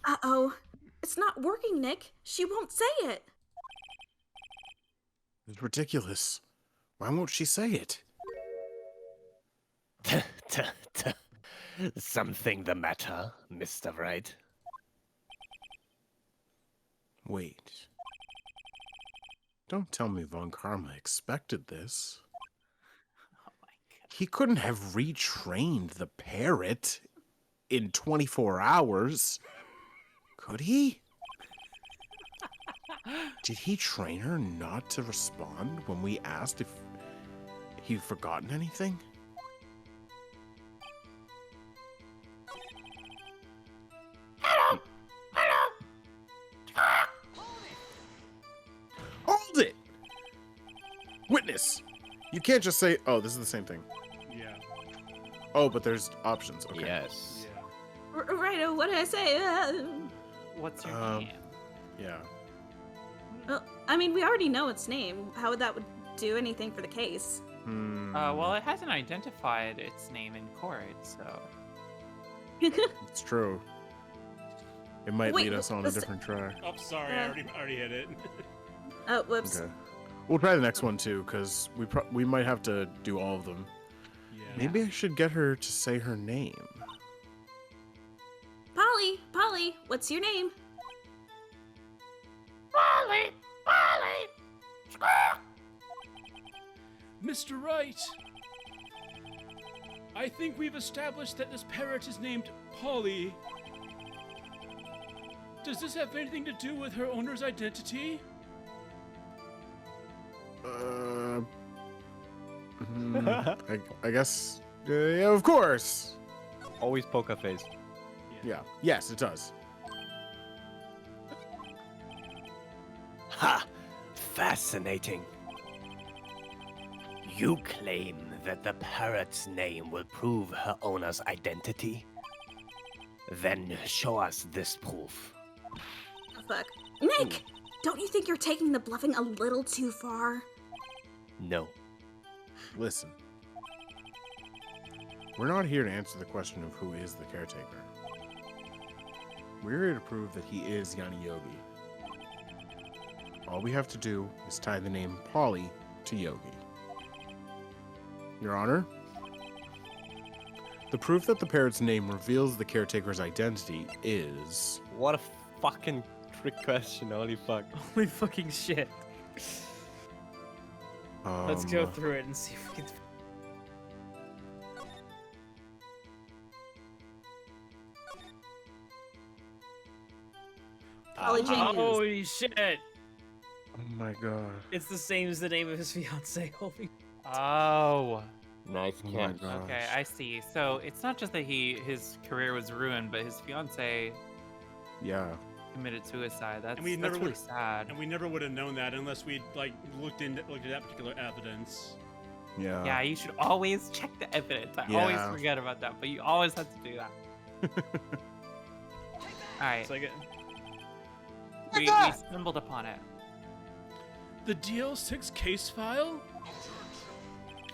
Uh-oh. It's not working, Nick. She won't say it. It's ridiculous. Why won't she say it? Something the matter, Mr. Wright? Wait. Don't tell me Von Karma expected this. Oh my god. He couldn't have retrained the parrot in 24 hours. Could he? Did he train her not to respond when we asked if he'd forgotten anything? Witness! You can't just say, oh, this is the same thing. Yeah. Oh, but there's options. Okay. Yes. Yeah. Right, what did I say? What's your name? Yeah. Well, I mean, we already know its name. How would that do anything for the case? Well, it hasn't identified its name in court, so... It's true. It might Wait, lead us on a what's different track. Oh, sorry, I already hit it. Oh, whoops. Okay. We'll try the next one too, because we might have to do all of them. Yeah. Maybe I should get her to say her name. Polly, what's your name? Mr. Wright! I think we've established that this parrot is named Polly. Does this have anything to do with her owner's identity? I guess. Yeah, of course. Always poker face. Yeah. Yes, it does. Ha! Fascinating. You claim that the parrot's name will prove her owner's identity? Then show us this proof. Oh, fuck. Nick! Don't you think you're taking the bluffing a little too far? No. Listen. We're not here to answer the question of who is the caretaker. We're here to prove that he is Yanni Yogi. All we have to do is tie the name Polly to Yogi. Your Honor, the proof that the parrot's name reveals the caretaker's identity is... What a fucking trick question, holy fuck. Holy fucking shit. Let's go through it and see if we can... Polly Jenkins. Holy shit! Oh my god. It's the same as the name of his fiance. Holy... Oh. Nice Oh my catch. gosh. Okay, I see. So it's not just that his career was ruined, but his fiance Yeah. committed suicide. That's, And we that's never really would- sad. And we never would have known that unless we'd looked at that particular evidence. Yeah. Yeah, you should always check the evidence. I Yeah. always forget about that, but you always have to do that. Alright, So I get... we stumbled upon it. The DL6 case file?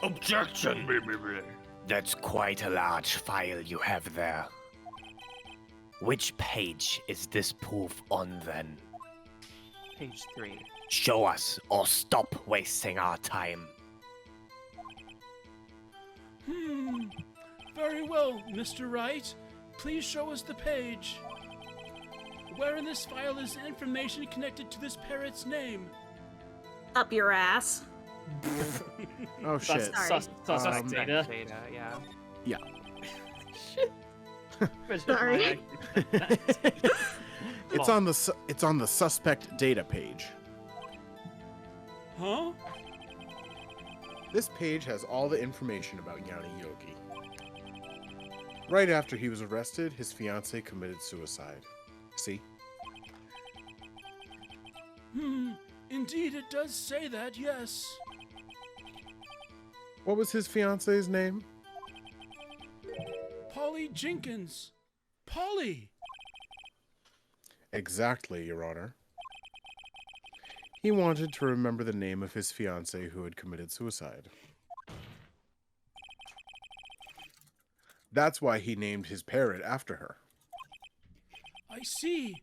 Objection! That's quite a large file you have there. Which page is this proof on then? Page 3. Show us, or stop wasting our time. Very well, Mr. Wright. Please show us the page. Where in this file is information connected to this parrot's name? Up your ass. Oh shit. Sorry. Suspect data. Data, yeah. Sorry. It's on the suspect data page. Huh? This page has all the information about Yanni Yogi. Right after he was arrested, his fiancée committed suicide. See? Indeed, it does say that, yes. What was his fiancée's name? Polly Jenkins. Polly! Exactly, Your Honor. He wanted to remember the name of his fiancée who had committed suicide. That's why he named his parrot after her. I see.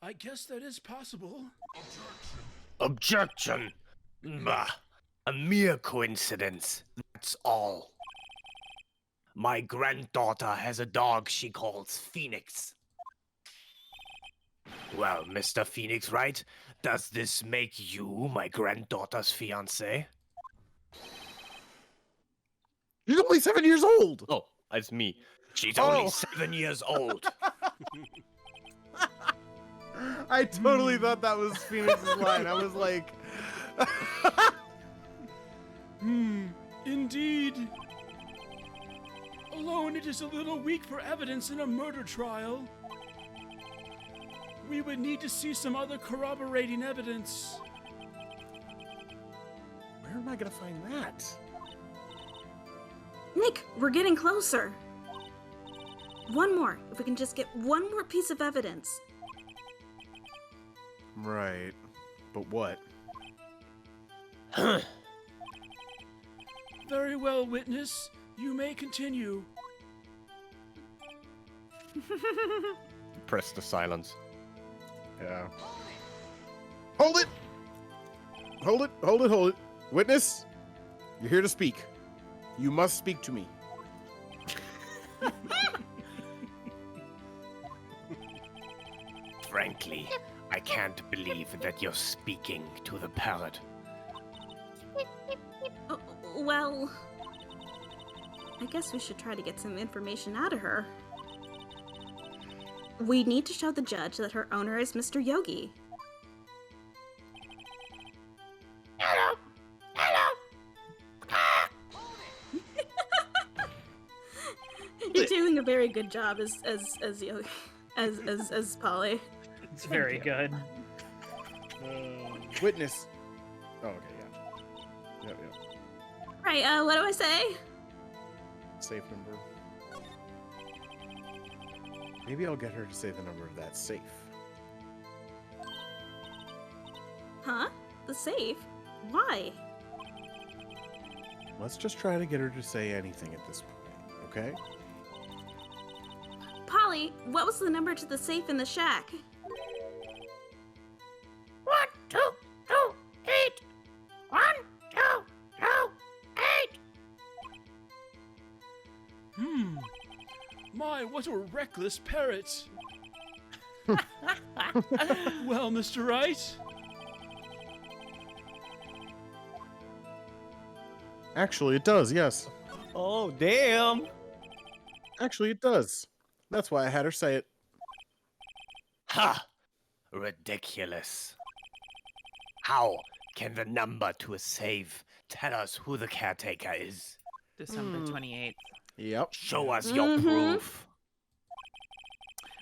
I guess that is possible. Objection! Bah! A mere coincidence, that's all. My granddaughter has a dog she calls Phoenix. Well, Mr. Phoenix, right? Does this make you my granddaughter's fiancé? He's only 7 years old! Oh, it's me. She's only 7 years old. I totally thought that was Phoenix's line. I was like... Indeed. Alone, it is a little weak for evidence in a murder trial. We would need to see some other corroborating evidence. Where am I I gonna find that? Nick, we're getting closer. One more. If we can just get one more piece of evidence. Right. But what? Very well, witness. You may continue. Press the silence. Yeah. Hold it! Hold it, hold it, hold it. Witness, you're here to speak. You must speak to me. Frankly, I can't believe that you're speaking to the parrot. Well, I guess we should try to get some information out of her. We need to show the judge that her owner is Mr. Yogi. Hello! You're doing a very good job as Yogi, as Polly. It's very good. Witness. Oh, okay, yeah. Yep. Right, what do I say? Safe number. Maybe I'll get her to say the number of that safe. Huh? The safe? Why? Let's just try to get her to say anything at this point, okay? Polly, what was the number to the safe in the shack? 1, 2, 2, 8. 1, 2, 2, 8. My, what a reckless parrot! Well, Mr. Wright? Actually, it does, yes. Oh, damn! Actually, it does. That's why I had her say it. Ha! Ridiculous. How can the number to a safe tell us who the caretaker is? December 28th. Yep. Show us your proof.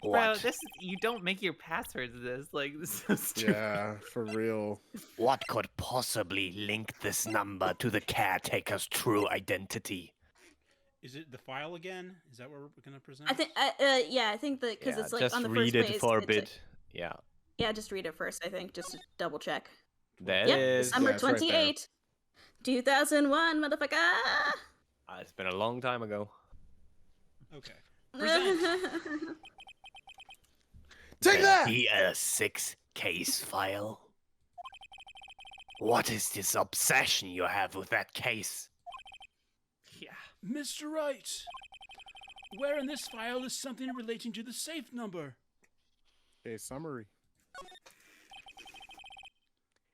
Bro, What? you don't make your passwords this. Like, this is so stupid. Yeah, for real. What could possibly link this number to the caretaker's true identity? Is it the file again? Is that what we're going to present? I think, yeah, I think that because Yeah, it's like just on the read first it page. for a it's bit. Yeah. Yeah, just read it first. I think just to double check. That Yep, is. December Yeah, it's right there. 28, 2001, motherfucker. It's been a long time ago. Okay. Take that! DL6 case file? What is this obsession you have with that case? Yeah. Mr. Wright, where in this file is something relating to the safe number? Case summary.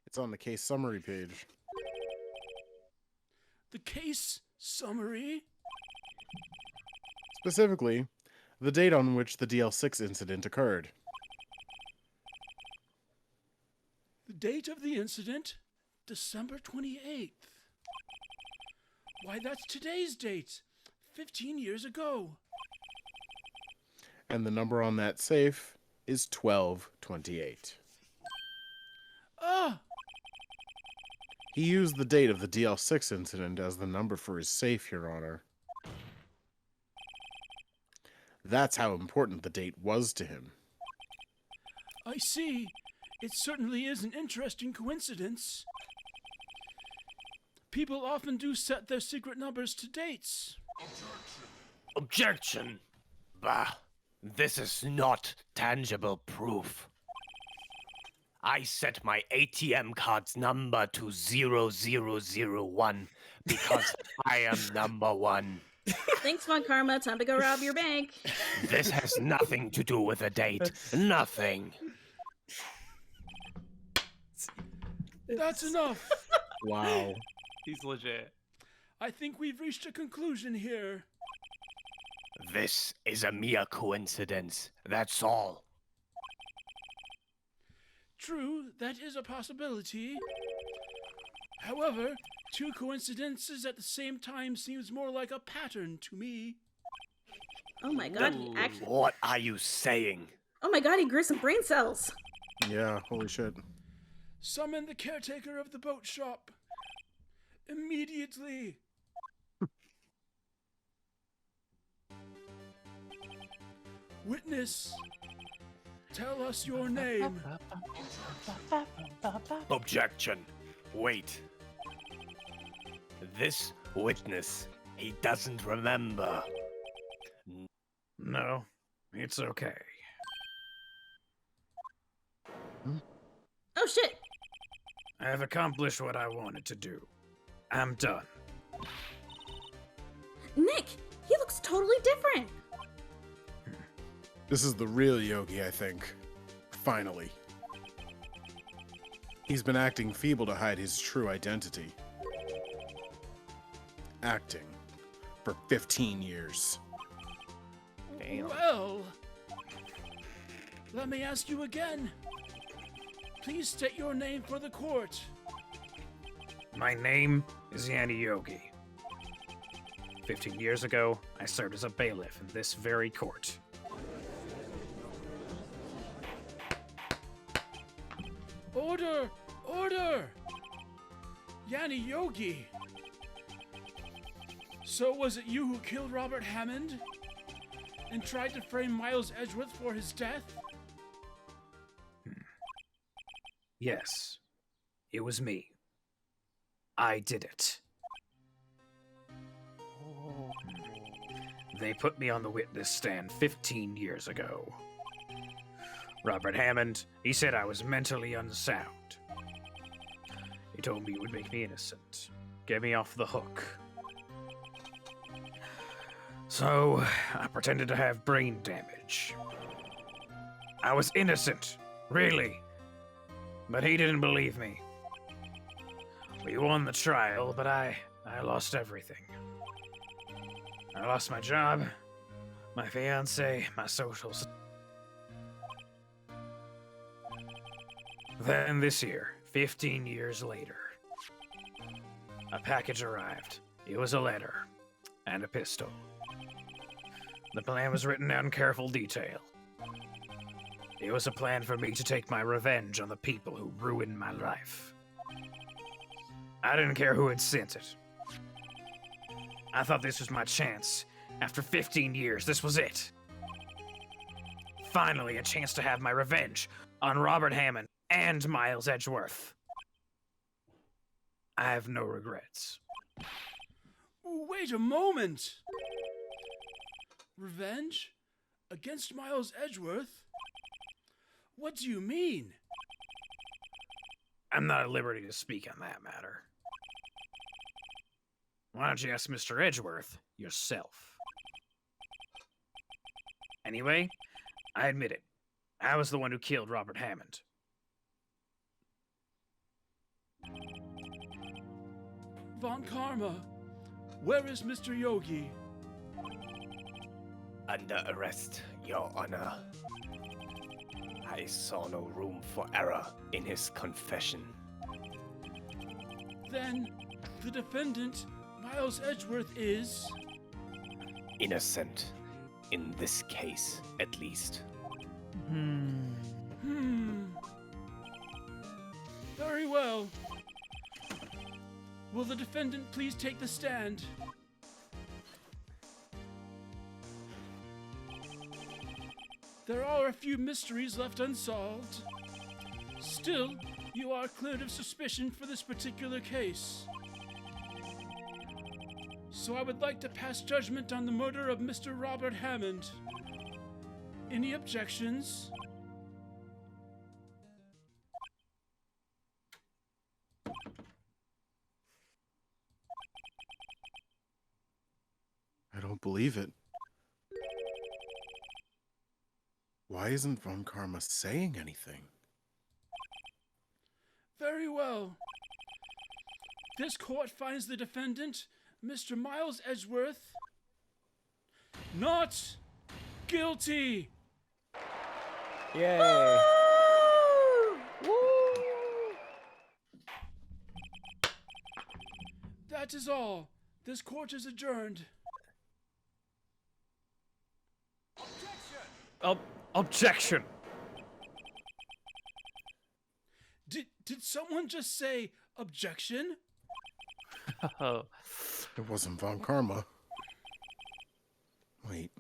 It's on the case summary page. The case summary? Specifically, the date on which the DL6 incident occurred. The date of the incident? December 28th. Why, that's today's date. 15 years ago. And the number on that safe is 1228. Ah! He used the date of the DL6 incident as the number for his safe, Your Honor. That's how important the date was to him. I see. It certainly is an interesting coincidence. People often do set their secret numbers to dates. Objection! Bah, this is not tangible proof. I set my ATM card's number to 0001 because I am number one. Thanks, Von Karma. Time to go rob your bank. This has nothing to do with a date. Nothing. That's enough. Wow. He's legit. I think we've reached a conclusion here. This is a mere coincidence. That's all. True, that is a possibility. However, two coincidences at the same time seems more like a pattern to me. Oh my god, he actually. What are you saying? Oh my god, he grew some brain cells. Yeah, holy shit. Summon the caretaker of the boat shop. Immediately! Witness! Tell us your name! Objection. Wait. This witness, he doesn't remember. No, it's okay. Oh shit! I have accomplished what I wanted to do. I'm done. Nick! He looks totally different! This is the real Yogi, I think. Finally. He's been acting feeble to hide his true identity. Acting. For 15 years. Damn. Well, let me ask you again. Please state your name for the court. My name is Yanni Yogi. 15 years ago, I served as a bailiff in this very court. Order! Order! Yanni Yogi! So was it you who killed Robert Hammond? And tried to frame Miles Edgeworth for his death? Yes, it was me. I did it. They put me on the witness stand 15 years ago. Robert Hammond, he said I was mentally unsound. He told me it would make me innocent, get me off the hook. So, I pretended to have brain damage. I was innocent, really. But he didn't believe me. We won the trial, but I lost everything. I lost my job, my fiance, my socials. Then this year, 15 years later, a package arrived. It was a letter and a pistol. The plan was written out in careful detail. It was a plan for me to take my revenge on the people who ruined my life. I didn't care who had sent it. I thought this was my chance. After 15 years, this was it. Finally, a chance to have my revenge on Robert Hammond and Miles Edgeworth. I have no regrets. Wait a moment! Revenge? Against Miles Edgeworth? What do you mean? I'm not at liberty to speak on that matter. Why don't you ask Mr. Edgeworth yourself? Anyway, I admit it. I was the one who killed Robert Hammond. Von Karma, where is Mr. Yogi? Under arrest, Your Honor. I saw no room for error in his confession. Then, the defendant, Miles Edgeworth, is... Innocent. In this case, at least. Very well. Will the defendant please take the stand? There are a few mysteries left unsolved. Still, you are cleared of suspicion for this particular case. So I would like to pass judgment on the murder of Mr. Robert Hammond. Any objections? I don't believe it. Why isn't Von Karma saying anything? Very well. This court finds the defendant, Mr. Miles Edgeworth, not guilty. Yay! That is all. This court is adjourned. Objection! Did someone just say objection? Oh, It wasn't Von Karma. Wait.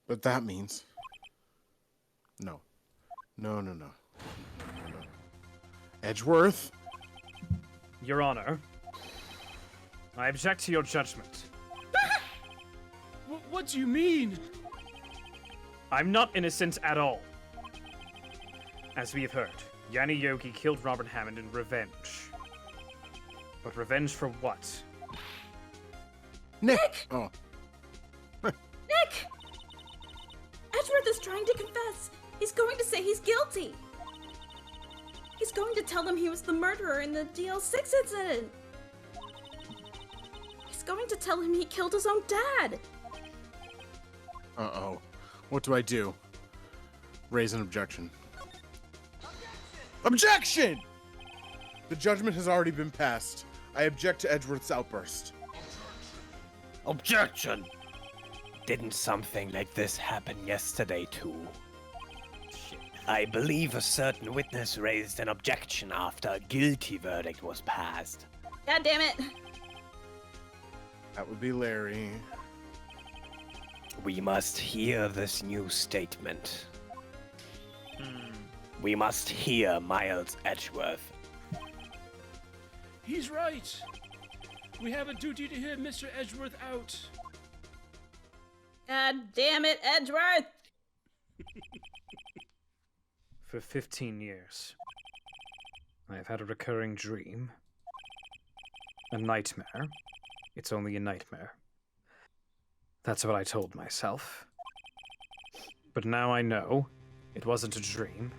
But that means... No. No. Edgeworth? Your Honor, I object to your judgment. What do you mean? I'm not innocent at all. As we have heard, Yanni Yogi killed Robert Hammond in revenge. But revenge for what? Nick! Oh. Nick! Edgeworth is trying to confess. He's going to say he's guilty. He's going to tell them he was the murderer in the DL6 incident. He's going to tell him he killed his own dad. Uh-oh. What do I do? Raise an objection. Objection! The judgment has already been passed. I object to Edgeworth's outburst. Objection! Didn't something like this happen yesterday, too? I believe a certain witness raised an objection after a guilty verdict was passed. God damn it. That would be Larry. We must hear this new statement. We must hear Miles Edgeworth. He's right. We have a duty to hear Mr. Edgeworth out. God damn it, Edgeworth. For 15 years, I have had a recurring dream. A nightmare. It's only a nightmare. That's what I told myself. But now I know it wasn't a dream.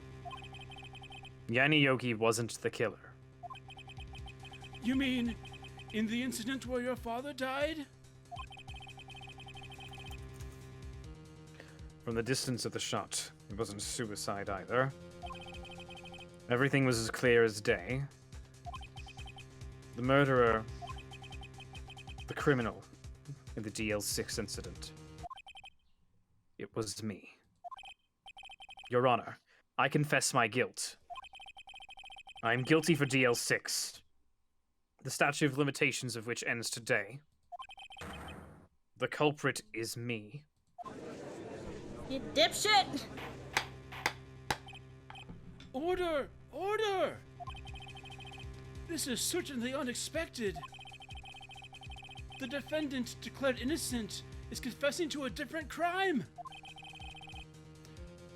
Yanni Yogi wasn't the killer. You mean in the incident where your father died? From the distance of the shot, it wasn't suicide either. Everything was as clear as day. The murderer, the criminal in the DL6 incident, it was me. Your Honor, I confess my guilt. I am guilty for DL6, the statute of limitations of which ends today. The culprit is me. You dipshit! Order! Order! This is certainly unexpected. The defendant, declared innocent, is confessing to a different crime.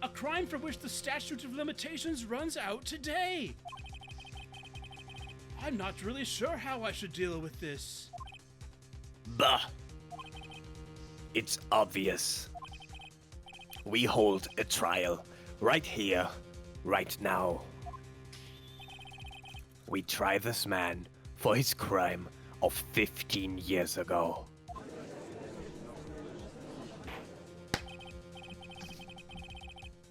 A crime for which the statute of limitations runs out today. I'm not really sure how I should deal with this. Bah! It's obvious. We hold a trial right here, right now. We try this man for his crime of 15 years ago.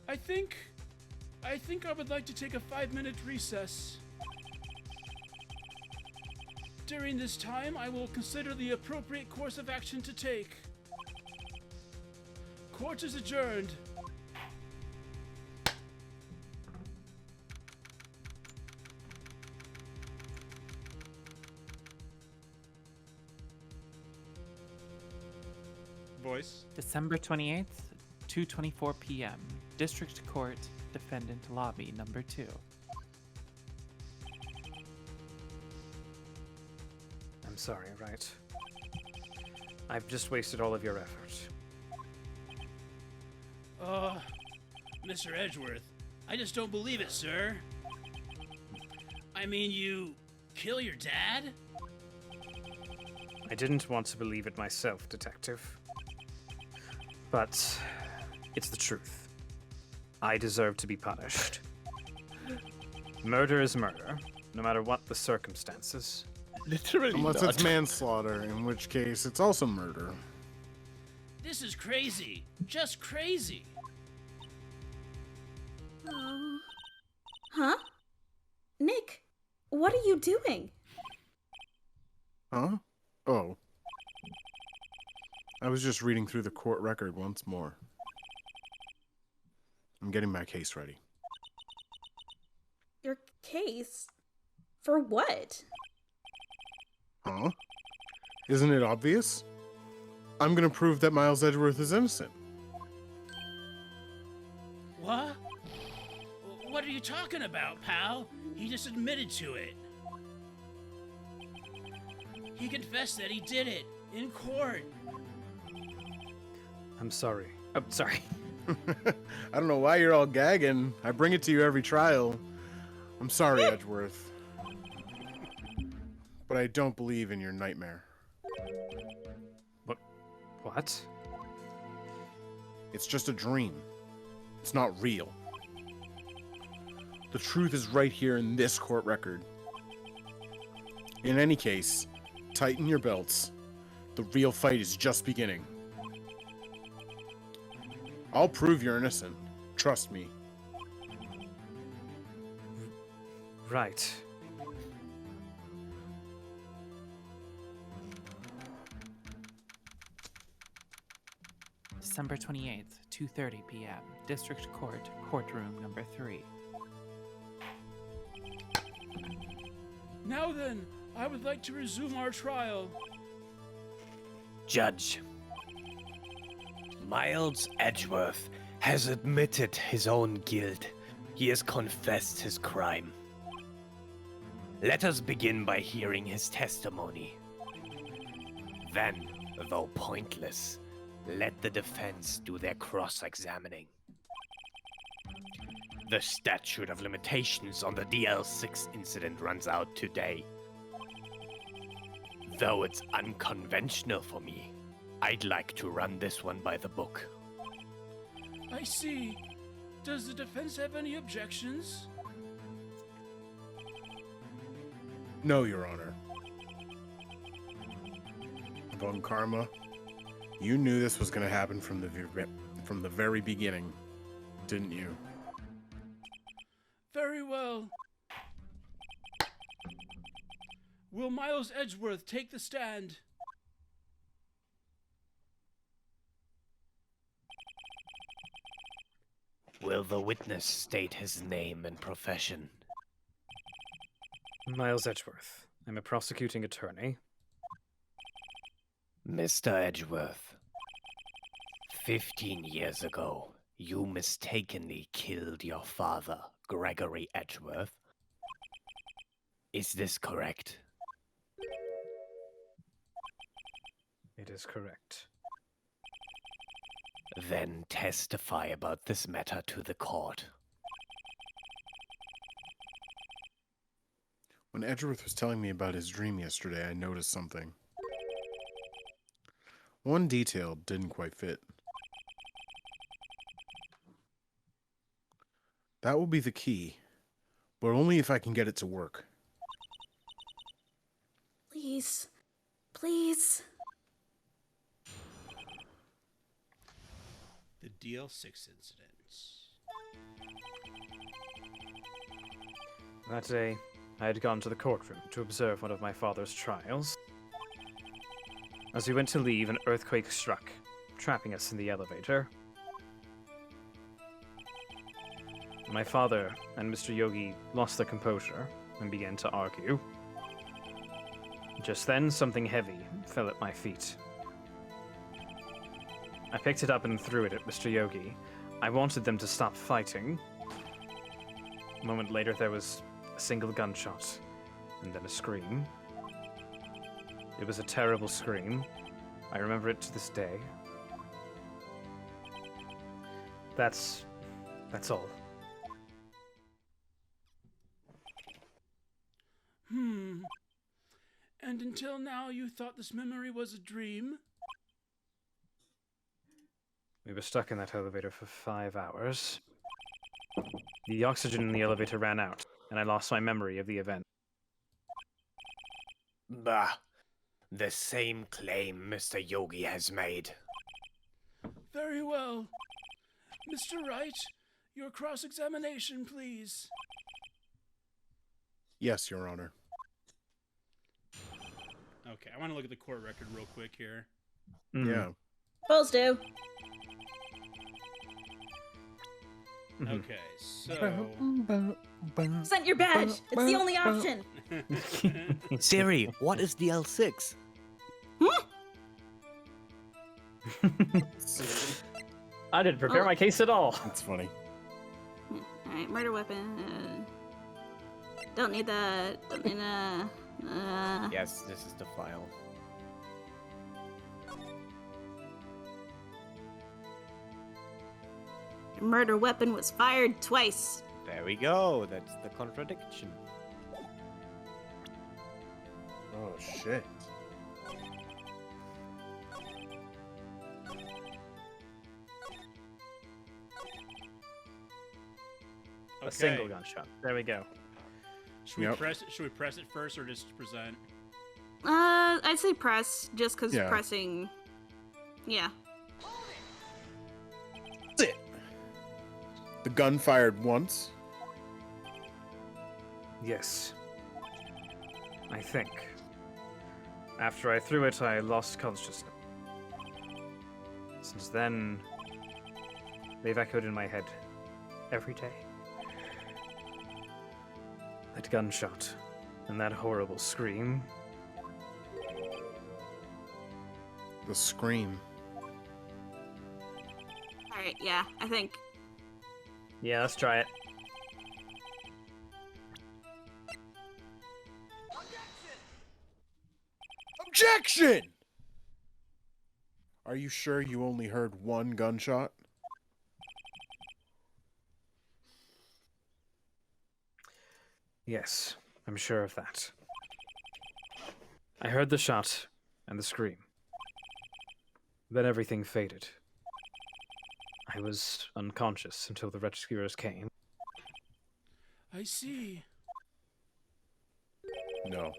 I think I would like to take a 5-minute recess. During this time, I will consider the appropriate course of action to take. Court is adjourned. Voice. December 28th, 2:24 p.m. District Court, Defendant Lobby Number 2. I'm sorry, Wright. I've just wasted all of your effort. Mr. Edgeworth, I just don't believe it, sir. I mean, you kill your dad? I didn't want to believe it myself, Detective. But it's the truth. I deserve to be punished. Murder is murder, no matter what the circumstances. Literally Unless not. it's manslaughter, in which case it's also murder. This is crazy. Just crazy. Huh? Nick, what are you doing? Huh? Oh. I was just reading through the court record once more. I'm getting my case ready. Your case? For what? Huh? Isn't it obvious? I'm gonna prove that Miles Edgeworth is innocent. What? What are you talking about, pal? He just admitted to it. He confessed that he did it in court. I'm sorry. Oh, sorry. I don't know why you're all gagging. I bring it to you every trial. I'm sorry, Edgeworth. But I don't believe in your nightmare. What? It's just a dream. It's not real. The truth is right here in this court record. In any case, tighten your belts. The real fight is just beginning. I'll prove you're innocent. Trust me. Right. December 28th, 2:30 p.m. District Court, Courtroom Number 3. Now then, I would like to resume our trial. Judge, Miles Edgeworth has admitted his own guilt. He has confessed his crime. Let us begin by hearing his testimony. Then, though pointless, let the defense do their cross-examining. The statute of limitations on the DL6 incident runs out today. Though it's unconventional for me, I'd like to run this one by the book. I see. Does the defense have any objections? No, Your Honor. Von Karma, you knew this was going to happen from the very beginning, didn't you? Very well. Will Miles Edgeworth take the stand? Will the witness state his name and profession? Miles Edgeworth. I'm a prosecuting attorney. Mr. Edgeworth, 15 years ago, you mistakenly killed your father, Gregory Edgeworth. Is this correct? It is correct. Then testify about this matter to the court. When Edgeworth was telling me about his dream yesterday, I noticed something. One detail didn't quite fit. That will be the key, but only if I can get it to work. Please. Please. The DL6 incidents. That day, I had gone to the courtroom to observe one of my father's trials. As we went to leave, an earthquake struck, trapping us in the elevator. My father and Mr. Yogi lost their composure and began to argue. Just then, something heavy fell at my feet. I picked it up and threw it at Mr. Yogi. I wanted them to stop fighting. A moment later, there was a single gunshot, and then a scream. It was a terrible scream. I remember it to this day. That's all. And until now you thought this memory was a dream? We were stuck in that elevator for 5 hours. The oxygen in the elevator ran out, and I lost my memory of the event. Bah! The same claim Mr. Yogi has made. Very well. Mr. Wright, your cross-examination, please. Yes, Your Honor. Okay, I want to look at the court record real quick here. Yeah. Bulls do. Okay, so Present your badge. It's the only option. Siri, what is the L6? I didn't prepare my case at all. That's funny. All right, murder weapon. Don't need that. Don't need that. Yes, this is the file. Your murder weapon was fired twice. There we go. That's the contradiction. Oh shit. A single gunshot. There we go. Should we press it? Should we press it first or just present? I'd say press, just because Yeah. pressing. Yeah. That's it. The gun fired once. Yes. I think. After I threw it, I lost consciousness. Since then, they've echoed in my head every day. That gunshot and that horrible scream. The scream. All right. Yeah, I think. Yeah, let's try it. Objection! Are you sure you only heard one gunshot? Yes, I'm sure of that. I heard the shot and the scream. Then everything faded. I was unconscious until the rescuers came. I see. No.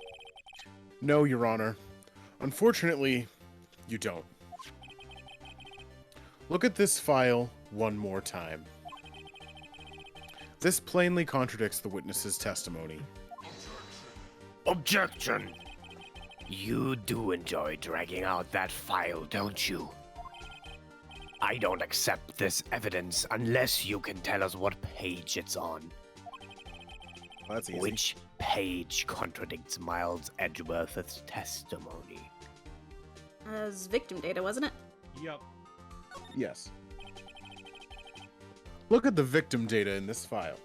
No, Your Honor. Unfortunately, you don't. Look at this file one more time. This plainly contradicts the witness's testimony. Objection! You do enjoy dragging out that file, don't you? I don't accept this evidence unless you can tell us what page it's on. Well, that's easy. Which page contradicts Miles Edgeworth's testimony? It was victim data, wasn't it? Yup. Yes. Look at the victim data in this file.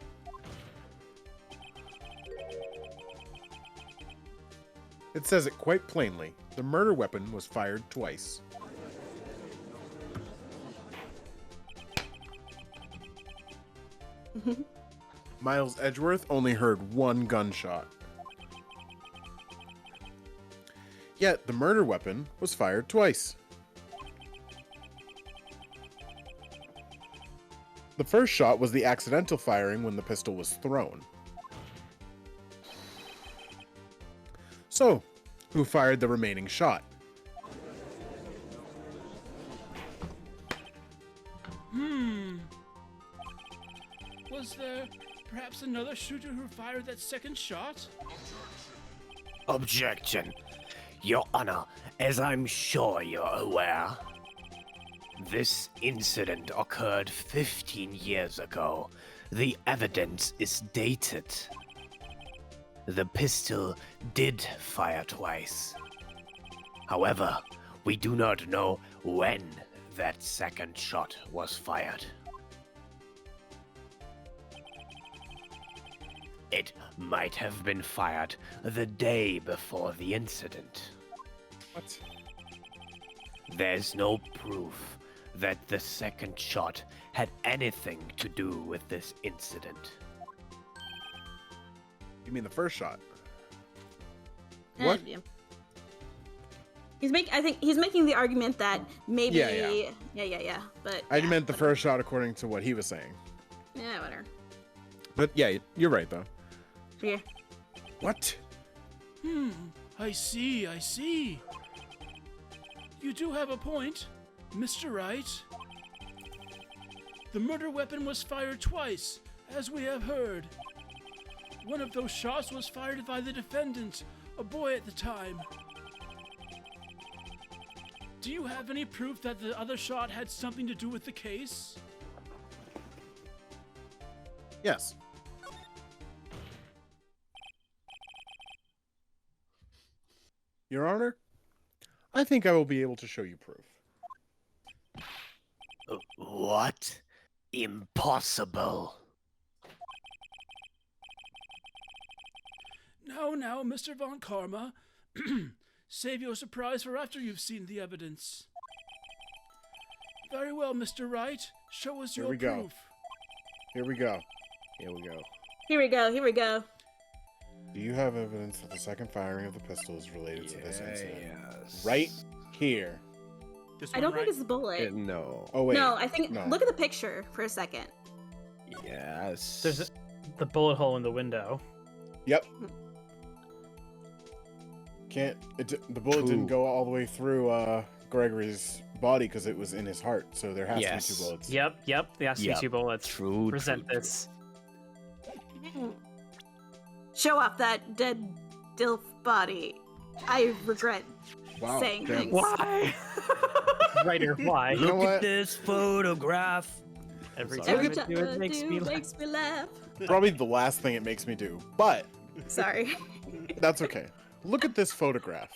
It says it quite plainly. The murder weapon was fired twice. Miles Edgeworth only heard one gunshot. Yet the murder weapon was fired twice. The first shot was the accidental firing when the pistol was thrown. So, who fired the remaining shot? Was there perhaps another shooter who fired that second shot? Objection! Your Honor, as I'm sure you're aware, this incident occurred 15 years ago. The evidence is dated. The pistol did fire twice. However, we do not know when that second shot was fired. It might have been fired the day before the incident. What? There's no proof that the second shot had anything to do with this incident. You mean the first shot? What? Yeah. I think he's making the argument that maybe. Yeah. But I meant the first shot according to what he was saying. Yeah, whatever. But yeah, you're right though. Here. What? I see. You do have a point, Mr. Wright. The murder weapon was fired twice, as we have heard. One of those shots was fired by the defendant, a boy at the time. Do you have any proof that the other shot had something to do with the case? Yes. Your Honor, I think I will be able to show you proof. What? Impossible. Now, Mr. Von Karma. Save your surprise for after you've seen the evidence. Very well, Mr. Wright. Show us Here your we go. proof. Here we go. Here we go. Here we go. Here we go. Do you have evidence that the second firing of the pistol is related to this incident? Yes. Right here. This I one, don't right? think it's a bullet. No. Oh, wait. No, I think. No. Look at the picture for a second. Yes. There's the bullet hole in the window. Yep. The bullet didn't go all the way through Gregory's body because it was in his heart, so there has to be 2 bullets. Yep. There has to be 2 bullets. True. Present this. Show off that dead DILF body. I regret Wow. saying damn. things. Why? Writer, why? You know Look what? at this photograph. Every Every time time I do it makes me laugh. makes me laugh. Probably the last thing it makes me do, but Sorry. that's okay. Look at this photograph.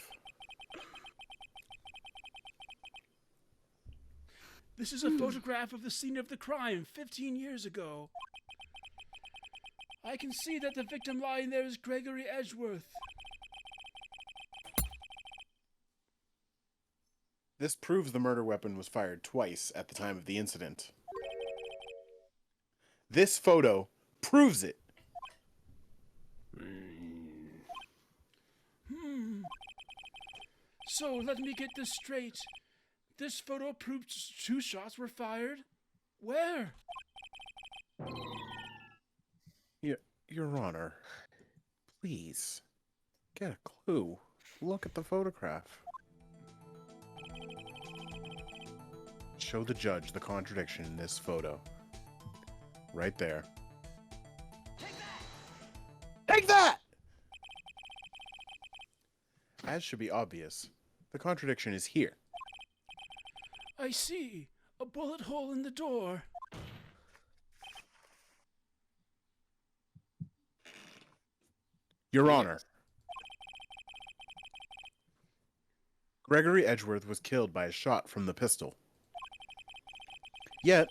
This is a photograph of the scene of the crime 15 years ago. I can see that the victim lying there is Gregory Edgeworth. This proves the murder weapon was fired twice at the time of the incident. This photo proves it. So let me get this straight. This photo proves 2 shots were fired? Where? Your Honor, please, get a clue. Look at the photograph. Show the judge the contradiction in this photo. Right there. Take that! As should be obvious, the contradiction is here. I see. A bullet hole in the door. Your Honor, Gregory Edgeworth was killed by a shot from the pistol. Yet,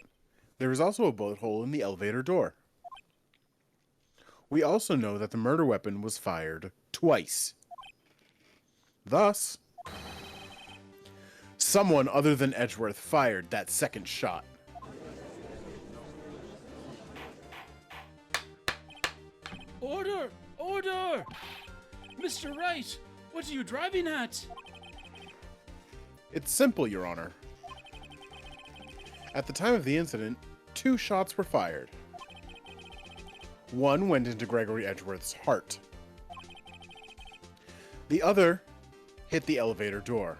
there is also a bullet hole in the elevator door. We also know that the murder weapon was fired twice. Thus, someone other than Edgeworth fired that second shot. Order! Order! Mr. Wright, what are you driving at? It's simple, Your Honor. At the time of the incident, 2 shots were fired. One went into Gregory Edgeworth's heart. The other hit the elevator door.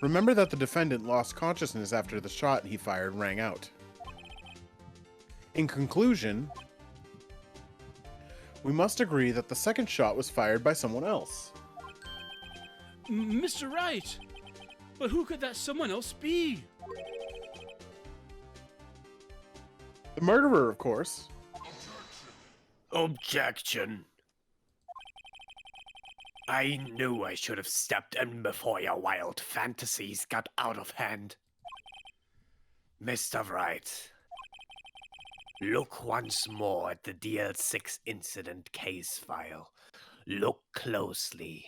Remember that the defendant lost consciousness after the shot he fired rang out. In conclusion, we must agree that the second shot was fired by someone else. Mr. Wright! But who could that someone else be? The murderer, of course. Objection. I knew I should have stepped in before your wild fantasies got out of hand. Mr. Wright, look once more at the DL6 incident case file. Look closely.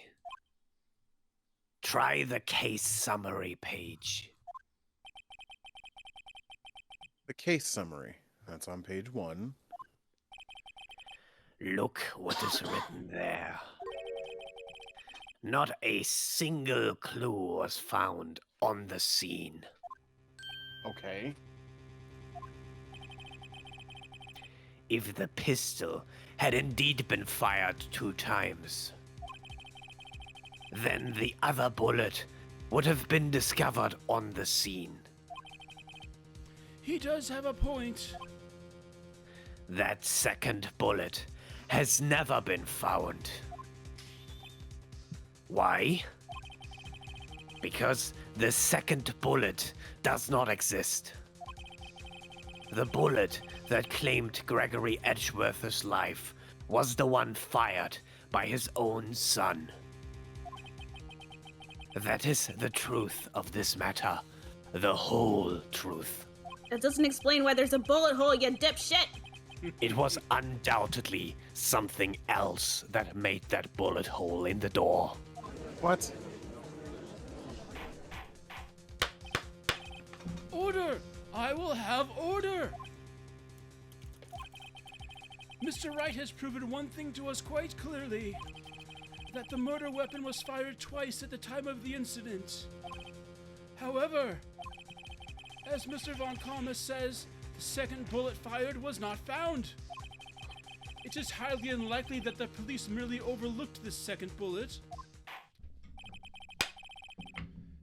Try the case summary page. The case summary. That's on page 1. Look what is written there. Not a single clue was found on the scene. Okay. If the pistol had indeed been fired 2 times, then the other bullet would have been discovered on the scene. He does have a point. That second bullet has never been found. Why? Because the second bullet does not exist. The bullet that claimed Gregory Edgeworth's life was the one fired by his own son. That is the truth of this matter. The whole truth. That doesn't explain why there's a bullet hole, you dipshit! It was undoubtedly something else that made that bullet hole in the door. What? Order! I will have order! Mr. Wright has proven one thing to us quite clearly. That the murder weapon was fired twice at the time of the incident. However, as Mr. Von Karma says, the second bullet fired was not found. It is highly unlikely that the police merely overlooked this second bullet.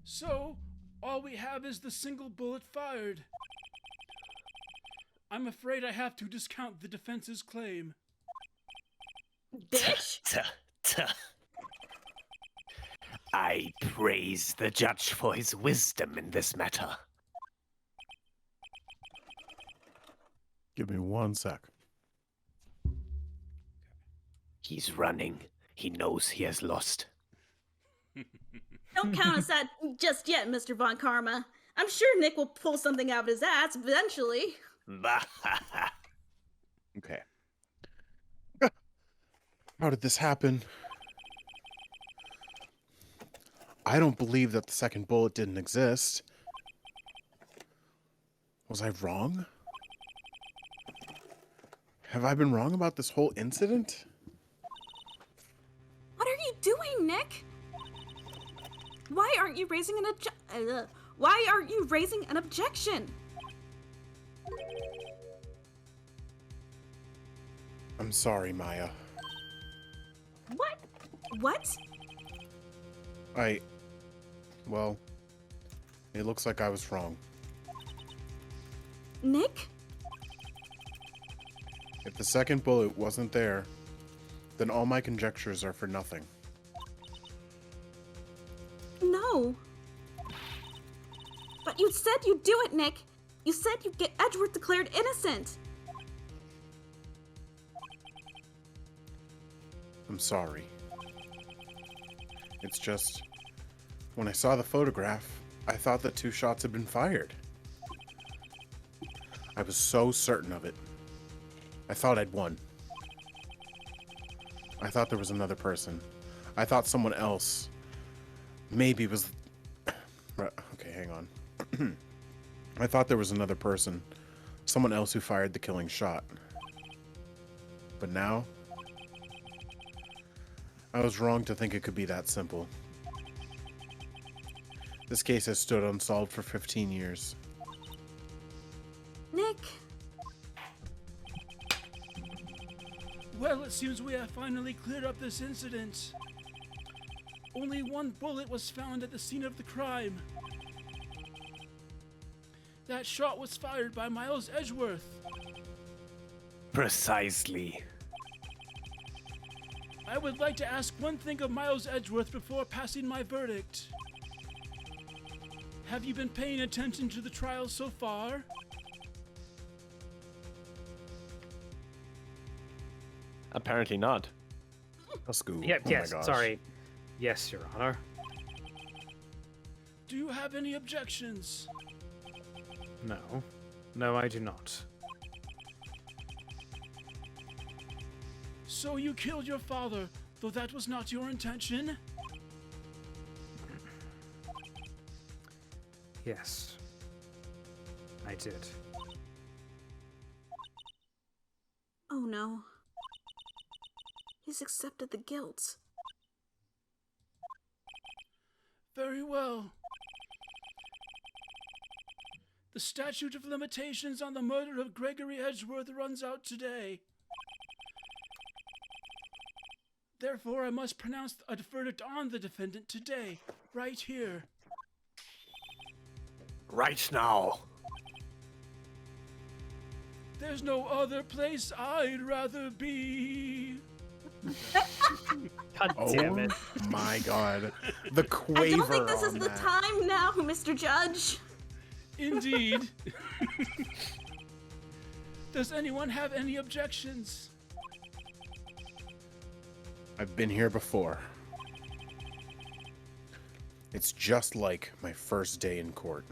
So, all we have is the single bullet fired. I'm afraid I have to discount the defense's claim. Bitch! I praise the judge for his wisdom in this matter. Give me 1 sec. He's running. He knows he has lost. Don't count us out just yet, Mr. Von Karma. I'm sure Nick will pull something out of his ass eventually. Okay. How did this happen? I don't believe that the second bullet didn't exist. Was I wrong? Have I been wrong about this whole incident? What are you doing, Nick? Why aren't you raising an objection? I'm sorry, Maya. What? What? Well, it looks like I was wrong. Nick? If the second bullet wasn't there, then all my conjectures are for nothing. No. But you said you'd do it, Nick. You said you'd get Edgeworth declared innocent. I'm sorry. It's just, when I saw the photograph, I thought that 2 shots had been fired. I was so certain of it. I thought I'd won. I thought there was another person. I thought someone else maybe was... Okay, hang on. I thought there was another person. Someone else who fired the killing shot. But now... I was wrong to think it could be that simple. This case has stood unsolved for 15 years. Nick. Well, it seems we have finally cleared up this incident. Only 1 bullet was found at the scene of the crime. That shot was fired by Miles Edgeworth. Precisely. I would like to ask one thing of Miles Edgeworth before passing my verdict. Have you been paying attention to the trial so far? Apparently not. Dusk. Yep, Oh yes, my gosh. sorry. Yes, Your Honor. Do you have any objections? No. No, I do not. So you killed your father, though that was not your intention? Yes. I did. Oh no. He's accepted the guilt. Very well. The statute of limitations on the murder of Gregory Edgeworth runs out today. Therefore, I must pronounce a verdict on the defendant today, right here. Right now. There's no other place I'd rather be. God damn it. Oh my god. The quaver I don't think this is on the that. time now, Mr. Judge. Indeed. Does anyone have any objections? I've been here before. It's just like my first day in court.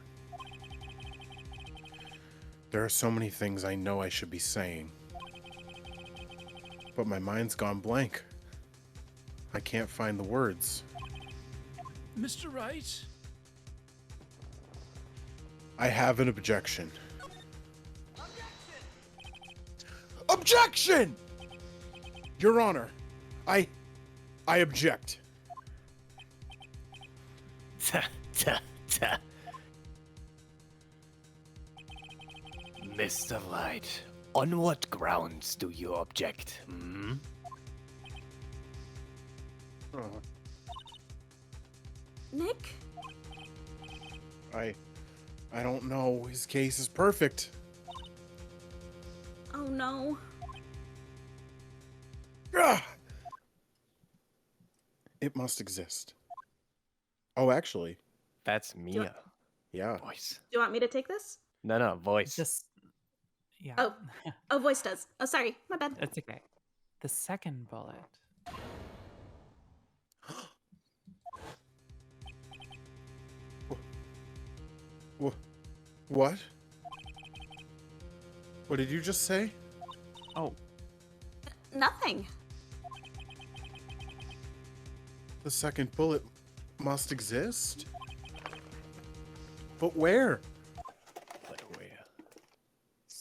There are so many things I know I should be saying. But my mind's gone blank. I can't find the words. Mr. Wright? I have an objection. Objection! Your Honor, I object. Mr. Wright, on what grounds do you object? Nick? I don't know. His case is perfect. Oh no. Ah! It must exist. Oh, actually, That's Mia. yeah. Voice. Do you want me to take this? No, voice. Just. Yeah. Oh, voice does. Oh, sorry. My bad. That's okay. The second bullet. What? What did you just say? Oh, Nothing. The second bullet must exist? But where? But where?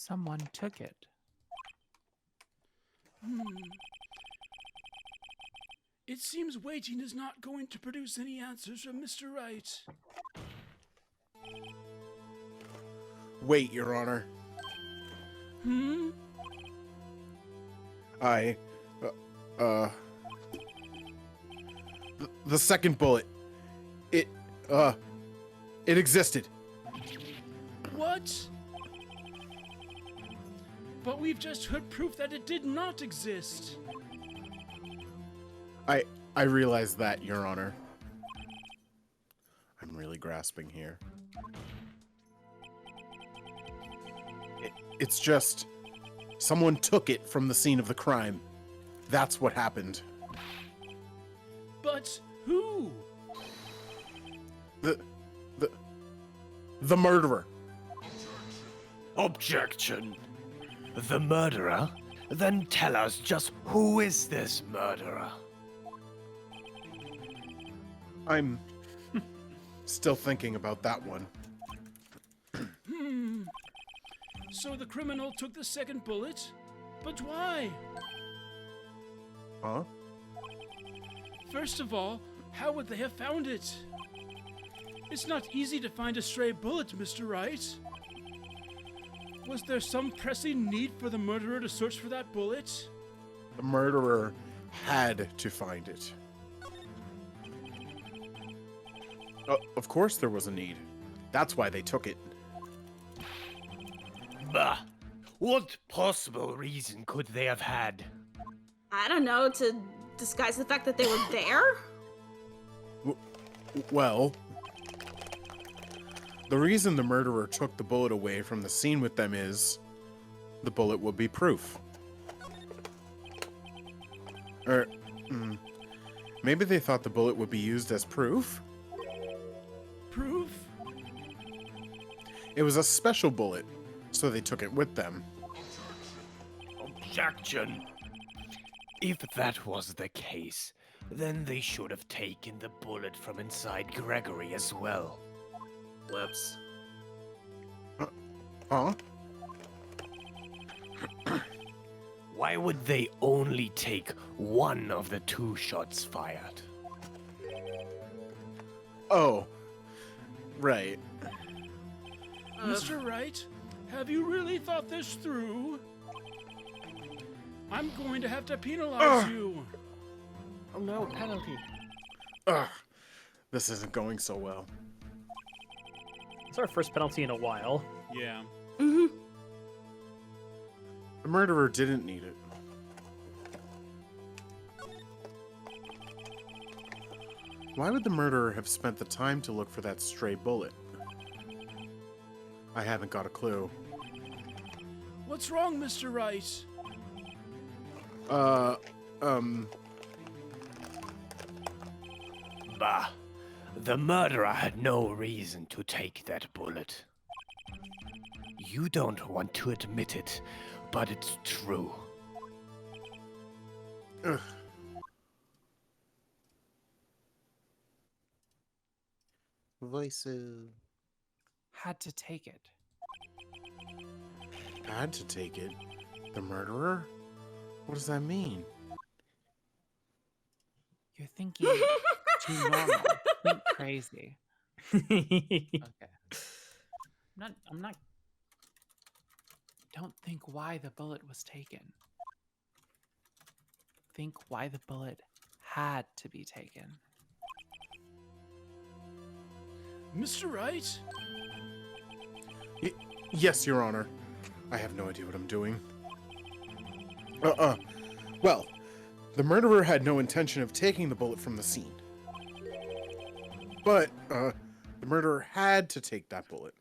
someone took it. It seems waiting is not going to produce any answers from Mr. Wright. Wait, Your Honor. The second bullet. It existed. What? But we've just heard proof that it did not exist. I realize that, Your Honor. I'm really grasping here. It's just... someone took it from the scene of the crime. That's what happened. But who? The murderer. Objection! The murderer? Then tell us just who is this murderer? I'm still thinking about that one. So the criminal took the second bullet? But why? Huh? First of all, how would they have found it? It's not easy to find a stray bullet, Mr. Wright. Was there some pressing need for the murderer to search for that bullet? The murderer had to find it. Of course there was a need. That's why they took it. Bah! What possible reason could they have had? I don't know, to disguise the fact that they were there? Well, the reason the murderer took the bullet away from the scene with them is the bullet would be proof. Or, maybe they thought the bullet would be used as proof? Proof? It was a special bullet, so they took it with them. Objection! If that was the case, then they should have taken the bullet from inside Gregory as well. Whoops. Huh? Why would they only take one of the two shots fired? Oh. Right. Mr. Wright, have you really thought this through? I'm going to have to penalize you. Oh no, penalty. Ugh. This isn't going so well. It's our first penalty in a while. Yeah. The murderer didn't need it. Why would the murderer have spent the time to look for that stray bullet? I haven't got a clue. What's wrong, Mr. Wright? Bah, the murderer had no reason to take that bullet. You don't want to admit it, but it's true. Ugh. Voices. Had to take it. Had to take it? The murderer? What does that mean? You're thinking too normal. Think crazy. Okay. I'm not. Don't think why the bullet was taken. Think why the bullet had to be taken. Mr. Wright? Yes, Your Honor. I have no idea what I'm doing. Well, the murderer had no intention of taking the bullet from the scene. But, the murderer had to take that bullet.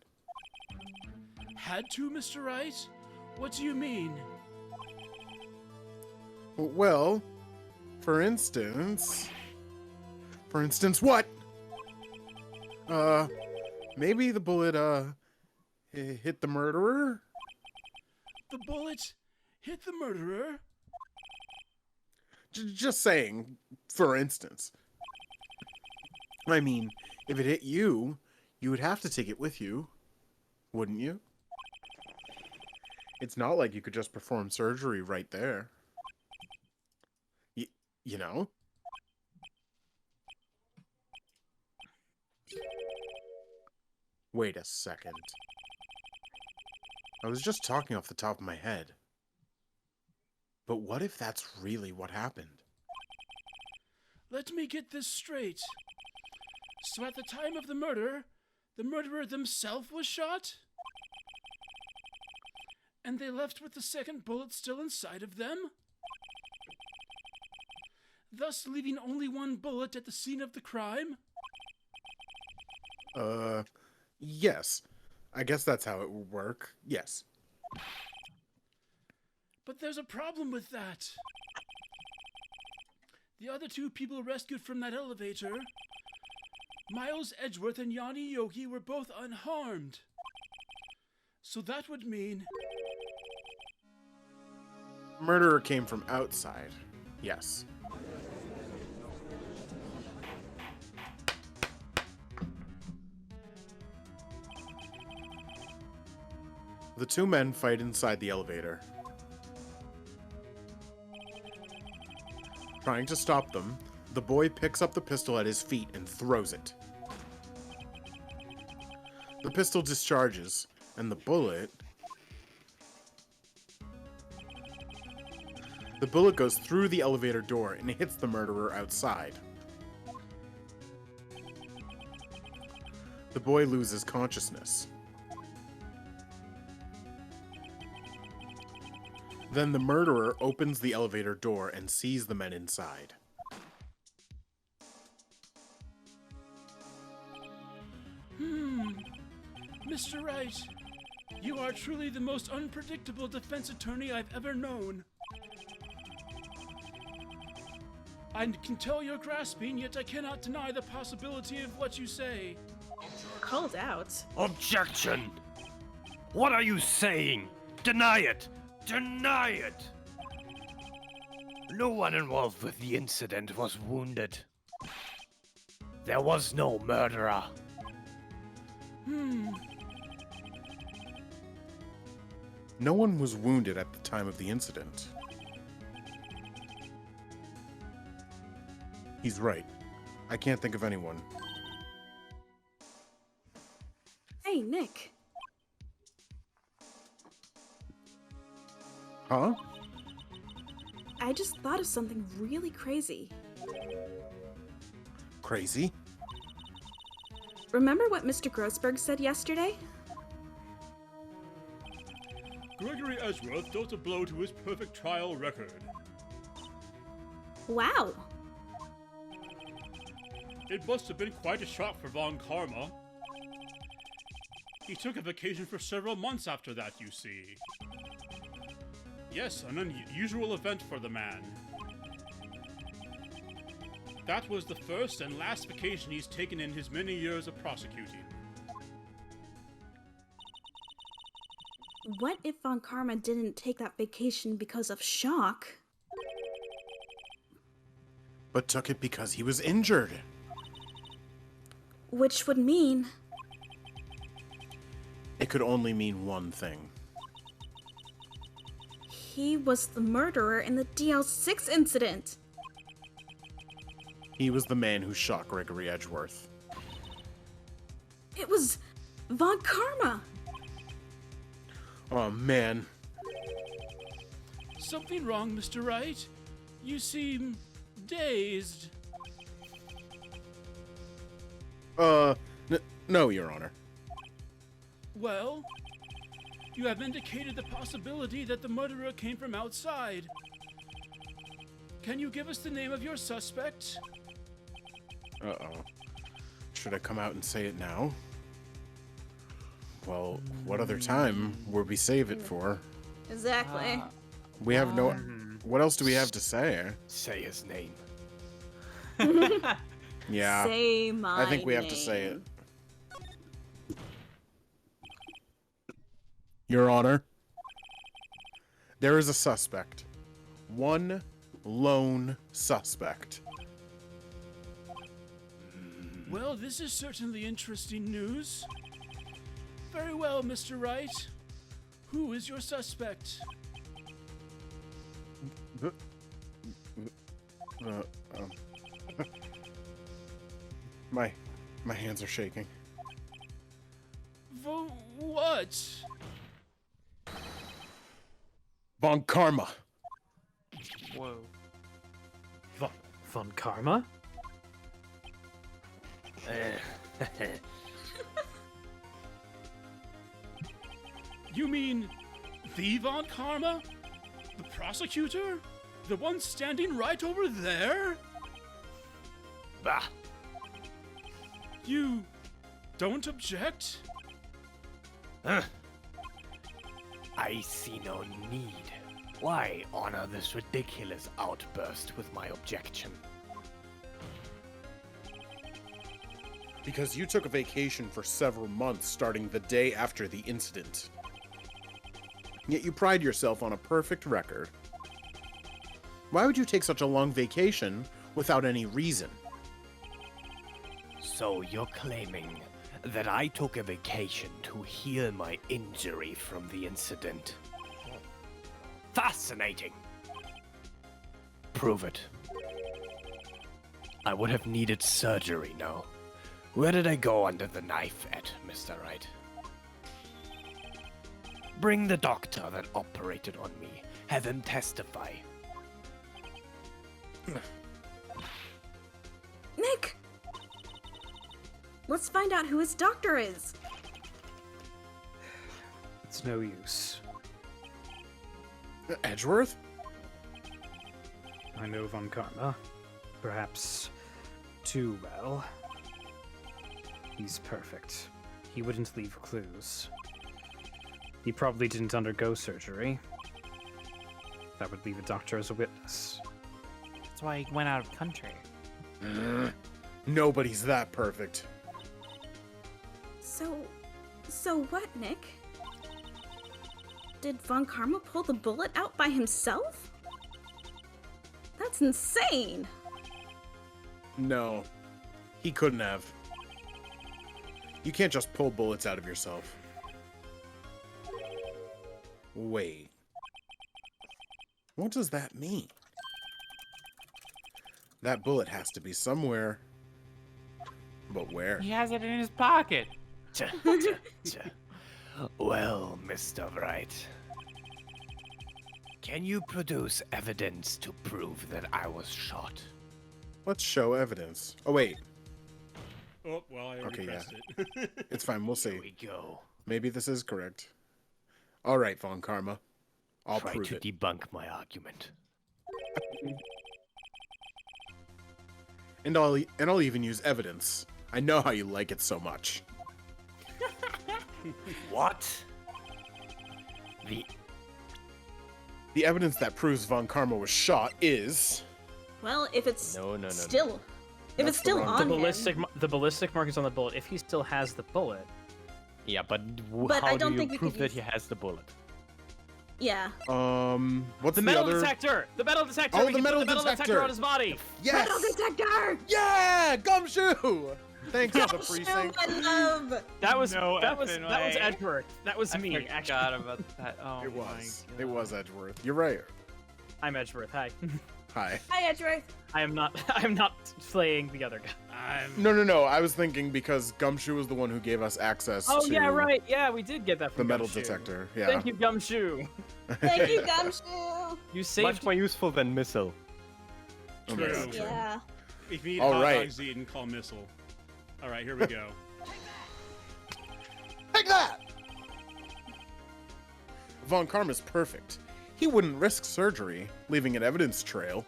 Had to, Mr. Wright? What do you mean? Well, for instance... For instance, what? Maybe the bullet, hit the murderer? The bullet hit the murderer? Just saying, for instance. I mean, if it hit you, you would have to take it with you, wouldn't you? It's not like you could just perform surgery right there. You know? Wait a second. I was just talking off the top of my head. But what if that's really what happened? Let me get this straight. So at the time of the murder, the murderer themselves was shot? And they left with the second bullet still inside of them? Thus leaving only one bullet at the scene of the crime? Yes. I guess that's how it would work. Yes. But there's a problem with that. The other two people rescued from that elevator, Miles Edgeworth and Yanni Yogi, were both unharmed. So that would mean... Murderer came from outside. Yes. The two men fight inside the elevator. Trying to stop them, the boy picks up the pistol at his feet and throws it. The pistol discharges, and the bullet goes through the elevator door and hits the murderer outside. The boy loses consciousness. Then the murderer opens the elevator door and sees the men inside. Mr. Wright, you are truly the most unpredictable defense attorney I've ever known. I can tell you're grasping, yet I cannot deny the possibility of what you say. Called out. Objection! What are you saying? Deny it! Deny it! No one involved with the incident was wounded. There was no murderer. No one was wounded at the time of the incident. He's right. I can't think of anyone. Hey, Nick. Huh? I just thought of something really crazy. Crazy? Remember what Mr. Grossberg said yesterday? Gregory Edgeworth dealt a blow to his perfect trial record. Wow. It must have been quite a shock for Von Karma. He took a vacation for several months after that, you see. Yes, an unusual event for the man. That was the first and last vacation he's taken in his many years of prosecuting. What if Von Karma didn't take that vacation because of shock? But took it because he was injured. Which would mean... It could only mean one thing. he was the murderer in the DL6 incident! He was the man who shot Gregory Edgeworth. It was Von Karma! Oh, man. Something wrong, Mr. Wright? You seem dazed. No, Your Honor. Well, you have indicated the possibility that the murderer came from outside. Can you give us the name of your suspect? Uh-oh. Should I come out and say it now? Well, what other time would we save it for? Exactly. We have no... What else do we have to say? Say his name. Yeah, Say my I think we have to say name. it. Your Honor, there is a suspect. One lone suspect. Well, this is certainly interesting news. Very well, Mr. Wright. Who is your suspect? My hands are shaking. What? Von Karma. Whoa. Von Karma? You mean the Von Karma? The prosecutor? The one standing right over there? Bah! You don't object? I see no need. Why honor this ridiculous outburst with my objection? Because you took a vacation for several months starting the day after the incident. Yet you pride yourself on a perfect record. Why would you take such a long vacation without any reason? So you're claiming that I took a vacation to heal my injury from the incident? Fascinating! Prove it. I would have needed surgery now. Where did I go under the knife at, Mr. Wright? Bring the doctor that operated on me. Have him testify. Nick! Let's find out who his doctor is! It's no use. Edgeworth? I know Von Karma. Perhaps too well. He's perfect. He wouldn't leave clues. He probably didn't undergo surgery. That would leave a doctor as a witness. That's why he went out of country. Nobody's that perfect. So what, Nick? Did Von Karma pull the bullet out by himself? That's insane! No, he couldn't have. You can't just pull bullets out of yourself. Wait. What does that mean? That bullet has to be somewhere. But where? He has it in his pocket. Well, Mr. Wright. Can you produce evidence to prove that I was shot? Let's show evidence. Oh, wait. Oh, well, I already Okay, pressed yeah. it. It's fine. We'll Here we see. go. Maybe this is correct. All right, Von Karma. I'll Try prove to it. debunk my argument. And I'll even use evidence. I know how you like it so much. What? The The evidence that proves Von Karma was shot is... Well, if it's No. still... If it's That's the still wrong- on The ballistic markings on the bullet, if he still has the bullet. Yeah, but, But I how don't do think you we prove could that use- he has the bullet? Yeah. What's The the metal other... detector! The metal detector! Oh, We the can put metal the metal detector detector! on his body! Yes! Metal detector! Yeah! Gumshoe! Thanks for the Gumshoe, precinct. I love! That was No that was effing that was way. Edgeworth. That was I me. Actually, forgot about that. Oh It was. my It was Edgeworth. You're right. I'm Edgeworth. Hi. Hi. Hi, Edgeworth. I am not playing the other guy. No. I was thinking because Gumshoe was the one who gave us access Oh to yeah, right. Yeah, we did get that from the metal Gumshoe. detector. Yeah. Thank you, Gumshoe. Thank you, Gumshoe! You saved. Much more useful than missile. Oh my True. God. Yeah. If you need All hot right. dogs eaten, call missile. All right, here we go. Take that! Von Karma's perfect. He wouldn't risk surgery, leaving an evidence trail.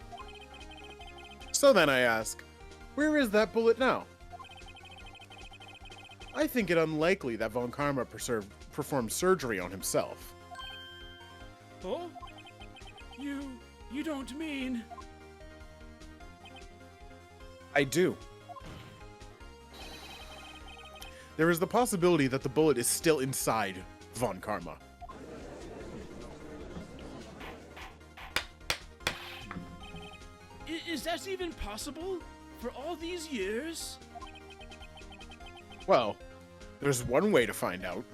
So then I ask, where is that bullet now? I think it unlikely that Von Karma performed surgery on himself. Oh? You don't mean... I do. There is the possibility that the bullet is still inside Von Karma. Is that even possible? For all these years? Well, there's one way to find out.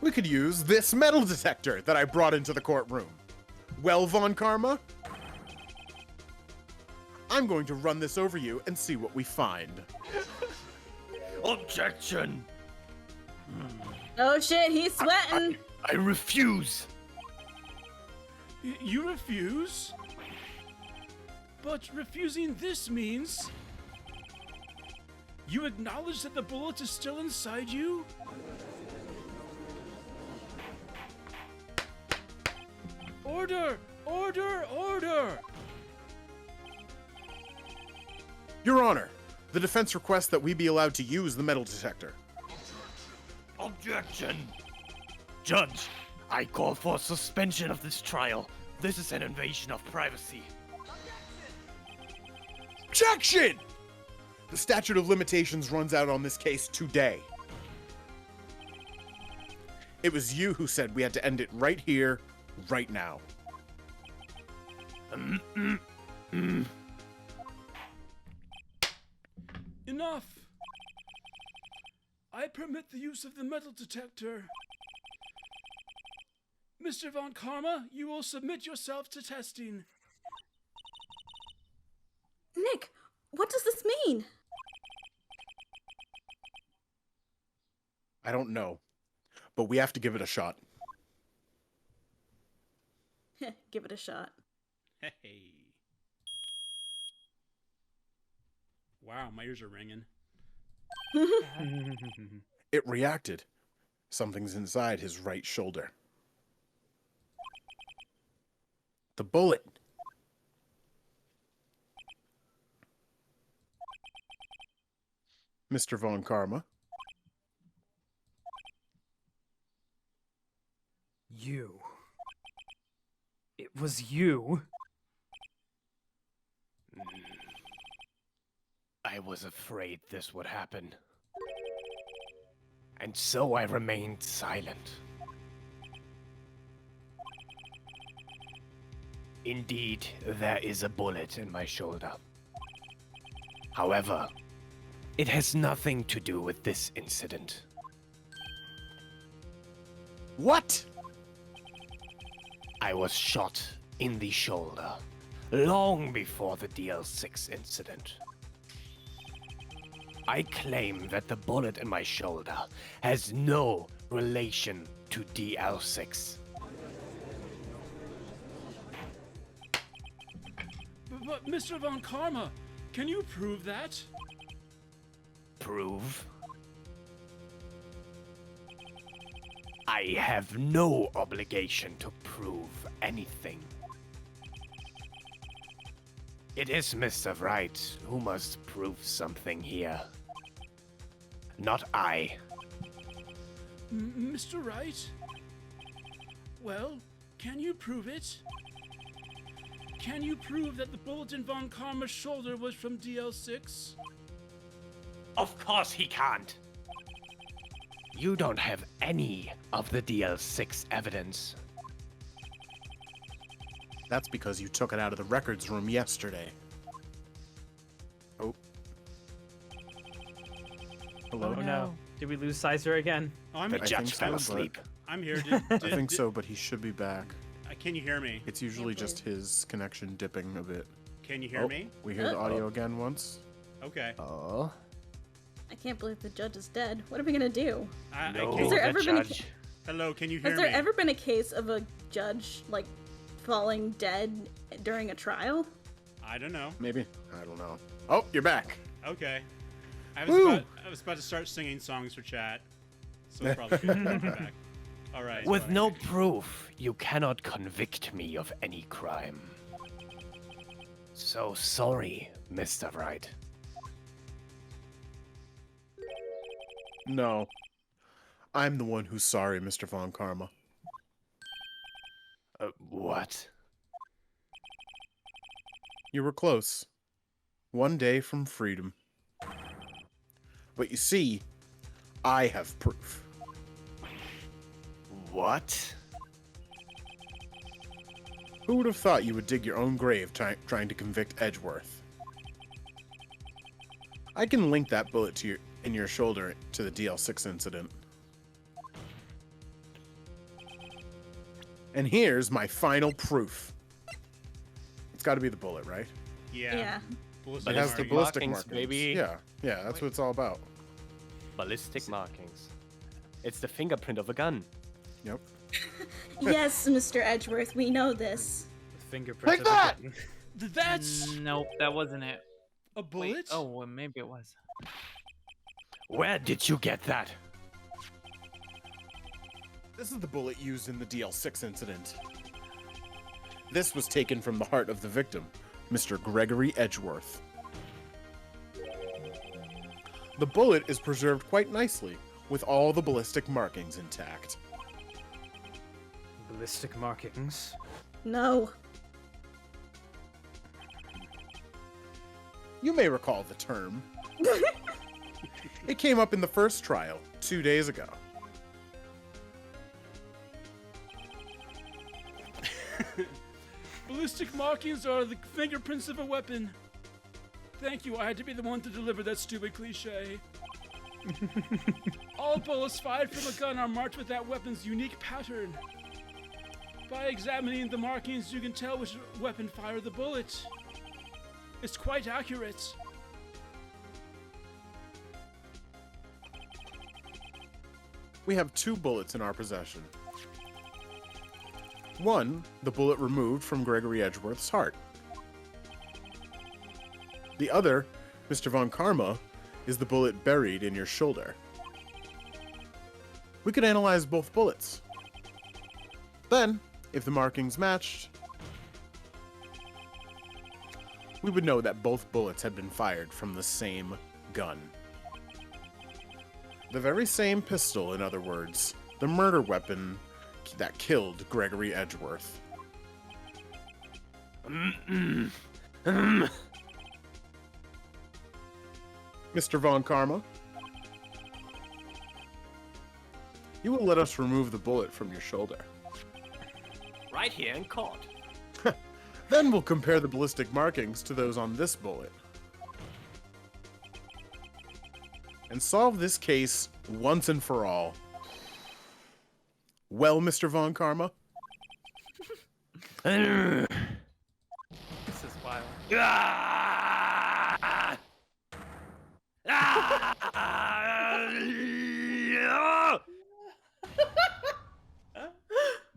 We could use this metal detector that I brought into the courtroom. Well, Von Karma? I'm going to run this over you and see what we find. Objection! Oh shit, he's sweating! I refuse! You refuse? But refusing this means... You acknowledge that the bullet is still inside you? Order! Order! Order! Your Honor, the defense requests that we be allowed to use the metal detector. Objection! Judge, I call for suspension of this trial. This is an invasion of privacy. Objection! The statute of limitations runs out on this case today. It was you who said we had to end it right here, right now. Enough! I permit the use of the metal detector. Mr. Von Karma, you will submit yourself to testing. Nick, what does this mean? I don't know, but we have to give it a shot. Give it a shot. Hey. Wow, my ears are ringing. It reacted. Something's inside his right shoulder. The bullet. Mr. Von Karma. You. It was you. I was afraid this would happen. And so I remained silent. Indeed, there is a bullet in my shoulder. However, it has nothing to do with this incident. What? I was shot in the shoulder long before the DL6 incident. I claim that the bullet in my shoulder has no relation to DL6. But Mr. Von Karma, can you prove that? Prove? I have no obligation to prove anything. It is Mr. Wright who must prove something here. Not I. Mr. Wright? Well, can you prove it? Can you prove that the bullet in Von Karma's shoulder was from DL6? Of course he can't. You don't have any of the DL6 evidence. That's because you took it out of the records room yesterday. Oh. Hello? Oh no. Did we lose Syzer again? Oh, I'm, The I judge think fell so, but- asleep. I'm here. I think so, but he should be back. Can you hear me? It's usually just his connection dipping a bit. Can you hear me? We hear the audio again once. Okay. Oh. I can't believe the judge is dead. What are we gonna do? No, Has there the ever been a judge. Hello, can you hear Has there me? ever been a case of a judge like falling dead during a trial? I don't know. Maybe. I don't know. Oh, you're back. Okay. Woo! I was about to start singing songs for chat, so it's probably good. Come back. All right. With no proof, you cannot convict me of any crime. So sorry, Mr. Wright. No. I'm the one who's sorry, Mr. Von Karma. What? You were close. One day from freedom. But you see, I have proof. What? Who would have thought you would dig your own grave trying to convict Edgeworth? I can link that bullet in your shoulder to the DL6 incident. And here's my final proof. It's got to be the bullet, right? Yeah. It has the Ballistic ballistic markings, markings. baby. Yeah, that's what it's all about. Ballistic markings. It's the fingerprint of a gun. Yep. Yes, Mr. Edgeworth, we know this. Fingerprint. Like that! That's Nope, that wasn't it. a bullet? Wait, oh, well, maybe it was. Where did you get that? This is the bullet used in the DL6 incident. This was taken from the heart of the victim, Mr. Gregory Edgeworth. The bullet is preserved quite nicely, with all the ballistic markings intact. Ballistic markings. No. You may recall the term. It came up in the first trial, 2 days ago. Ballistic markings are the fingerprints of a weapon. Thank you, I had to be the one to deliver that stupid cliche. All bullets fired from a gun are marked with that weapon's unique pattern. By examining the markings, you can tell which weapon fired the bullet. It's quite accurate. We have 2 bullets in our possession. One, the bullet removed from Gregory Edgeworth's heart. The other, Mr. Von Karma, is the bullet buried in your shoulder. We could analyze both bullets. Then, if the markings matched, we would know that both bullets had been fired from the same gun. The very same pistol, in other words, the murder weapon that killed Gregory Edgeworth. Mr. Von Karma, you will let us remove the bullet from your shoulder. Right here in court. Then we'll compare the ballistic markings to those on this bullet. And solve this case once and for all. Well, Mr. Von Karma? This is wild.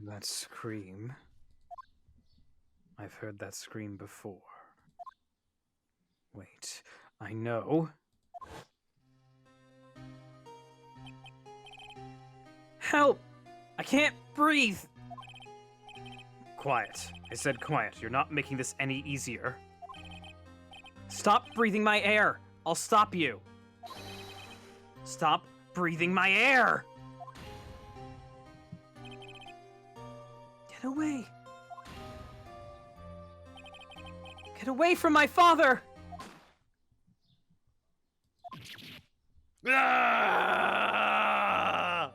That scream. I've heard that scream before. Wait, I know. Help! I can't breathe! Quiet. I said quiet. You're not making this any easier. Stop breathing my air! I'll stop you! Stop breathing my air! Get away! Get away from my father! Ah!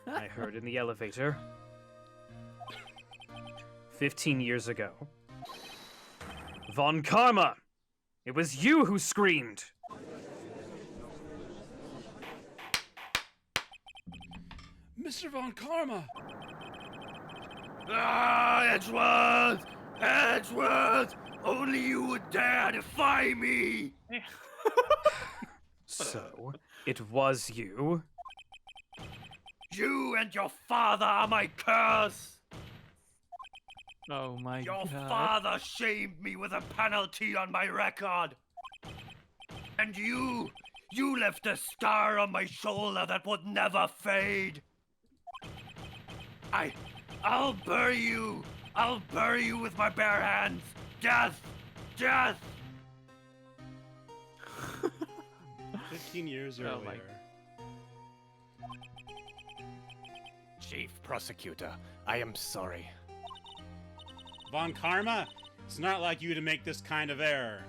I heard in the elevator. 15 years ago. Von Karma! It was you who screamed! Mr. Von Karma! Ah, Edgeworth! Edgeworth! Only you would dare defy me! So, it was you? You and your father are my curse! Oh my Your god. father shamed me with a penalty on my record! And you left a scar on my shoulder that would never fade! I'll bury you! I'll bury you with my bare hands! Death! Death! 15 years Oh my- earlier. Chief Prosecutor, I am sorry. Von Karma, it's not like you to make this kind of error.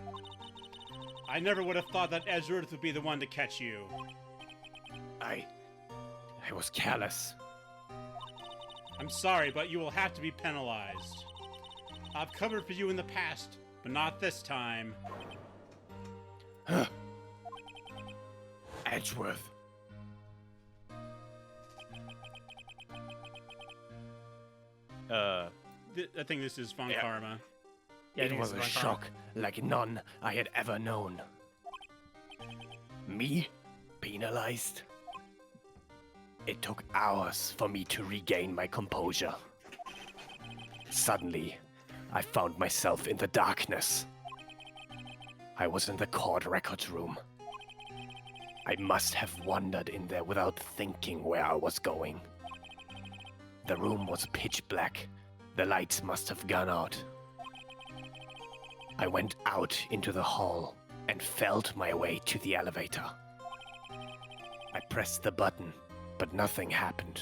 I never would have thought that Edgeworth would be the one to catch you. I was careless. I'm sorry, but you will have to be penalized. I've covered for you in the past, but not this time. Edgeworth. I think this is Von Yeah. Karma. Yeah, I It think was it's a Von Karma. shock like none I had ever known. Me? Penalized? It took hours for me to regain my composure. Suddenly, I found myself in the darkness. I was in the court records room. I must have wandered in there without thinking where I was going. The room was pitch black. The lights must have gone out. I went out into the hall and felt my way to the elevator. I pressed the button, but nothing happened.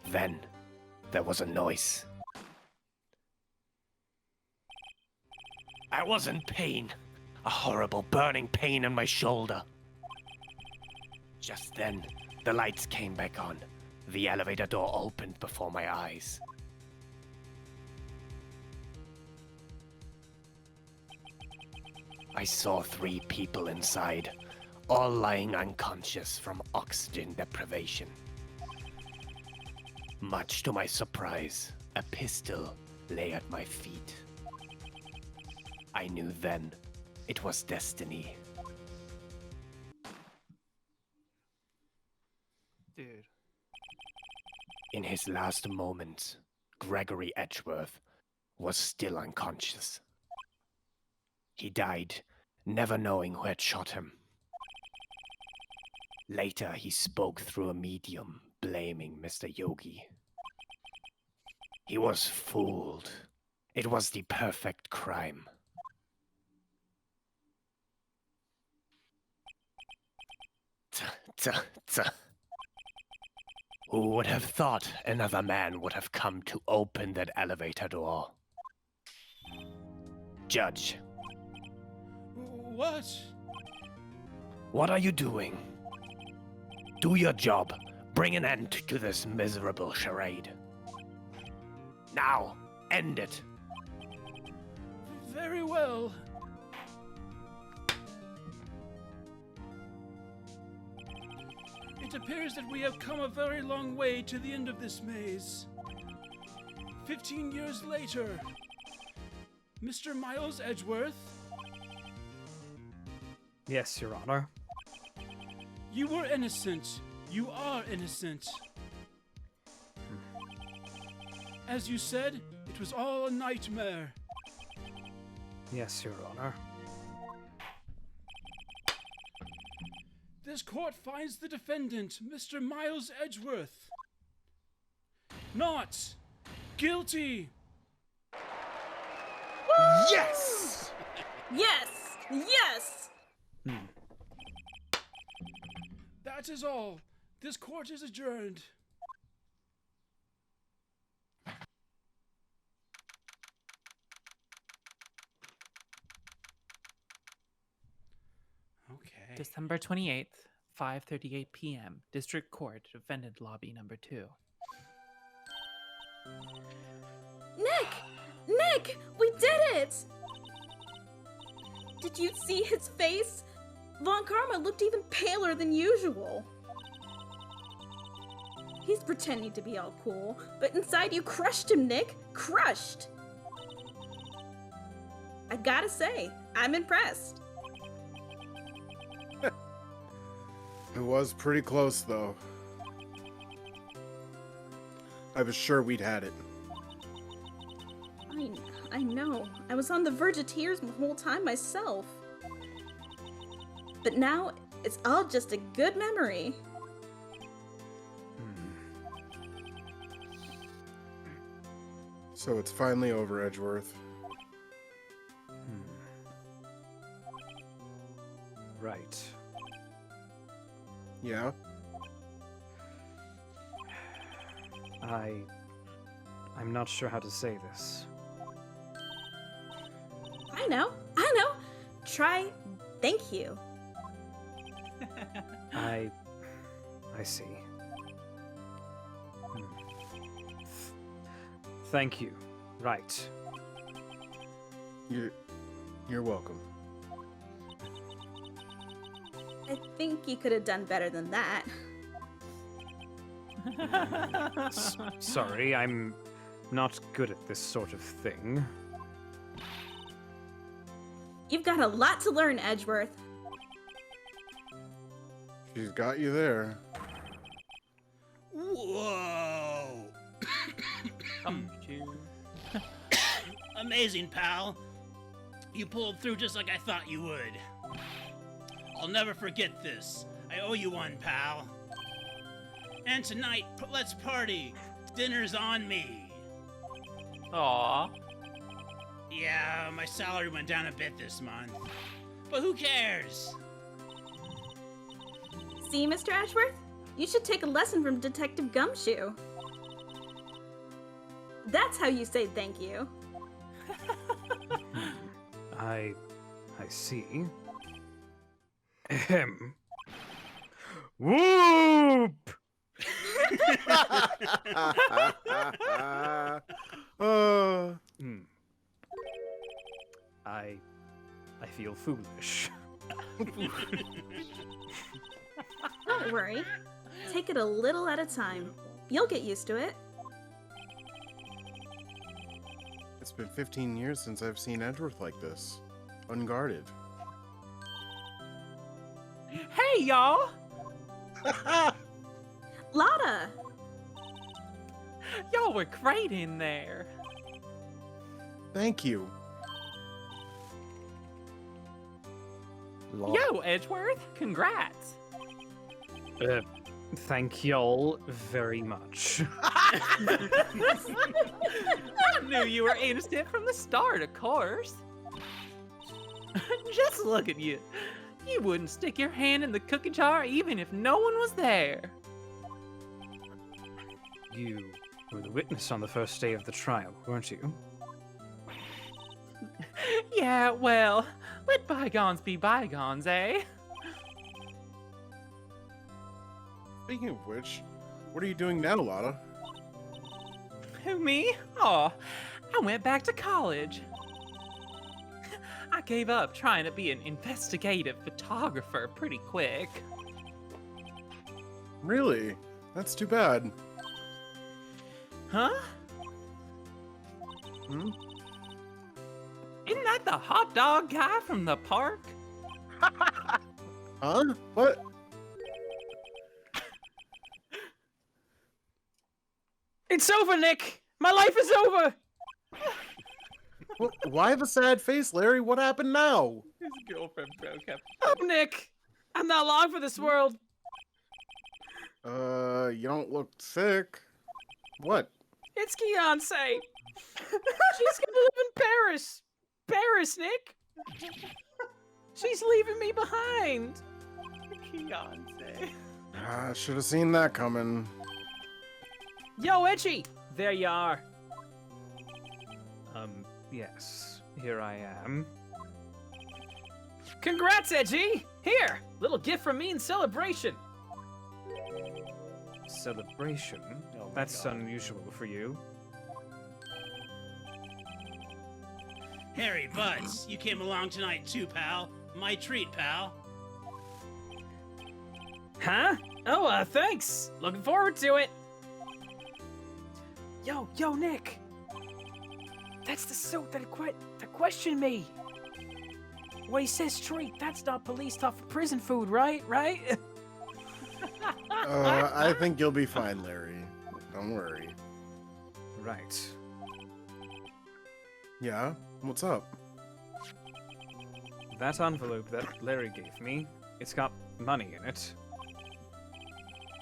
Then, there was a noise. I was in pain. A horrible burning pain in my shoulder. Just then, the lights came back on. The elevator door opened before my eyes. I saw 3 people inside, all lying unconscious from oxygen deprivation. Much to my surprise, a pistol lay at my feet. I knew then it was destiny. Dude. In his last moments, Gregory Edgeworth was still unconscious. He died, never knowing who had shot him. Later, he spoke through a medium, blaming Mr. Yogi. He was fooled. It was the perfect crime. Who would have thought another man would have come to open that elevator door? Judge, What? what are you doing? Do your job. Bring an end to this miserable charade. Now, end it. Very well. It appears that we have come a very long way to the end of this maze. 15 years later, Mr. Miles Edgeworth, Yes, Your Honor. you were innocent. You are innocent. As you said, it was all a nightmare. Yes, Your Honor. This court finds the defendant, Mr. Miles Edgeworth, not guilty. Yes! Yes! That That is all. This court is adjourned. Okay. December 28th, 5:38 p.m. District Court, Defendant Lobby number 2. Nick! Nick! We did it! Did you see his face? Von Karma looked even paler than usual. He's pretending to be all cool, but inside you crushed him, Nick! Crushed! I gotta say, I'm impressed. It was pretty close, though. I was sure we'd had it. I know. I was on the verge of tears the whole time myself. But now, it's all just a good memory. So it's finally over, Edgeworth. Right. Yeah? I'm not sure how to say this. I know. Try thank you. I see. Thank you. Right. You're welcome. I think you could have done better than that. Sorry, I'm not good at this sort of thing. You've got a lot to learn, Edgeworth. She's got you there. Whoa! Gumshoe. Amazing, pal. You pulled through just like I thought you would. I'll never forget this. I owe you one, pal. And tonight, let's party. Dinner's on me. Aw. Yeah, my salary went down a bit this month. But who cares? See, Mr. Edgeworth? You should take a lesson from Detective Gumshoe. That's how you say thank you. I see. Ahem. Whoop! I feel foolish. Don't worry. Take it a little at a time. You'll get used to it. It's been 15 years since I've seen Edgeworth like this. Unguarded. Hey, y'all! Lotta! Y'all were great in there. Thank you. Yo, Edgeworth, congrats. Thank y'all very much. I knew you were innocent from the start, of course. Just look at you. You wouldn't stick your hand in the cookie jar even if no one was there. You were the witness on the first day of the trial, weren't you? Yeah, well, let bygones be bygones, eh? Speaking of which, what are you doing now, Lotta? Who, me? Oh, I went back to college. I gave up trying to be an investigative photographer pretty quick. Really? That's too bad. Huh? Hmm? Isn't that the hot dog guy from the park? Huh? What? It's over, Nick! My life is over! Why the sad face, Larry? What happened now? His girlfriend broke up. Oh, Nick! I'm not long for this world! You don't look sick. What? It's Beyonce! She's gonna live in Paris! Paris, Nick! She's leaving me behind! Beyonce. I should have seen that coming. Yo, Edgy! There you are. Yes, here I am. Congrats, Edgy! Here! Little gift from me in celebration! Celebration? That's unusual for you. Harry, Butz, you came along tonight too, pal. My treat, pal. Huh? Oh, thanks! Looking forward to it! Yo, Nick! That's the suit that questioned me! When he says treat, that's not police talk for prison food, right? I think you'll be fine, Larry. Don't worry. Right. Yeah? What's up? That envelope that Larry gave me, it's got money in it.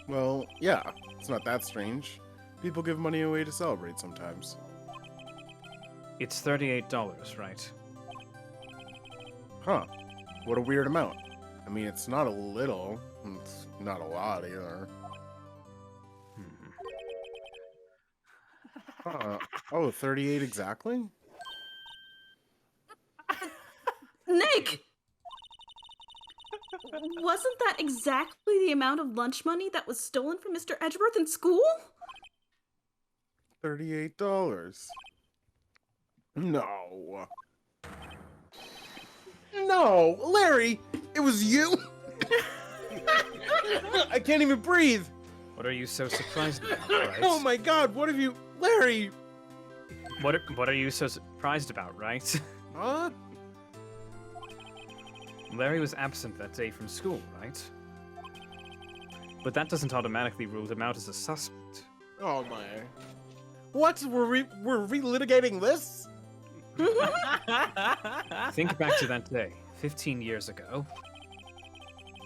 Well, yeah. It's not that strange. People give money away to celebrate sometimes. It's $38, right? Huh. What a weird amount. I mean, it's not a little. It's not a lot, either. Oh, 38 exactly? Nick! Wasn't that exactly the amount of lunch money that was stolen from Mr. Edgeworth in school? $38. No. No! Larry! It was you! I can't even breathe! What are you so surprised about, right? Oh my god, what have you... Larry! What are you so surprised about, right? Huh? Larry was absent that day from school, right? But that doesn't automatically rule him out as a suspect. Oh my... What? We're relitigating this? Think back to that day, 15 years ago.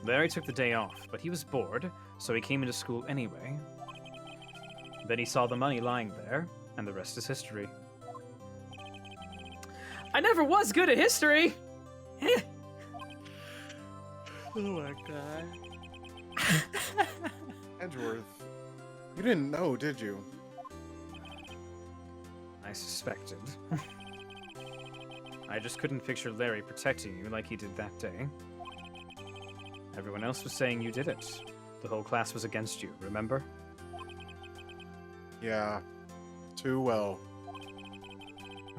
Larry took the day off, but he was bored, so he came into school anyway. Then he saw the money lying there, and the rest is history. I never was good at history! Oh my god. Edgeworth. You didn't know, did you? I suspected. I just couldn't picture Larry protecting you like he did that day. Everyone else was saying you did it. The whole class was against you, remember? Yeah. Too well.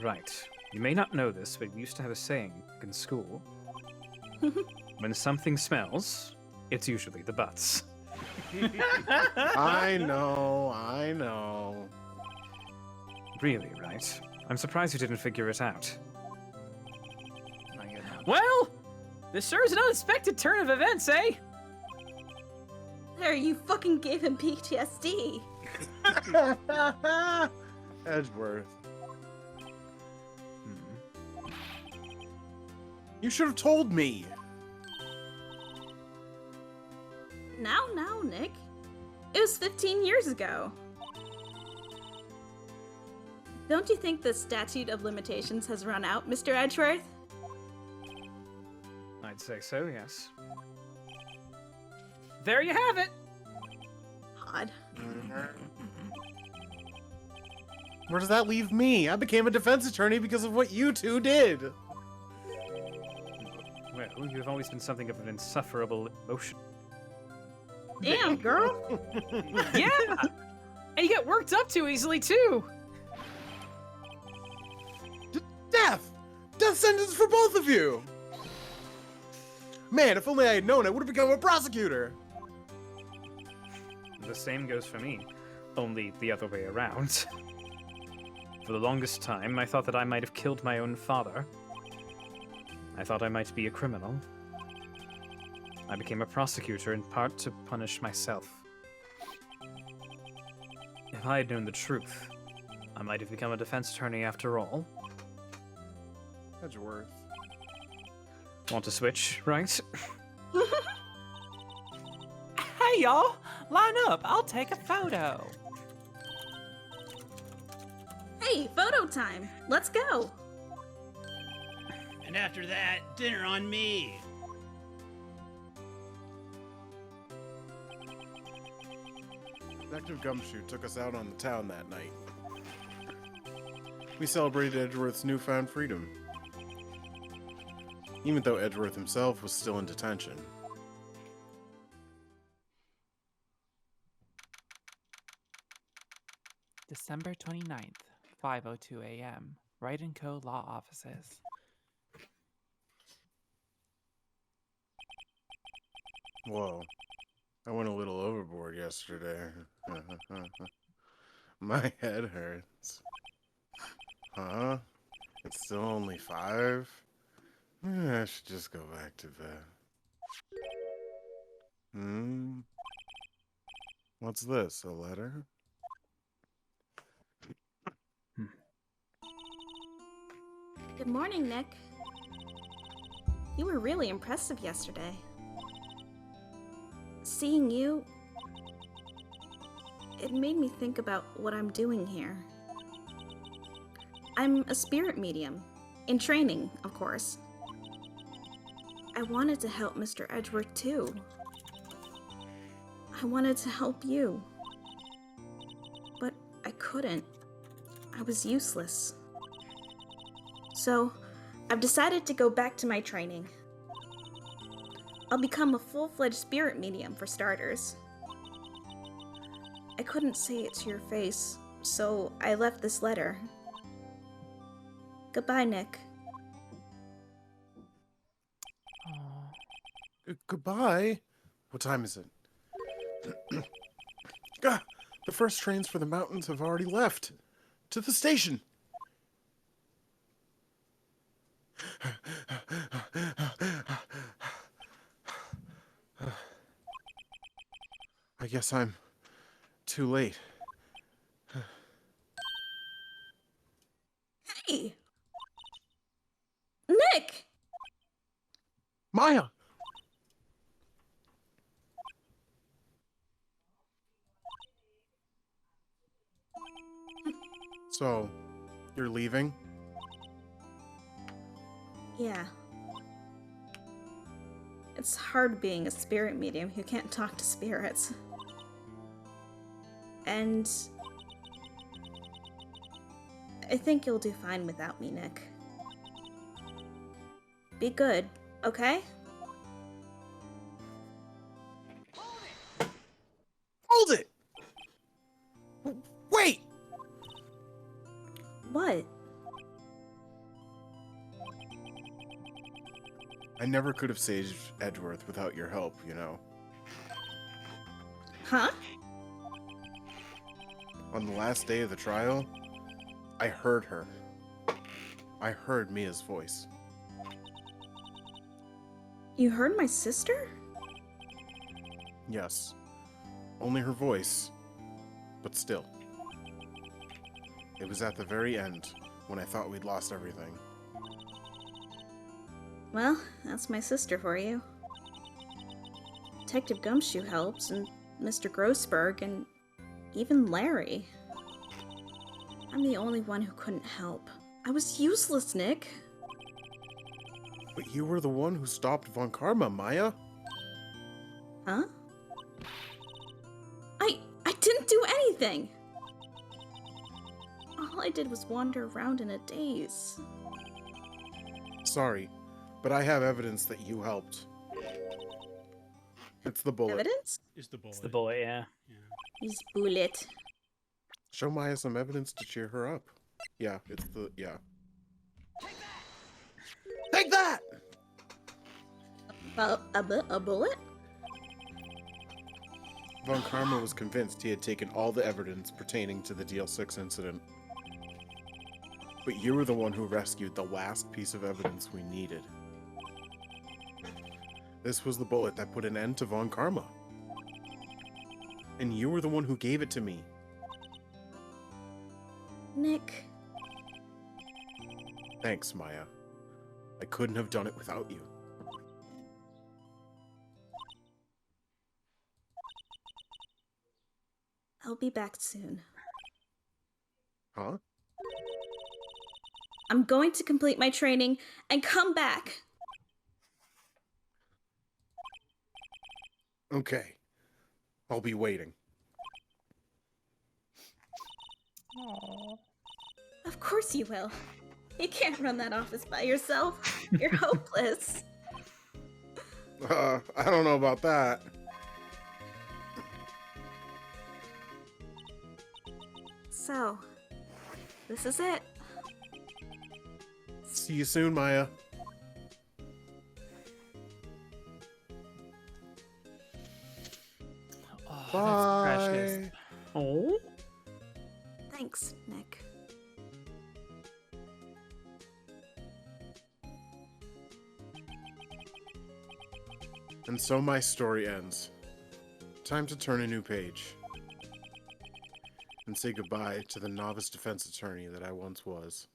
Right. You may not know this, but we used to have a saying in school. When something smells, it's usually the Butz. I know. Really, right? I'm surprised you didn't figure it out. Well, this sure is an unexpected turn of events, eh? Larry, you fucking gave him PTSD. Edgeworth. You should have told me! Now, Nick. It was 15 years ago. Don't you think the statute of limitations has run out, Mr. Edgeworth? I'd say so, yes. There you have it! Odd. Where does that leave me? I became a defense attorney because of what you two did! Well, you've always been something of an insufferable emotion. Damn, girl! Yeah! And you get worked up too easily, too! Death! Death sentence for both of you! Man, if only I had known, I would have become a prosecutor! The same goes for me, only the other way around. For the longest time, I thought that I might have killed my own father. I thought I might be a criminal. I became a prosecutor in part to punish myself. If I had known the truth, I might have become a defense attorney after all. Edgeworth. Want to switch, right? Hey, y'all! Line up, I'll take a photo. Hey, photo time! Let's go! And after that, dinner on me. Detective Gumshoe took us out on the town that night. We celebrated Edgeworth's newfound freedom, even though Edgeworth himself was still in detention. December 29th, 5:02 a.m. Wright & Co. Law Offices. Whoa. I went a little overboard yesterday. My head hurts. Huh? It's still only 5? I should just go back to bed. What's this? A letter? Good morning, Nick. You were really impressive yesterday. Seeing you, it made me think about what I'm doing here. I'm a spirit medium, in training, of course. I wanted to help Mr. Edgeworth too. I wanted to help you. But I couldn't. I was useless. So, I've decided to go back to my training. I'll become a full-fledged spirit medium for starters. I couldn't say it to your face, so I left this letter. Goodbye, Nick. Goodbye? What time is it? Gah! The first trains for the mountains have already left. To the station! I guess I'm too late. Hey! Nick! Maya! So, you're leaving? Yeah. It's hard being a spirit medium who can't talk to spirits. And I think you'll do fine without me, Nick. Be good, okay? Hold it! Wait! What? I never could have saved Edgeworth without your help, you know. Huh? On the last day of the trial, I heard her. I heard Mia's voice. You heard my sister? Yes. Only her voice. But still. It was at the very end, when I thought we'd lost everything. Well, that's my sister for you. Detective Gumshoe helps, and Mr. Grossberg, and even Larry. I'm the only one who couldn't help. I was useless, Nick. But you were the one who stopped Von Karma, Maya. Huh? I didn't do anything! All I did was wander around in a daze. Sorry, but I have evidence that you helped. It's the bullet. Evidence? Is the bullet. It's the bullet, yeah. His bullet. Show Maya some evidence to cheer her up. Yeah, it's the... yeah. Take that! A bullet? Von Karma was convinced he had taken all the evidence pertaining to the DL6 incident. But you were the one who rescued the last piece of evidence we needed. This was the bullet that put an end to Von Karma. And you were the one who gave it to me. Nick. Thanks, Maya. I couldn't have done it without you. I'll be back soon. Huh? I'm going to complete my training and come back. Okay. I'll be waiting. Of course you will. You can't run that office by yourself. You're hopeless. I don't know about that. So, this is it. See you soon, Maya. Oh, Bye. that's precious. Oh? Thanks, Nick. And so my story ends. Time to turn a new page. And say goodbye to the novice defense attorney that I once was.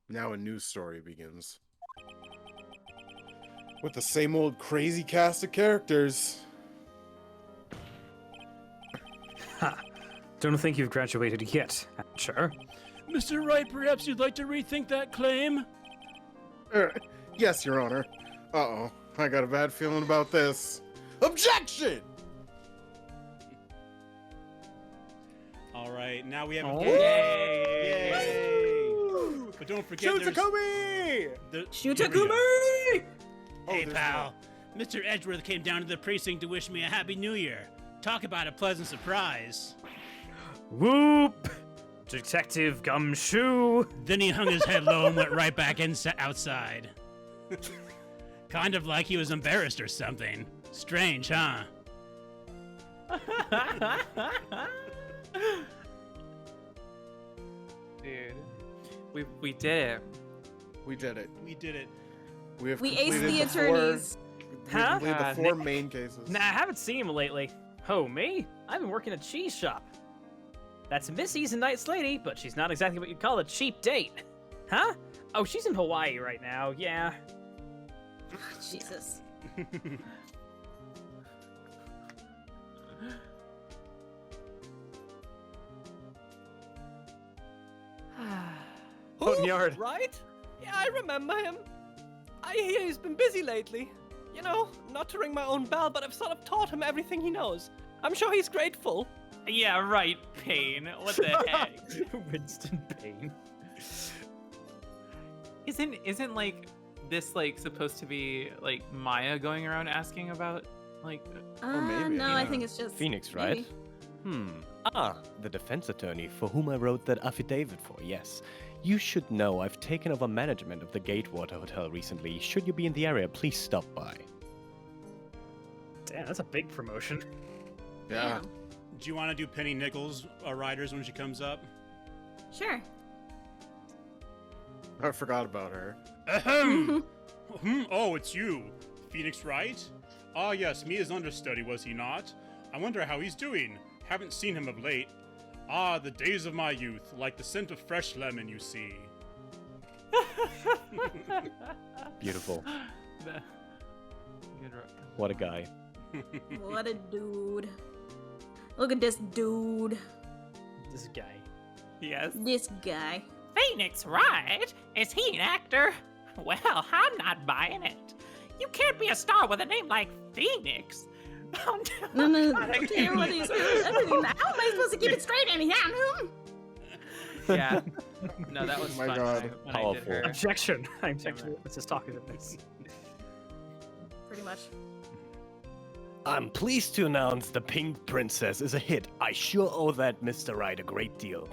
Now a new story begins. With the same old crazy cast of characters. Don't think you've graduated yet, sure. Mr. Wright, perhaps you'd like to rethink that claim? Yes, Your Honor. Uh-oh, I got a bad feeling about this. Objection! All right, now we have Oh. a Yay! But don't forget, Shoot-a-Kumi! Shoot-a-Kumi! Hey, pal. Mr. Edgeworth came down to the precinct to wish me a Happy New Year. Talk about a pleasant surprise. Whoop! Detective Gumshoe! Then he hung his head low and went right back outside. Kind of like he was embarrassed or something. Strange, huh? Dude, we did it. We did it. We did it. We have We aced completed the attorneys. We Huh? completed the 4 Nick- main cases. Nah, I haven't seen him lately. Oh, me? I've been working a cheese shop. That's Missy's a nice lady, but she's not exactly what you'd call a cheap date. Huh? Oh, she's in Hawaii right now, yeah. Jesus. Oh, Nyard. Right? Yeah, I remember him. I hear he's been busy lately. You know, not to ring my own bell, but I've sort of taught him everything he knows. I'm sure he's grateful. Yeah, right, Payne. What the heck? Winston Payne. Isn't like this like supposed to be like Maya going around asking about like maybe, no, I think it's just Phoenix, right? maybe. The defense attorney for whom I wrote that affidavit for, yes. You should know I've taken over management of the Gatewater Hotel recently. Should you be in the area, please stop by. Damn, that's a big promotion. Yeah. Do you want to do Penny Nichols Riders when she comes up? Sure. I forgot about her. Ahem! Oh, it's you. Phoenix Wright? Ah, yes, me as understudy, was he not? I wonder how he's doing. Haven't seen him of late. Ah, the days of my youth, like the scent of fresh lemon, you see. Beautiful. Good What a guy. What a dude. Look at this dude. This guy. Yes. This guy. Phoenix Wright? Is he an actor? Well, I'm not buying it. You can't be a star with a name like Phoenix. Oh, No, don't hear what he's doing. How am I supposed to keep it straight anyhow? Yeah. No, that was Oh my fun God. when I did Powerful. her. Objection! I'm actually just talking to this. Pretty much. I'm pleased to announce The Pink Princess is a hit. I sure owe that Mr. Wright a great deal.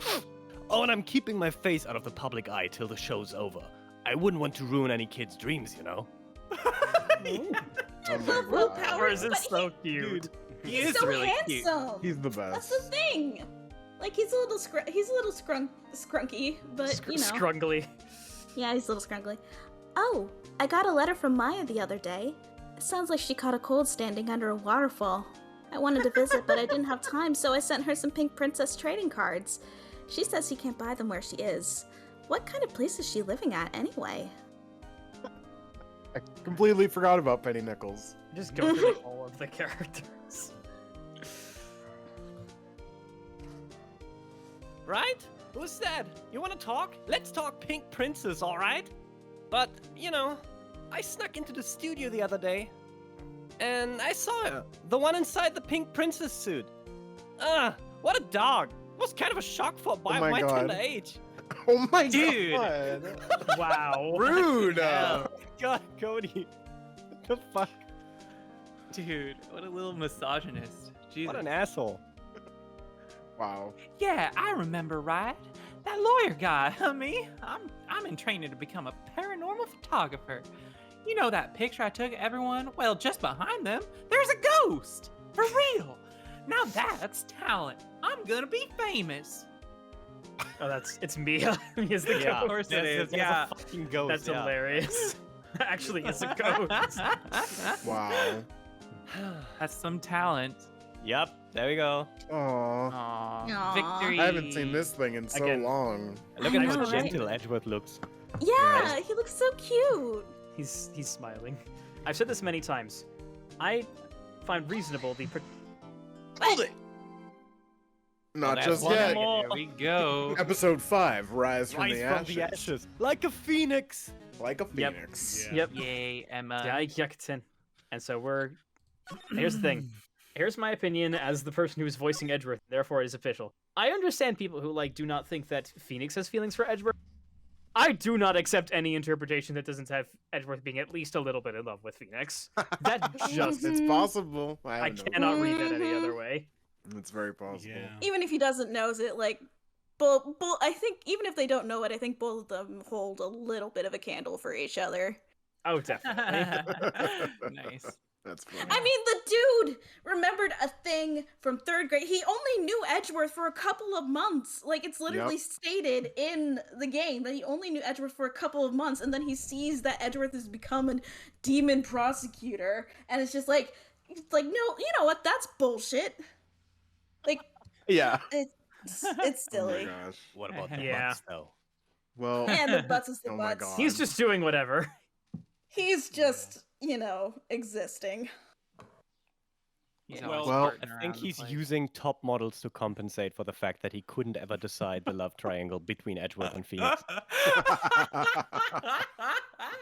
Oh, and I'm keeping my face out of the public eye till the show's over. I wouldn't want to ruin any kid's dreams, you know? I love Will Powers, Powers is but so cute. He he's is so really cute. handsome. He's the That's best. the thing. Like he's a little scrunky, but you know. Scrungly. Yeah, he's a little scrunkly. Oh, I got a letter from Maya the other day. It sounds like she caught a cold standing under a waterfall. I wanted to visit, but I didn't have time, so I sent her some Pink Princess trading cards. She says she can't buy them where she is. What kind of place is she living at, anyway? I completely forgot about Penny Nichols. Just go through all of the characters. Right? Who said? You want to talk? Let's talk Pink Princess, alright? But, you know, I snuck into the studio the other day, and I saw her. The one inside the Pink Princess suit. What a dog. was kind of a shock for my my God. tender age. Oh my Dude. god! Wow. Rude! God, Cody. What the fuck? Dude, what a little misogynist. Jesus. What an asshole. Wow. Yeah, I remember, right? That lawyer guy, me. I'm in training to become a paranormal photographer. You know that picture I took of everyone? Well, just behind them, there's a ghost. For real. Now that's talent. I'm gonna be famous. Oh, it's Mia. Mia's the Yeah, ghost. of course it is. Yeah. fucking ghost. That's hilarious. Actually, it's a ghost. Wow. That's some talent. Yep, there we go. Aww. Aw, Aw. victory. I haven't seen this thing in so Again. long. Look I at know, how right? gentle Edgeworth looks. Yeah, he looks so cute. He's smiling. I've said this many times. I find reasonable the... Hold it. Not that's just one yet. There we go. Episode 5, Rise from the Ashes. Like a phoenix. Like a Yep. phoenix. Yeah. Yep. Yay, Emma. Yeah, Yakuten. And so we're... Here's the thing. Here's my opinion as the person who is voicing Edgeworth, therefore it is official. I understand people who, do not think that Phoenix has feelings for Edgeworth. I do not accept any interpretation that doesn't have Edgeworth being at least a little bit in love with Phoenix. That just... It's possible. I don't know. cannot read that any other way. It's very possible. Yeah. Even if he doesn't knows it, I think even if they don't know it, I think both of them hold a little bit of a candle for each other. Oh, definitely. Nice. That's funny. I mean, the dude remembered a thing from 3rd grade. He only knew Edgeworth for a couple of months. It's literally Yep. stated in the game that he only knew Edgeworth for a couple of months, and then he sees that Edgeworth has become a demon prosecutor, and it's just no, you know what? That's bullshit. Yeah. It's Oh my silly. gosh. What about the Yeah. butts, though? Well, And the Butz is the oh my Butz. god. He's just doing whatever. He's just, existing. He's Well, always well, farting I think around the he's place. using top models to compensate for the fact that he couldn't ever decide the love triangle between Edgeworth and Phoenix.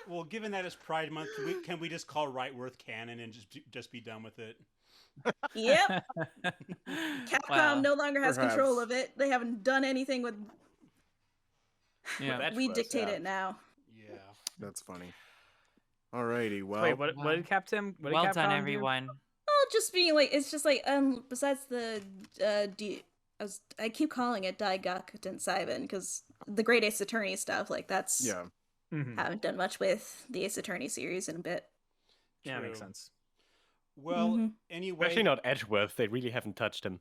Well, given that it's Pride Month, can we just call Wrightworth canon and just be done with it? Yep. Capcom Wow. no longer has Perhaps. control of it. They haven't done anything with. Yeah. We dictate it now. Yeah. That's funny. Alrighty, well. Wait, what did Captain? What did Well Capcom done, do? everyone. Well, just being besides the I keep calling it Daigakuten Saiban because the Great Ace Attorney stuff, that's Yeah. Mhm. haven't done much with the Ace Attorney series in a bit. Yeah, True. makes sense. Well, anyway. Especially not Edgeworth, they really haven't touched him.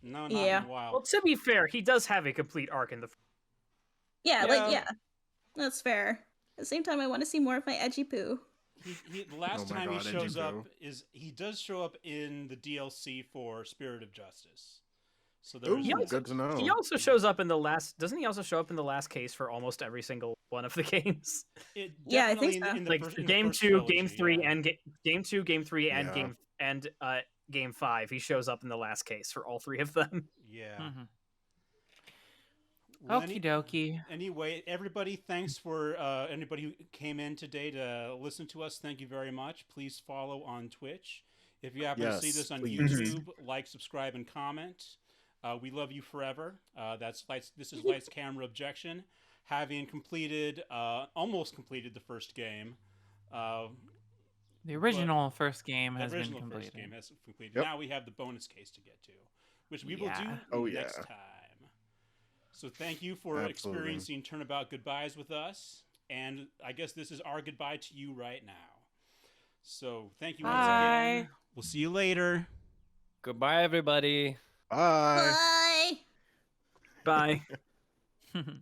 No, not Yeah. in a while. Well, to be fair, he does have a complete arc in the... Yeah. That's fair. At the same time, I want to see more of my edgy poo. The last Oh my time God, he shows Edgy up Boo. is he does show up in the DLC for Spirit of Justice. So Ooh, there's good to know. He also shows up in the last... Doesn't he also show up in the last case for almost every single one of the games? it Yeah, I think definitely so. in the Like first- in the game first 2, game trilogy, 3, yeah. and game 2, game 3, and Yeah. game 5. He shows up in the last case for all 3 of them. Yeah. Mhm. Well, Okie dokie. Anyway, everybody, thanks for anybody who came in today to listen to us. Thank you very much. Please follow on Twitch. If you happen to see Yes, this on please. YouTube, like, subscribe, and comment. We love you forever. This is Light's Camera Objection. Having completed, almost completed the first game. The original first game has The been original completed. first game has completed. Yep. Now we have the bonus case to get to, which we Yeah. will do Oh, next yeah. time. So thank you for Absolutely. experiencing Turnabout Goodbyes with us, and I guess this is our goodbye to you right now. So thank you once Bye. again. We'll see you later. Goodbye, everybody. Bye. Bye. Bye.